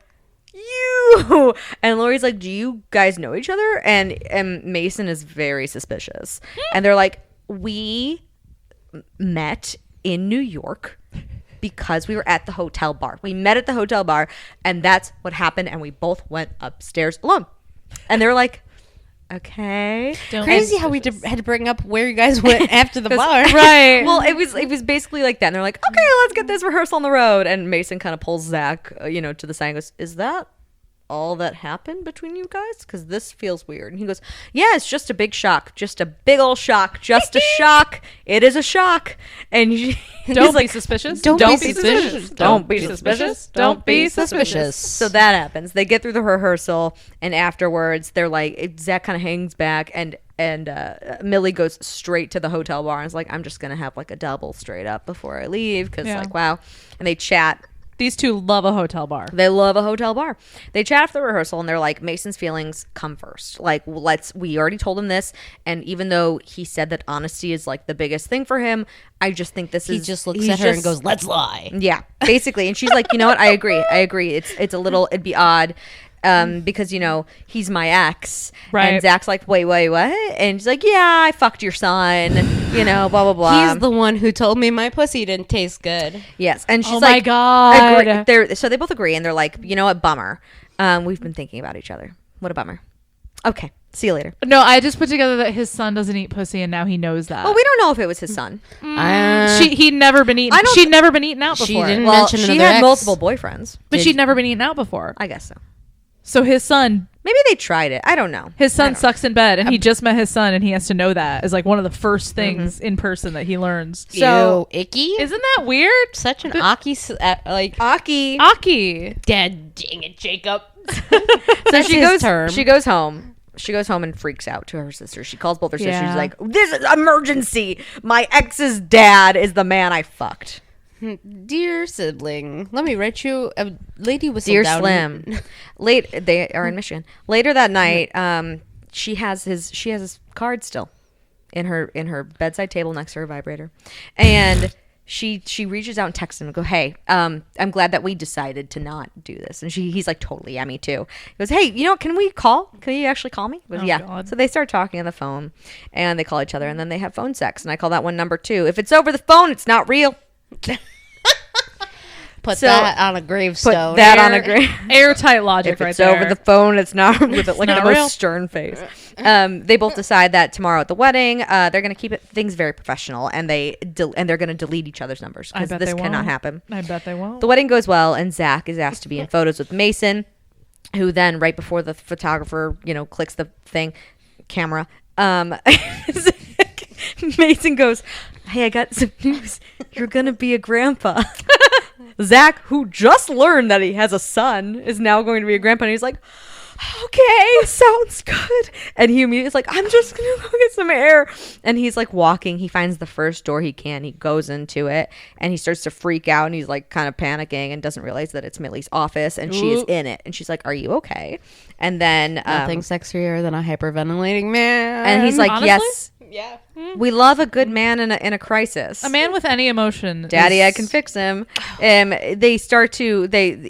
you. And Lori's like, do you guys know each other? And Mason is very suspicious. And they're like, we met in New York because we were at the hotel bar. We met at the hotel bar, and that's what happened, and we both went upstairs alone. And they were like, okay. Crazy how we had to bring up where you guys went after the bar. Right. Well, it was basically like that. And they're like, okay, let's get this rehearsal on the road. And Mason kind of pulls Zach, to the side and goes, is that all that happened between you guys? Because this feels weird. And he goes, yeah, it's just a big shock. Just a big old shock. Just a shock. It is a shock. And Don't be suspicious. Don't Don't be be suspicious. Don't be suspicious. Don't be suspicious. So that happens. They get through the rehearsal, and afterwards, they're like, Zach kind of hangs back, and Millie goes straight to the hotel bar and is like, I'm just gonna have like a double straight up before I leave because like wow. And they chat. These two love a hotel bar. They love a hotel bar. They chat after the rehearsal, and they're like, Mason's feelings come first. Like, we already told him this, and even though he said that honesty is like the biggest thing for him, I just think He just looks at her and goes, let's lie. yeah, basically. And she's like, you know what? I agree. It's a little, it'd be odd. Because he's my ex, Right? And Zach's like, wait, what? And she's like, yeah, I fucked your son, blah blah blah. He's the one who told me my pussy didn't taste good. Yes, and she's Oh like, my God. So they both agree, and they're like, you know what, bummer. We've been thinking about each other. What a bummer. Okay, see you later. No, I just put together that his son doesn't eat pussy, and now he knows that. Well, we don't know if it was his son. He'd never been eaten. She'd never been eaten out She before. didn't Well, mention she another had ex. multiple boyfriends. But she'd never been eaten out before. I guess so. So his son Maybe they tried it. I don't know. His son sucks in bed, and he just met his son, and he has to know that as like one of the first things in person that he learns. So icky. Isn't that weird? Such an Aki, like Aki. Aki. Dad, dang it, Jacob. So she his goes. term. She goes home. She goes home and freaks out to her sister. She calls both her sisters. Yeah. She's like, "This is emergency. My ex's dad is the man I fucked." Dear sibling, let me write you a lady whistle Dear down. Slim. They are in Michigan. Later that night, she has his card still in her bedside table next to her vibrator, and she reaches out and texts him and go, "Hey, I'm glad that we decided to not do this." And he's like, "Totally, yeah, me too." He goes, "Hey, you know what? Can we call? Can you actually call me?" He goes, Oh, yeah. God. So they start talking on the phone, and they call each other, and then they have phone sex. And I call that one number 2. If it's over the phone, it's not real. Put So- that on a Put gravestone. that on a grave. Airtight logic If right it's there. over the phone, it's not with it like not the real. most stern face. They both decide that tomorrow at the wedding, they're going to keep things very professional, and they're going to delete each other's numbers I because bet this they cannot won't. happen. I bet they won't. The wedding goes well, and Zach is asked to be in photos with Mason, who then, right before the photographer, clicks the camera, Mason goes, "Hey, I got some news. You're gonna be a grandpa." Zach, who just learned that he has a son, is now going to be a grandpa, and he's like, "Okay, sounds good." And he immediately is like, "I'm just gonna go get some air." And he's like walking. He finds the first door he can. He goes into it, and he starts to freak out, and he's like kind of panicking and doesn't realize that it's Millie's office, and she is in it. And she's like, "Are you okay?" And then Nothing sexier than a hyperventilating man. and he's like, Honestly? "Yes, yeah. we love a good man in a crisis." A man with any emotion. Daddy, is- I can fix him. They start to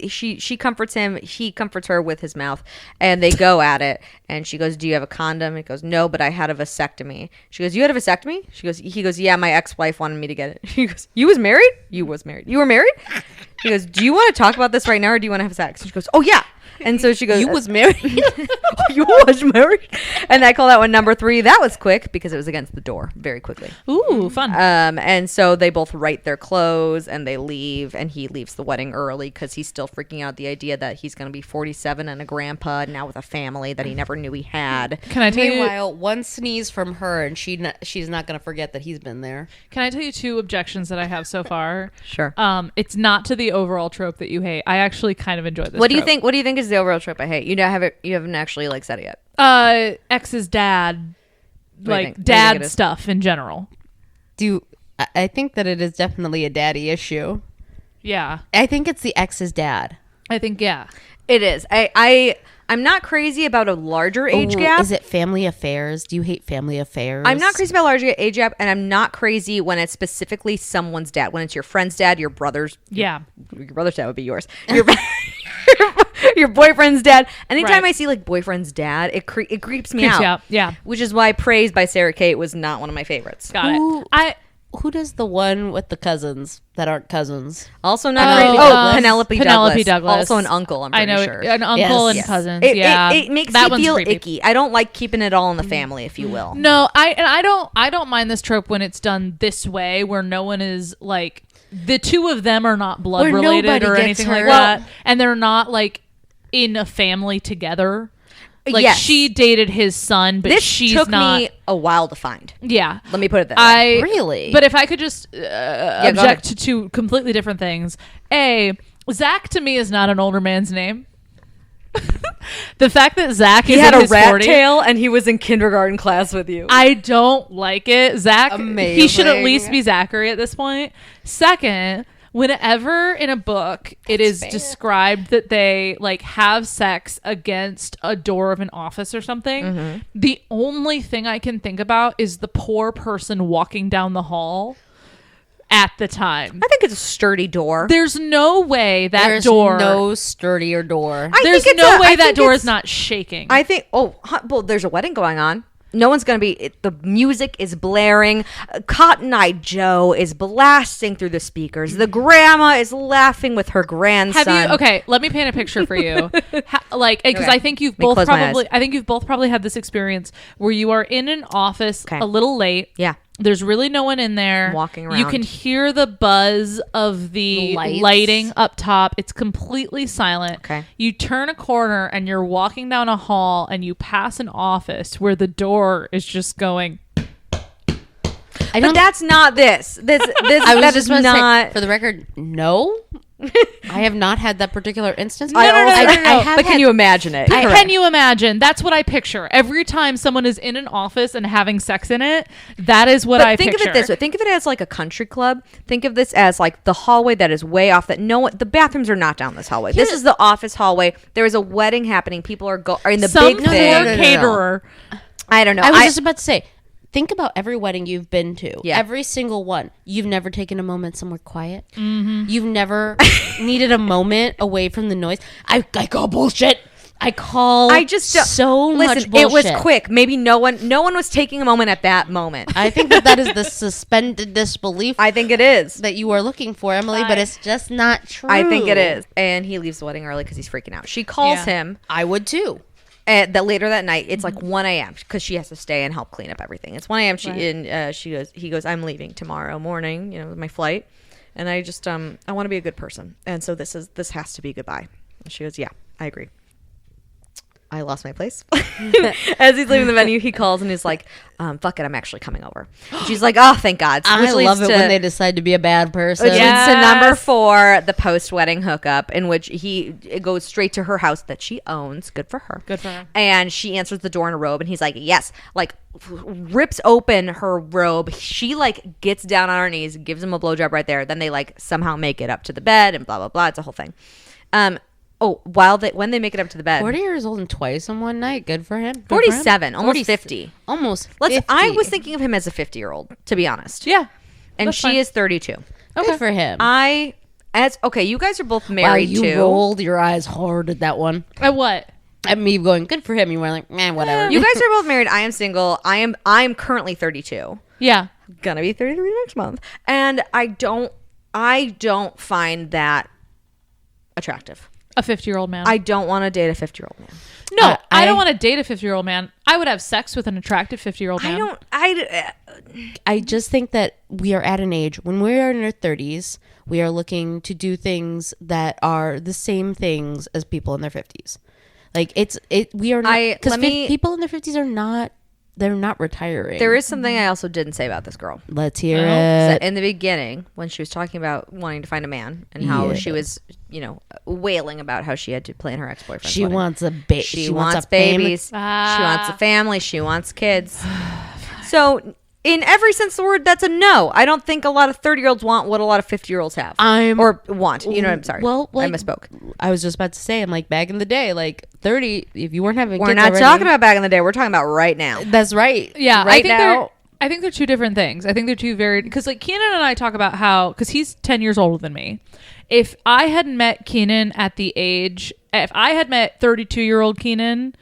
she comforts him, he comforts her with his mouth, and they go at it. And she goes, "Do you have a condom?" He goes, "No, but I had a vasectomy." She goes, "You had a vasectomy?" He goes, "Yeah, my ex-wife wanted me to get it." She goes, "You was married? You was married. You were married?" He goes, "Do you want to talk about this right now, or do you want to have sex?" And she goes, "Oh yeah." And so she goes, You was married. "You was married?" And I call that one number 3. That was quick because it was against the door very quickly. Ooh, fun. And so they both write their clothes and they leave, and he leaves the wedding early because he's still freaking out the idea that he's going to be 47 and a grandpa now with a family that he never knew he had. Can I tell you? Meanwhile, one sneeze from her, and she's not going to forget that he's been there. Can I tell you 2 objections that I have so far? Sure. It's not to the overall trope that you hate. I actually kind of enjoy this. What do you trope. think? What do you think is the overall trope I hate? You haven't actually said it yet. Ex's dad, do you think? What do you think dad it is? stuff in general. I think that it is definitely a daddy issue. Yeah, I think it's the ex's dad. I think yeah. It is. I'm not crazy about a larger age Ooh, gap. Is it family affairs? Do you hate family affairs? I'm not crazy about larger age gap, and I'm not crazy when it's specifically someone's dad. When it's your friend's dad, your brother's. Yeah. Your brother's dad would be yours. Your boyfriend's dad. Anytime Right. I see like boyfriend's dad, it creeps me Creeps out. you out, yeah. Which is why Praise by Sarah Kate was not one of my favorites. Got Who- it. Who does the one with the cousins that aren't cousins? Also not Penelope great. Douglas. Penelope Douglas. Douglas. Also an uncle, I'm I pretty know sure. an uncle and Yes. cousins. It, yeah, it makes that me one's feel creepy. icky. I don't like keeping it all in the family, if you will. No, I don't mind this trope when it's done this way, where no one is like the two of them are not blood Where related nobody or gets anything like hurt. that, and they're not like in a family together. Like Yes. she dated his son, but This she's took not. me a while to find. Yeah, Let me put it that way. Really? But if I could just go ahead. object to 2 completely different things. Zach to me is not an older man's name. The fact that Zach He is had in a his rat 40s, tail and he was in kindergarten class with you. I don't like it. Zach, he should at Amazing. least be Zachary at this point. Second, whenever in a book it is described that they like have sex against a door of an office or something, the only thing I can think about is the poor person walking down the hall at the time. I think it's a sturdy door. There's no way that There's door. no sturdier door. There's think it's no a- way I that think door it's- is not shaking. I think. Oh, well, there's a wedding going on. No one's gonna be. The music is blaring. Cotton Eye Joe is blasting through the speakers. The grandma is laughing with her grandson. Have you? Okay, let me paint a picture for you. Because Okay. I think you've Let me both close my eyes. probably. I think you've both probably had this experience where you are in an office Okay. a little late. Yeah. There's really no one in there. Walking You around. can hear the buzz of the Lights. lighting up top. It's completely silent. Okay. You turn a corner and you're walking down a hall and you pass an office where the door is just going. I But that's not this. This I was that just is about to say, not. for the record, no. I have not had that particular instance. I have but can had- you imagine it? Can you imagine? That's what I picture. Every time someone is in an office and having sex in it, that is what I think picture. of it this way. Think of it as like a country club. Think of this as like the hallway that is way off. That the bathrooms are not down this hallway. This is the office hallway. There is a wedding happening. People are in the Some big poor thing. no. caterer. I don't know. I was just about to say, think about every wedding you've been to. Yeah. Every single one. You've never taken a moment somewhere quiet. Mm-hmm. You've never needed a moment away from the noise. I call bullshit. I call I just don't- so much listen, bullshit. it was quick. Maybe no one was taking a moment at that moment. I think that is the suspended disbelief I think it is. that you are looking for, Emily, but it's just not true. I think it is. And he leaves the wedding early because he's freaking out. She calls him. I would too. That later that night, it's like 1 a.m. because she has to stay and help clean up everything. It's 1 a.m. He goes, I'm leaving tomorrow morning, my flight. And I just, I want to be a good person. And so this has to be goodbye. And she goes, yeah, I agree. I lost my place. As he's leaving the venue, he calls and he's like, fuck it, I'm actually coming over. And she's like, oh, thank God. I love it when they decide to be a bad person. Which leads to number 4, the post-wedding hookup, in which it goes straight to her house that she owns. Good for her. Good for her. And she answers the door in a robe, and he's like, yes. Like, rips open her robe. She, like, gets down on her knees, gives him a blowjob right there. Then they, like, somehow make it up to the bed and blah, blah, blah. It's a whole thing. When they make it up to the bed. 40 years old and twice in one night. Good for him. 47, almost 50. Almost 50. I 50. was thinking of him as a 50-year-old, to be honest. Yeah. And that's she fine. is 32. Good for him. You guys are both Wow, married you too. rolled your eyes hard at that one. At what? At me going, good for him. You were like, whatever. You guys are both married. I am single. I'm currently 32. Yeah. Gonna be 33 next month. And I don't find that attractive. A 50-year-old man. I don't want to date a 50-year-old man. No, I don't want to date a 50-year-old man. I would have sex with an attractive 50-year-old man. I just think that we are at an age when we are in our 30s, we are looking to do things that are the same things as people in their 50s. Like we are not, because people in their 50s are not, they're not retiring. There is something I also didn't say about this girl. Let's hear So it. in the beginning, when she was talking about wanting to find a man and how she was, wailing about how she had to plan her ex-boyfriend's She wedding. wants a baby. She wants babies. She wants a family. She wants kids. So in every sense of the word, that's a no. I don't think a lot of 30-year-olds want what a lot of 50-year-olds have. Well, I'm sorry. Well, I misspoke. I was just about to say, I'm like, back in the day, like 30, if you weren't having We're kids not already, talking about back in the day. We're talking about right now. That's right. Yeah, right now. I think they're two different things. I think they're two very, because like Keenan and I talk about how, because he's 10 years older than me. If I had met Keenan at the age, if I had met 32-year-old Keenan,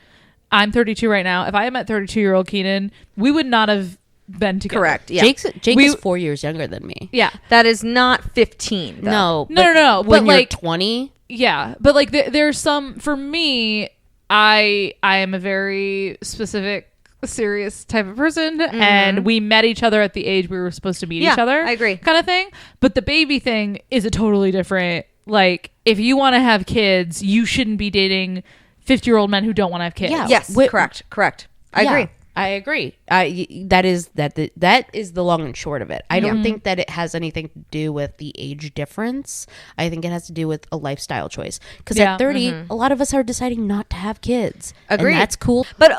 I'm 32 right now. If I had met 32-year-old Keenan, we would not have been together. Correct. Yeah. Jake is 4 years younger than me. Yeah. That is not 15. Though. No. When But you're like 20, yeah, but like there's some, for me, I am a very specific, serious type of person, and we met each other at the age we were supposed to meet each other. I agree. Kind of thing. But the baby thing is a totally different, like, if you want to have kids, you shouldn't be dating 50-year-old men who don't want to have kids. Yeah. Yes. Correct. I agree. I agree. That is the long and short of it. I don't think that it has anything to do with the age difference. I think it has to do with a lifestyle choice. Because at 30, a lot of us are deciding not to have kids. Agreed. And that's cool. But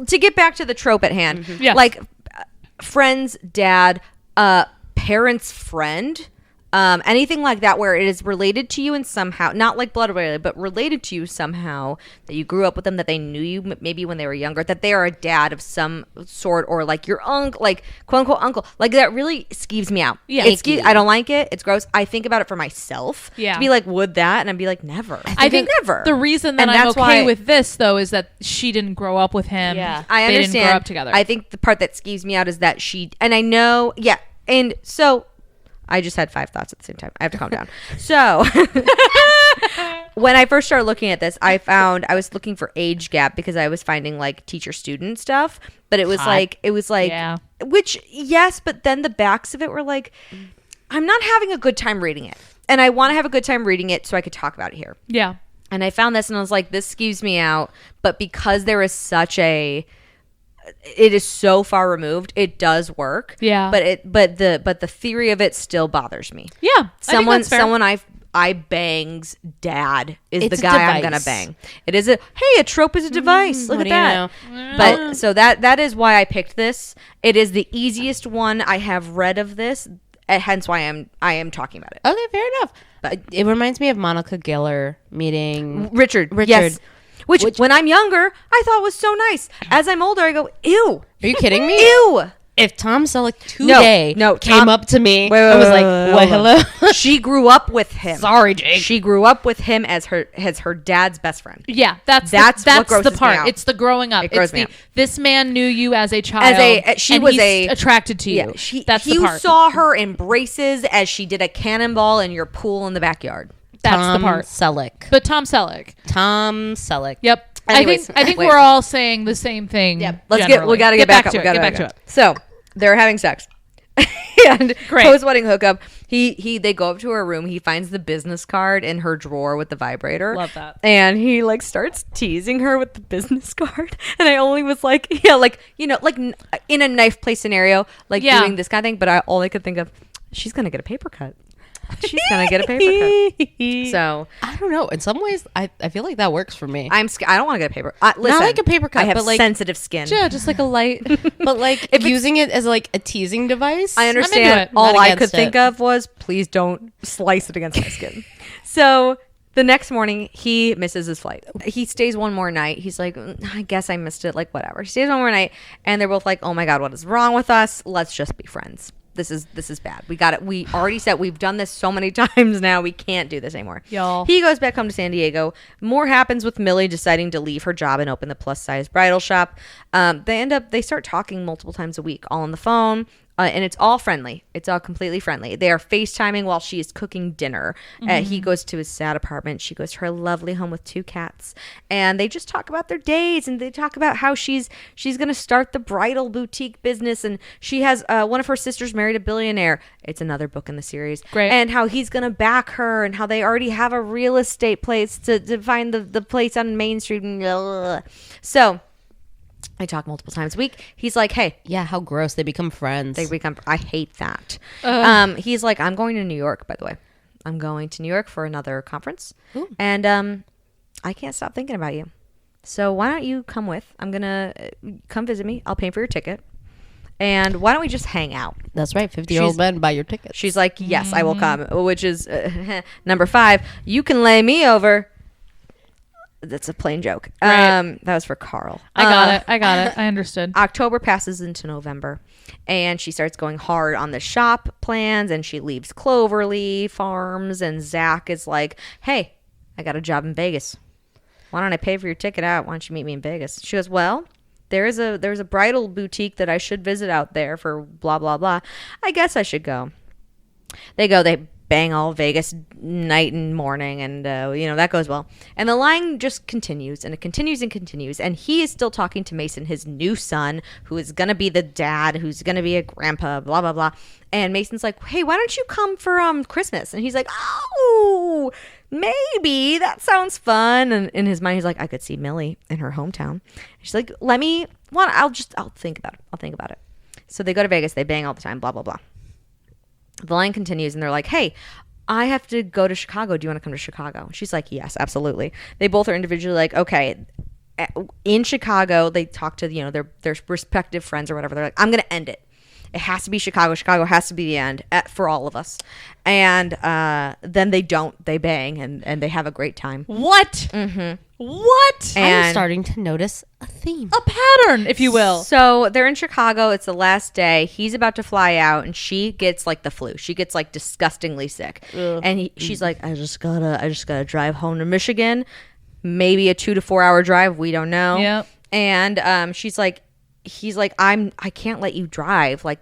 to get back to the trope at hand, Yes. like friend's dad, parent's friend, anything like that where it is related to you in somehow, not like blood related, but related to you somehow, that you grew up with them, that they knew you maybe when they were younger, that they are a dad of some sort, or like your uncle, like quote unquote uncle, like that really skeeves me out. Yeah. I don't like it. It's gross. I think about it for myself. Yeah. To be like, would that? And I'd be like, never. I think never. the reason that And I'm that's okay why- with this, though, is that she didn't grow up with him. Yeah. I They understand. didn't grow up together. I think the part that skeeves me out is that and I know, and so I just had 5 thoughts at the same time. I have to calm down. So when I first started looking at this, I was looking for age gap because I was finding like teacher student stuff, but it was like, Yeah. which yes, but then the backs of it were like, I'm not having a good time reading it, and I want to have a good time reading it so I could talk about it here. Yeah. And I found this and I was like, this skews me out. But because there is it is so far removed, it does work. Yeah. But the theory of it still bothers me. Yeah. I think that's fair. Someone I bangs dad is It's the a guy I'm device. gonna bang. It is a trope is a device. Look what at do you that. But so that is why I picked this. It is the easiest one I have read of this. Hence why I am talking about it. Okay, fair enough. But it reminds me of Monica Geller meeting Richard. Yes. Which when I'm younger, I thought was so nice. As I'm older, I go, ew. Are you kidding me? Ew. if Tom Selleck today No, came Tom- up to me Wait, and was like, wait, "Well, hold on. hello." She grew up with him. Sorry, Jake. She grew up with him as her dad's best friend. Yeah, that's That's what the grosses me part. out. It's the growing up. It grosses It's me the out. this man knew you as a child. She and was he's attracted to you. Yeah, that's you the part. saw her in braces as she did a cannonball in your pool in the backyard. That's Tom the part. Selleck. But Tom Selleck. Tom Selleck. Yep. Anyways, I think wait. we're all saying the same thing. Yep. We generally. gotta get back up. to We it. gotta Get back to it. So they're having sex. And Great. post wedding hookup. They go up to her room. He finds the business card in her drawer with the vibrator. Love that. And he like starts teasing her with the business card. And I only was like, yeah, like like in a knife play scenario, like Yeah. doing this kind of thing. But all I could think of, she's gonna get a paper cut. She's gonna get a paper cut. So I don't know. In some ways, I feel like that works for me. I don't want to get a paper. Listen, Not like a paper cut, I have but like sensitive skin. Yeah, just like a light, but like using it as like a teasing device. I into understand. it. All Not I against could think it. of was, please don't slice it against my skin. So the next morning, he misses his flight. He stays one more night. He's like, I guess I missed it. Like, whatever. He stays one more night, and they're both like, oh my God, what is wrong with us? Let's just be friends. This is bad. We got it. We already said we've done this so many times now. We can't do this anymore. Y'all. He goes back home to San Diego. More happens with Millie deciding to leave her job and open the plus size bridal shop. They start talking multiple times a week, all on the phone. And it's all friendly. It's all completely friendly. They are FaceTiming while she is cooking dinner. He goes to his sad apartment. She goes to her lovely home with 2 cats. And they just talk about their days. And they talk about how she's going to start the bridal boutique business. And she has one of her sisters married a billionaire. It's another book in the series. Great. And how he's going to back her. And how they already have a real estate place to find the place on Main Street. And blah, blah, blah. So I talk multiple times a week. He's like, hey, Yeah, how gross. They become friends. I hate that. He's like, I'm going to New York, by the way. I'm going to New York for another conference. Ooh. And I can't stop thinking about you. So why don't you come with? I'm going to come visit me. I'll pay for your ticket. And why don't we just hang out? That's right. 50-year-old men buy your tickets. She's like, yes, I will come. Which is number 5. You can lay me over. That's a plain joke. Right. That was for Carl. I got it. I understood. October passes into November, and she starts going hard on the shop plans, and she leaves Cloverleaf Farms, and Zach is like, hey, I got a job in Vegas. Why don't I pay for your ticket out? Why don't you meet me in Vegas? She goes, well, there's a bridal boutique that I should visit out there for blah, blah, blah. I guess I should go. They bang all Vegas night and morning, and that goes well. And the lying just continues, and it continues and continues. And he is still talking to Mason, his new son, who is gonna be the dad, who's gonna be a grandpa, blah blah blah. And Mason's like, hey, why don't you come for Christmas? And he's like, oh, maybe that sounds fun. And in his mind, he's like, I could see Millie in her hometown. She's like, I'll think about it. So they go to Vegas, they bang all the time, blah blah blah. The line continues, and they're like, hey, I have to go to Chicago. Do you want to come to Chicago? She's like, yes, absolutely. They both are individually like, okay. In Chicago, they talk to, their respective friends or whatever. They're like, I'm going to end it. It has to be Chicago. Chicago has to be the end for all of us. And then they don't. They bang, and they have a great time. What? Mm-hmm. What? I'm starting to notice a theme. A pattern, if you will. So they're in Chicago. It's the last day. He's about to fly out, and she gets like the flu. She gets like disgustingly sick, and she's like, I just gotta drive home to Michigan. Maybe a 2 to 4 hour drive. We don't know. Yep. And he's like, I can't let you drive. Like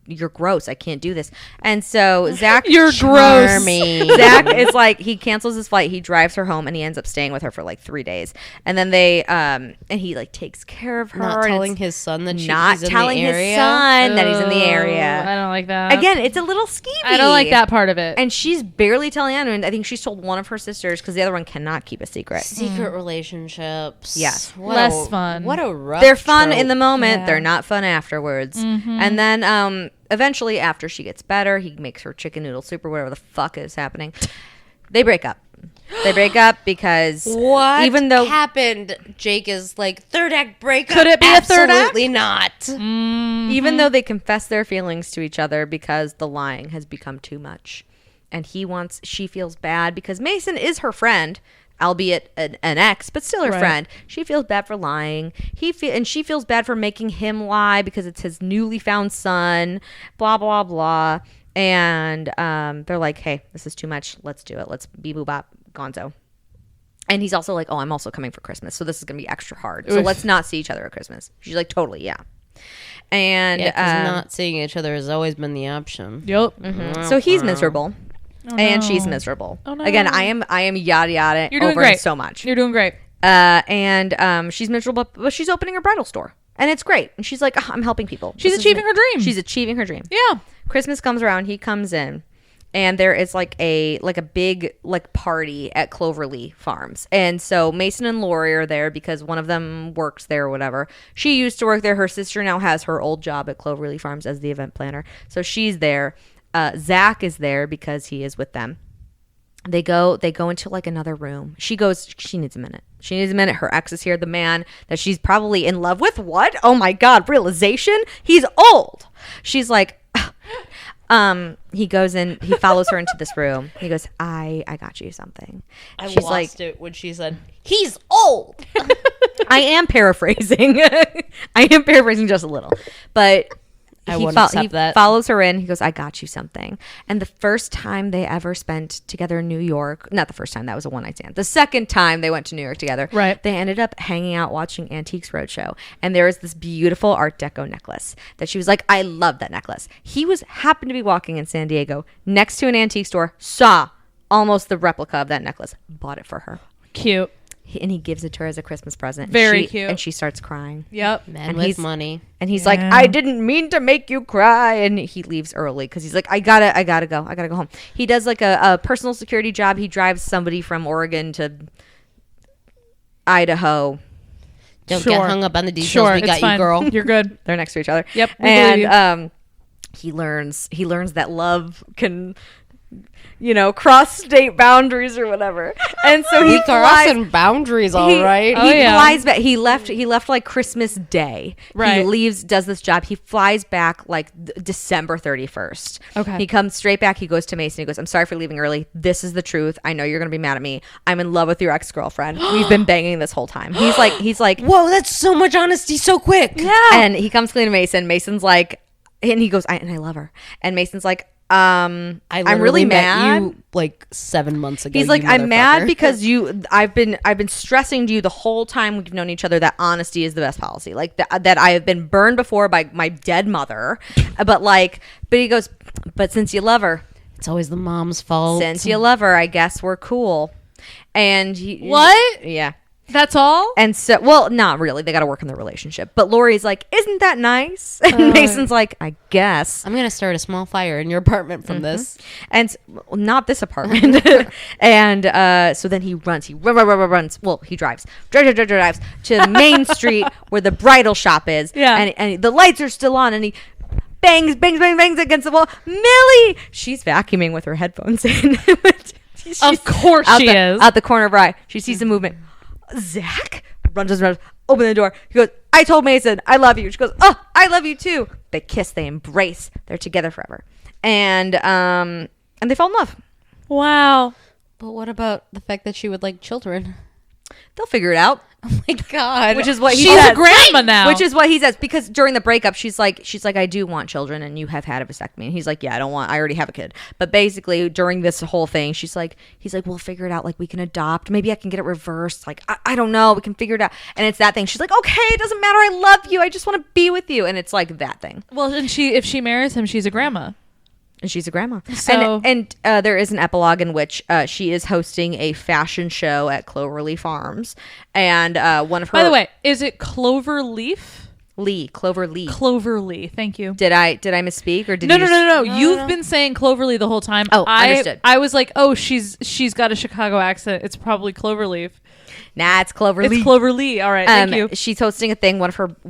you're gross. I can't do this. And so Zach, You're gross. Zach is like, he cancels his flight. He drives her home, and he ends up staying with her for like 3 days. And then and he like takes care of her. Not and telling it's his son that not he's in telling the his area. son that he's in the area. I don't like that. Again, it's a little skeevy. I don't like that part of it. And she's barely telling Andrew. And I think she's told one of her sisters because the other one cannot keep a secret. Secret relationships. Yes. What fun. What a rough They're fun trope. in the moment. Yeah. They're not fun afterwards. And then eventually, after she gets better, he makes her chicken noodle soup or whatever the fuck is happening. They break up. They break up because What even though happened, Jake is like, third act breakup. Could it be a third act? Absolutely not. even though they confess their feelings to each other because the lying has become too much. And she feels bad because Mason is her friend. albeit an ex, but still her Right. friend. She feels bad for lying. And she feels bad for making him lie because it's his newly found son. Blah blah blah. And they're like, hey, this is too much. Let's do it. Let's be boop bop gonzo. And he's also like, oh, I'm also coming for Christmas, so this is gonna be extra hard. So let's not see each other at Christmas. She's like, totally, yeah. And Yeah, 'cause not seeing each other has always been the option. Yep. so he's miserable. Oh, And no. she's miserable. Oh, no. Again, I am yada yada You're doing over great. it so much. You're doing great. And she's miserable, but she's opening her bridal store, and it's great. And she's like, I'm helping people. She's This is achieving me." her dream. She's achieving her dream. Yeah. Christmas comes around. He comes in, and there is like a big party at Cloverleaf Farms. And so Mason and Lori are there because one of them works there or whatever. She used to work there. Her sister now has her old job at Cloverleaf Farms as the event planner. So she's there. Zach is there because he is with them. They go into like another room. She needs a minute. Her ex is here, the man that she's probably in love with. What? Oh my God, realization. He's old. She's like, he goes in, he follows her into this room. He goes, I got you something. She's She's lost it when she said, he's old. I am paraphrasing. I am paraphrasing just a little. But I wouldn't accept that. Follows her in. He goes, I got you something. And the first time they ever spent together in New York, not the first time, that was a one-night stand. The second time they went to New York together, Right. they ended up hanging out watching Antiques Roadshow. And there was this beautiful Art Deco necklace that she was like, I love that necklace. He happened to be walking in San Diego next to an antique store, saw almost the replica of that necklace, bought it for her. Cute. And he gives it to her as a Christmas present. Very cute. And she starts crying. Yep. Men And with he's- money. And he's like, I didn't mean to make you cry. And he leaves early because he's like, I gotta go. I gotta go home. He does like a personal security job. He drives somebody from Oregon to Idaho. Don't Sure. get hung up on the details. Sure, We it's got fine. you, girl. You're good. They're next to each other. Yep, we believe you. And he learns that love can, cross state boundaries or whatever. And so he We crossing boundaries, all right. Oh, He yeah. flies back. He left like Christmas Day. He Right. leaves, does this job. He flies back like December 31st. Okay. He comes straight back. He goes to Mason. He goes, I'm sorry for leaving early. This is the truth. I know you're going to be mad at me. I'm in love with your ex-girlfriend. We've been banging this whole time. He's like, Whoa, that's so much honesty so quick. Yeah. and he comes clean to Mason. Mason's like, and he goes, and I love her. And Mason's like, I'm really literally met mad. you like 7 months ago. He's you like, I'm mad motherfucker." because I've been stressing to you the whole time we've known each other that honesty is the best policy. Like that I have been burned before by my dead mother, but he goes, but since you love her, it's always the mom's fault. since you love her, I guess we're cool. And What? Yeah. That's all? And so, well, not really. They got to work on their relationship. But Lori's like, isn't that nice? And Mason's like, I guess. I'm gonna start a small fire in your apartment from this. And not this apartment. And so then he runs. He runs. Well, he drives to Main Street where the bridal shop is. Yeah. And the lights are still on. And he bangs against the wall. Millie! She's vacuuming with her headphones in. She's Of course out she is. Out the corner of her eye. She sees the movement. Zach runs, open the door. He goes, I told Mason, I love you. She goes, oh, I love you too. They kiss, they embrace. They're together forever. And they fall in love. Wow. But what about the fact that she would like children? They'll figure it out. Oh my god. Which is what he She's says. a grandma now. Which is what he says, because during the breakup, she's like, I do want children, and you have had a vasectomy. And he's like, yeah, I already have a kid. But basically, during this whole thing, he's like, we'll figure it out. Like, we can adopt. Maybe I can get it reversed. Like, I don't know. We can figure it out. And it's that thing. She's like, okay, it doesn't matter. I love you. I just want to be with you. And it's like that thing. Well, and if she marries him, she's a grandma. And she's a grandma. So- And there is an epilogue in which she is hosting a fashion show at Cloverleaf Farms. And one of her... By the way, is it Clover Leaf? Clover Lee. Cloverly. Thank you. Did I misspeak or did No, you no, just- no, no. You've been saying Cloverly the whole time. Oh, understood. I was like, oh, she's got a Chicago accent. It's probably Cloverleaf. Nah, it's Clover Lee. It's Cloverly. All right, thank you. She's hosting a thing. One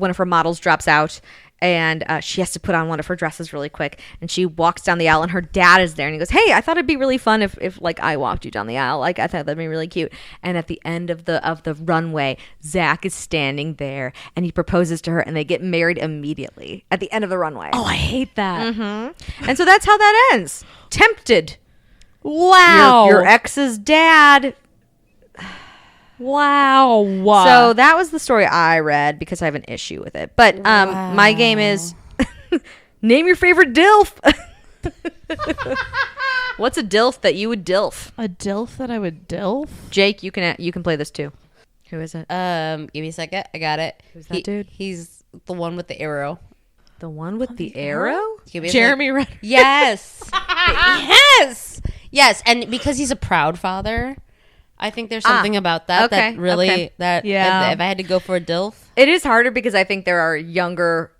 of her models drops out, and she has to put on one of her dresses really quick. And she walks down the aisle, and her dad is there, and he goes, "Hey, I thought it'd be really fun if like I walked you down the aisle. Like I thought that'd be really cute." And at the end of the runway, Zach is standing there, and he proposes to her, and they get married immediately at the end of the runway. Oh, I hate that. And so that's how that ends. Tempted. Wow. Your ex's dad. Wow. So that was the story I read because I have an issue with it. But my game is name your favorite DILF. What's a DILF that you would DILF? A DILF that I would DILF? Jake, you can play this too. Who is it? Give me a second. I got it. Who's that dude? He's the one with the arrow. The one with the arrow? Give me a Jeremy Renner. Yes. Yes. Yes. And because he's a proud father, I think there's something about that that really if I had to go for a DILF. It is harder because I think there are younger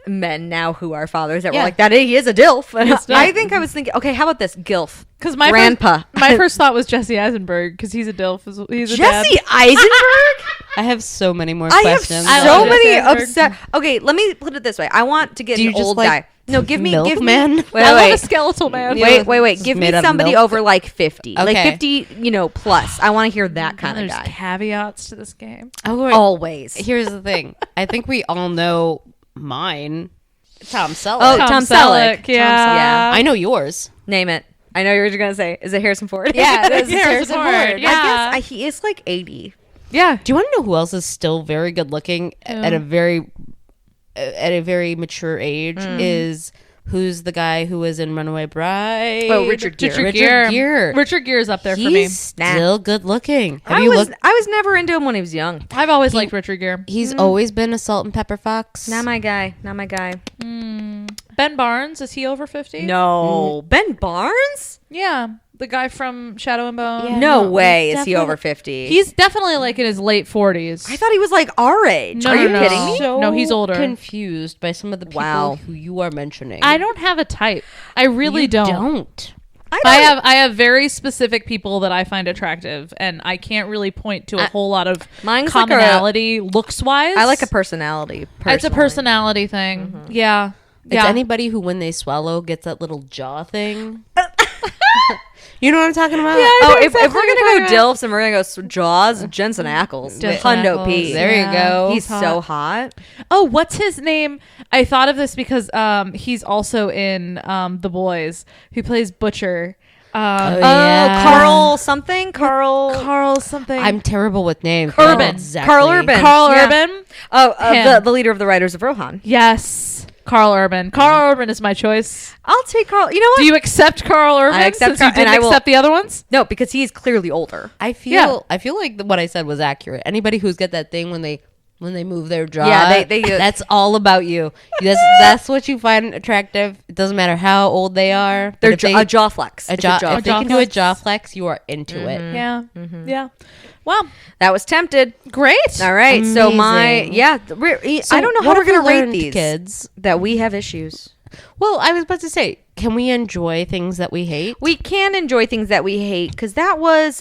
men now who are fathers that were like, that he is a DILF. I think I was thinking, okay, how about this? GILF. Because my grandpa. My first thought was Jesse Eisenberg because he's a DILF. He's a Jesse dad. Eisenberg? I have so many more I questions. have I so love many Jesse Eisenberg. upset. Okay, let me put it this way. I want to get Do you an just old like guy. No, give me. Milkman? Wait, I love a wait. skeletal man. Wait. Give me made of somebody milk? over like 50. Like Okay. 50, plus. I want to hear that kind of There's guy. caveats to this game. Always. Here's the thing. I think we all know mine. Tom Selleck. Oh, Tom Selleck. Yeah. I know yours. Name it. I know you're going to say, is it Harrison Ford? Yeah, it is Harrison Ford. Yeah. I guess he is like 80. Yeah. Do you want to know who else is still very good looking at a very mature age? Is who's the guy who was in Runaway Bride? Oh, Richard Gere. Richard Gere. Richard Gere's up there for me. He's still good looking. Have I you was looked? never into him when he was young. I've always liked Richard Gere. He's always been a Salt and Pepper Fox. Not my guy. Ben Barnes, is he over 50? No. Ben Barnes? Yeah. The guy from Shadow and Bone. Yeah. No, no, way he's is he over 50. He's definitely like in his late 40s. I thought he was like our age. No, Are you no, kidding me? So No, he's older. Confused by some of the people Wow. who you are mentioning. I don't have a type. I really You don't. I I have very specific people that I find attractive, and I can't really point to a whole lot of Mine's like commonality looks wise. I like a personality. It's a personally. personality thing. Yeah. It's Yeah. anybody who, when they swallow, gets that little jaw thing. You know what I'm talking about? Yeah, I Oh, know if exactly we're what gonna you're go talking about. DILFs and we're gonna go Jaws, Jensen Ackles, Jensen Hundo Ackles. P. There you go. He's so hot. Oh, what's his name? I thought of this because he's also in The Boys. He plays Butcher. Yeah. Carl something. Carl something. I'm terrible with names. Urban. Carl Urban. Carl Yeah. Urban. Oh, Him. the leader of the Writers of Rohan. Yes. Carl Urban. Carl Urban is my choice. I'll take Carl. You know what? Do you accept Carl Urban? I accept since Carl- you didn't and I will- accept the other ones? No, because he's clearly older. I feel like what I said was accurate. Anybody who's got that thing when they move their jaw, Yeah, they that's all about you. That's what you find attractive. It doesn't matter how old they are. They're But if a jaw flex. a It's jaw, jaw if they flex. can do a jaw flex, you are into it. Yeah. Yeah. Well, That was Tempted. great. All right. So Amazing. I don't know how what we're have we gonna rate learned, these kids. that we have issues. Well, I was about to say, can we enjoy things that we hate? We can enjoy things that we hate because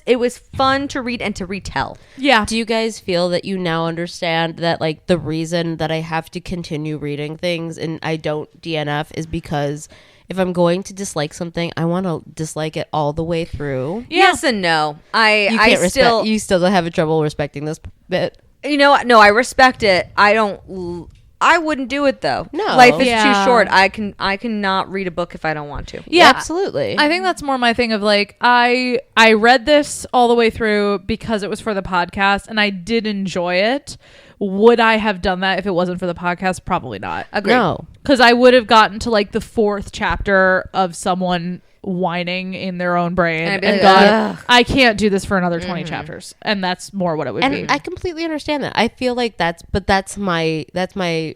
it was fun to read and to retell. Yeah. Do you guys feel that you now understand that like the reason that I have to continue reading things and I don't DNF is because if I'm going to dislike something, I want to dislike it all the way through. Yes and no. You still don't have trouble respecting this bit. You know what? No, I respect it. I wouldn't do it though. No. Life is Yeah. too short. I cannot read a book if I don't want to. Yeah, absolutely. I think that's more my thing of like I read this all the way through because it was for the podcast and I did enjoy it. Would I have done that if it wasn't for the podcast? Probably not. Agreed. No. Because I would have gotten to like the 4th chapter of someone whining in their own brain And I'd be and like, gone, "Ugh." I can't do this for another 20 chapters. And that's more what it would be. And I completely understand that. I feel like that's my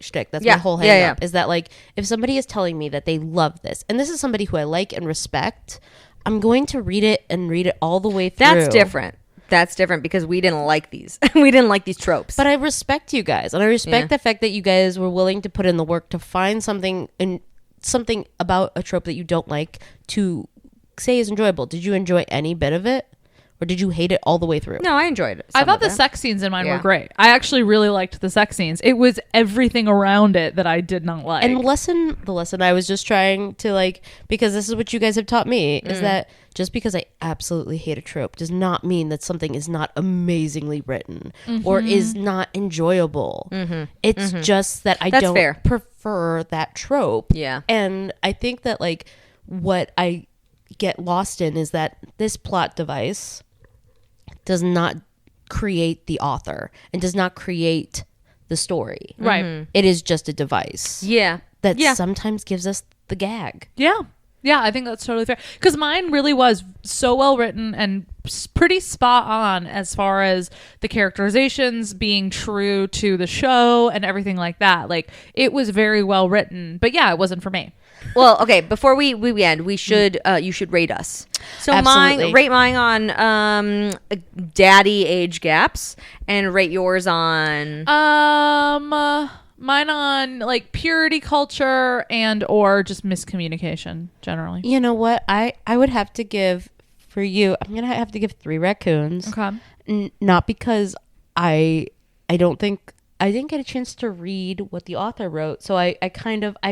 shtick. That's Yeah. my whole hang Yeah, up. Is that like if somebody is telling me that they love this, and this is somebody who I like and respect, I'm going to read it all the way through. That's different. That's different because we didn't like these. We didn't like these tropes. But I respect you guys, and I respect the fact that you guys were willing to put in the work to find something about a trope that you don't like to say is enjoyable. Did you enjoy any bit of it, or did you hate it all the way through? no, I enjoyed it. I thought the sex scenes in mine Yeah. were great. I actually really liked the sex scenes. It was everything around it that I did not like. And the lesson I was just trying to like, because this is what you guys have taught me, is that just because I absolutely hate a trope does not mean that something is not amazingly written or is not enjoyable. It's just that I That's don't fair. prefer that trope. Yeah. And I think that like what I get lost in is that this plot device does not create the author and does not create the story. Right. It is just a device Yeah. that Yeah. sometimes gives us the gag. Yeah. Yeah, I think that's totally fair. Because mine really was so well written and pretty spot on as far as the characterizations being true to the show and everything like that. Like, it was very well written. But yeah, it wasn't for me. Well, okay. Before we end, we should you should rate us. So Absolutely. rate mine on daddy age gaps, and rate yours on Mine on like purity culture and or just miscommunication generally. You know what? I would have to give, for you, I'm going to have to give 3 raccoons. Okay. Not because I didn't get a chance to read what the author wrote, so I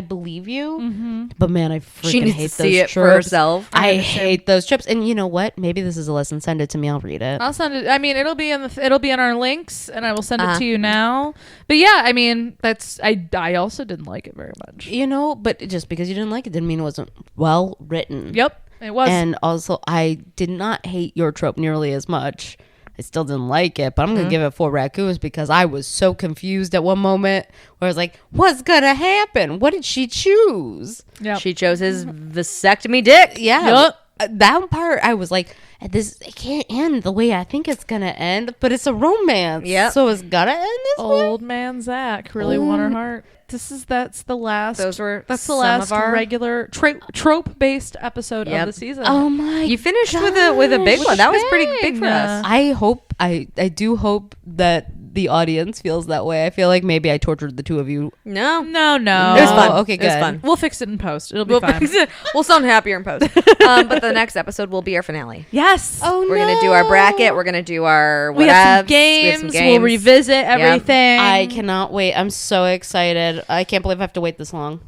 believe you, but man, I freaking She needs hate to those see it for tropes. herself. I hate those tropes, and you know what? Maybe this is a lesson. Send it to me. I'll read it. I'll send it. I mean, it'll be in our links, and I will send it to you now. But yeah, I mean, I also didn't like it very much. You know, but just because you didn't like it didn't mean it wasn't well written. Yep, it was. And also, I did not hate your trope nearly as much. I still didn't like it, but I'm going to give it 4 raccoons because I was so confused at one moment where I was like, what's going to happen? What did she choose? Yep. She chose his vasectomy dick. Yeah. That part, I was like, it can't end the way I think it's going to end, but it's a romance. Yep. So it's got to end this way. Old man Zach really won her heart. That's the last. Those were that's the some last of our- regular trope based episode Yep. of the season. Oh my You finished with a big one. That was pretty big for us. I do hope that the audience feels that way. I feel like maybe I tortured the 2 of you. No. No. It was fun. Okay, It was good. fun. We'll fix it in post. It'll be fine. We'll sound happier in post. But the next episode will be our finale. Yes. Oh, We're gonna do our bracket. We're gonna do our We have some whatevs. games. We'll revisit everything. I cannot wait. I'm so excited. I can't believe I have to wait this long.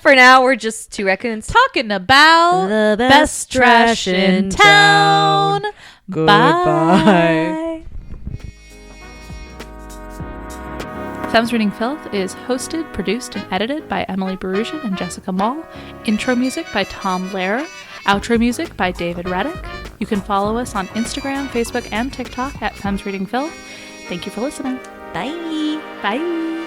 For now, we're just 2 raccoons. talking about The best trash in town. Bye. Femmes Reading Filth is hosted, produced, and edited by Emily Barusian and Jessica Mall. Intro music by Tom Lehrer. Outro music by David Reddick. You can follow us on Instagram, Facebook, and TikTok at Femmes Reading Filth. Thank you for listening. Bye. Bye.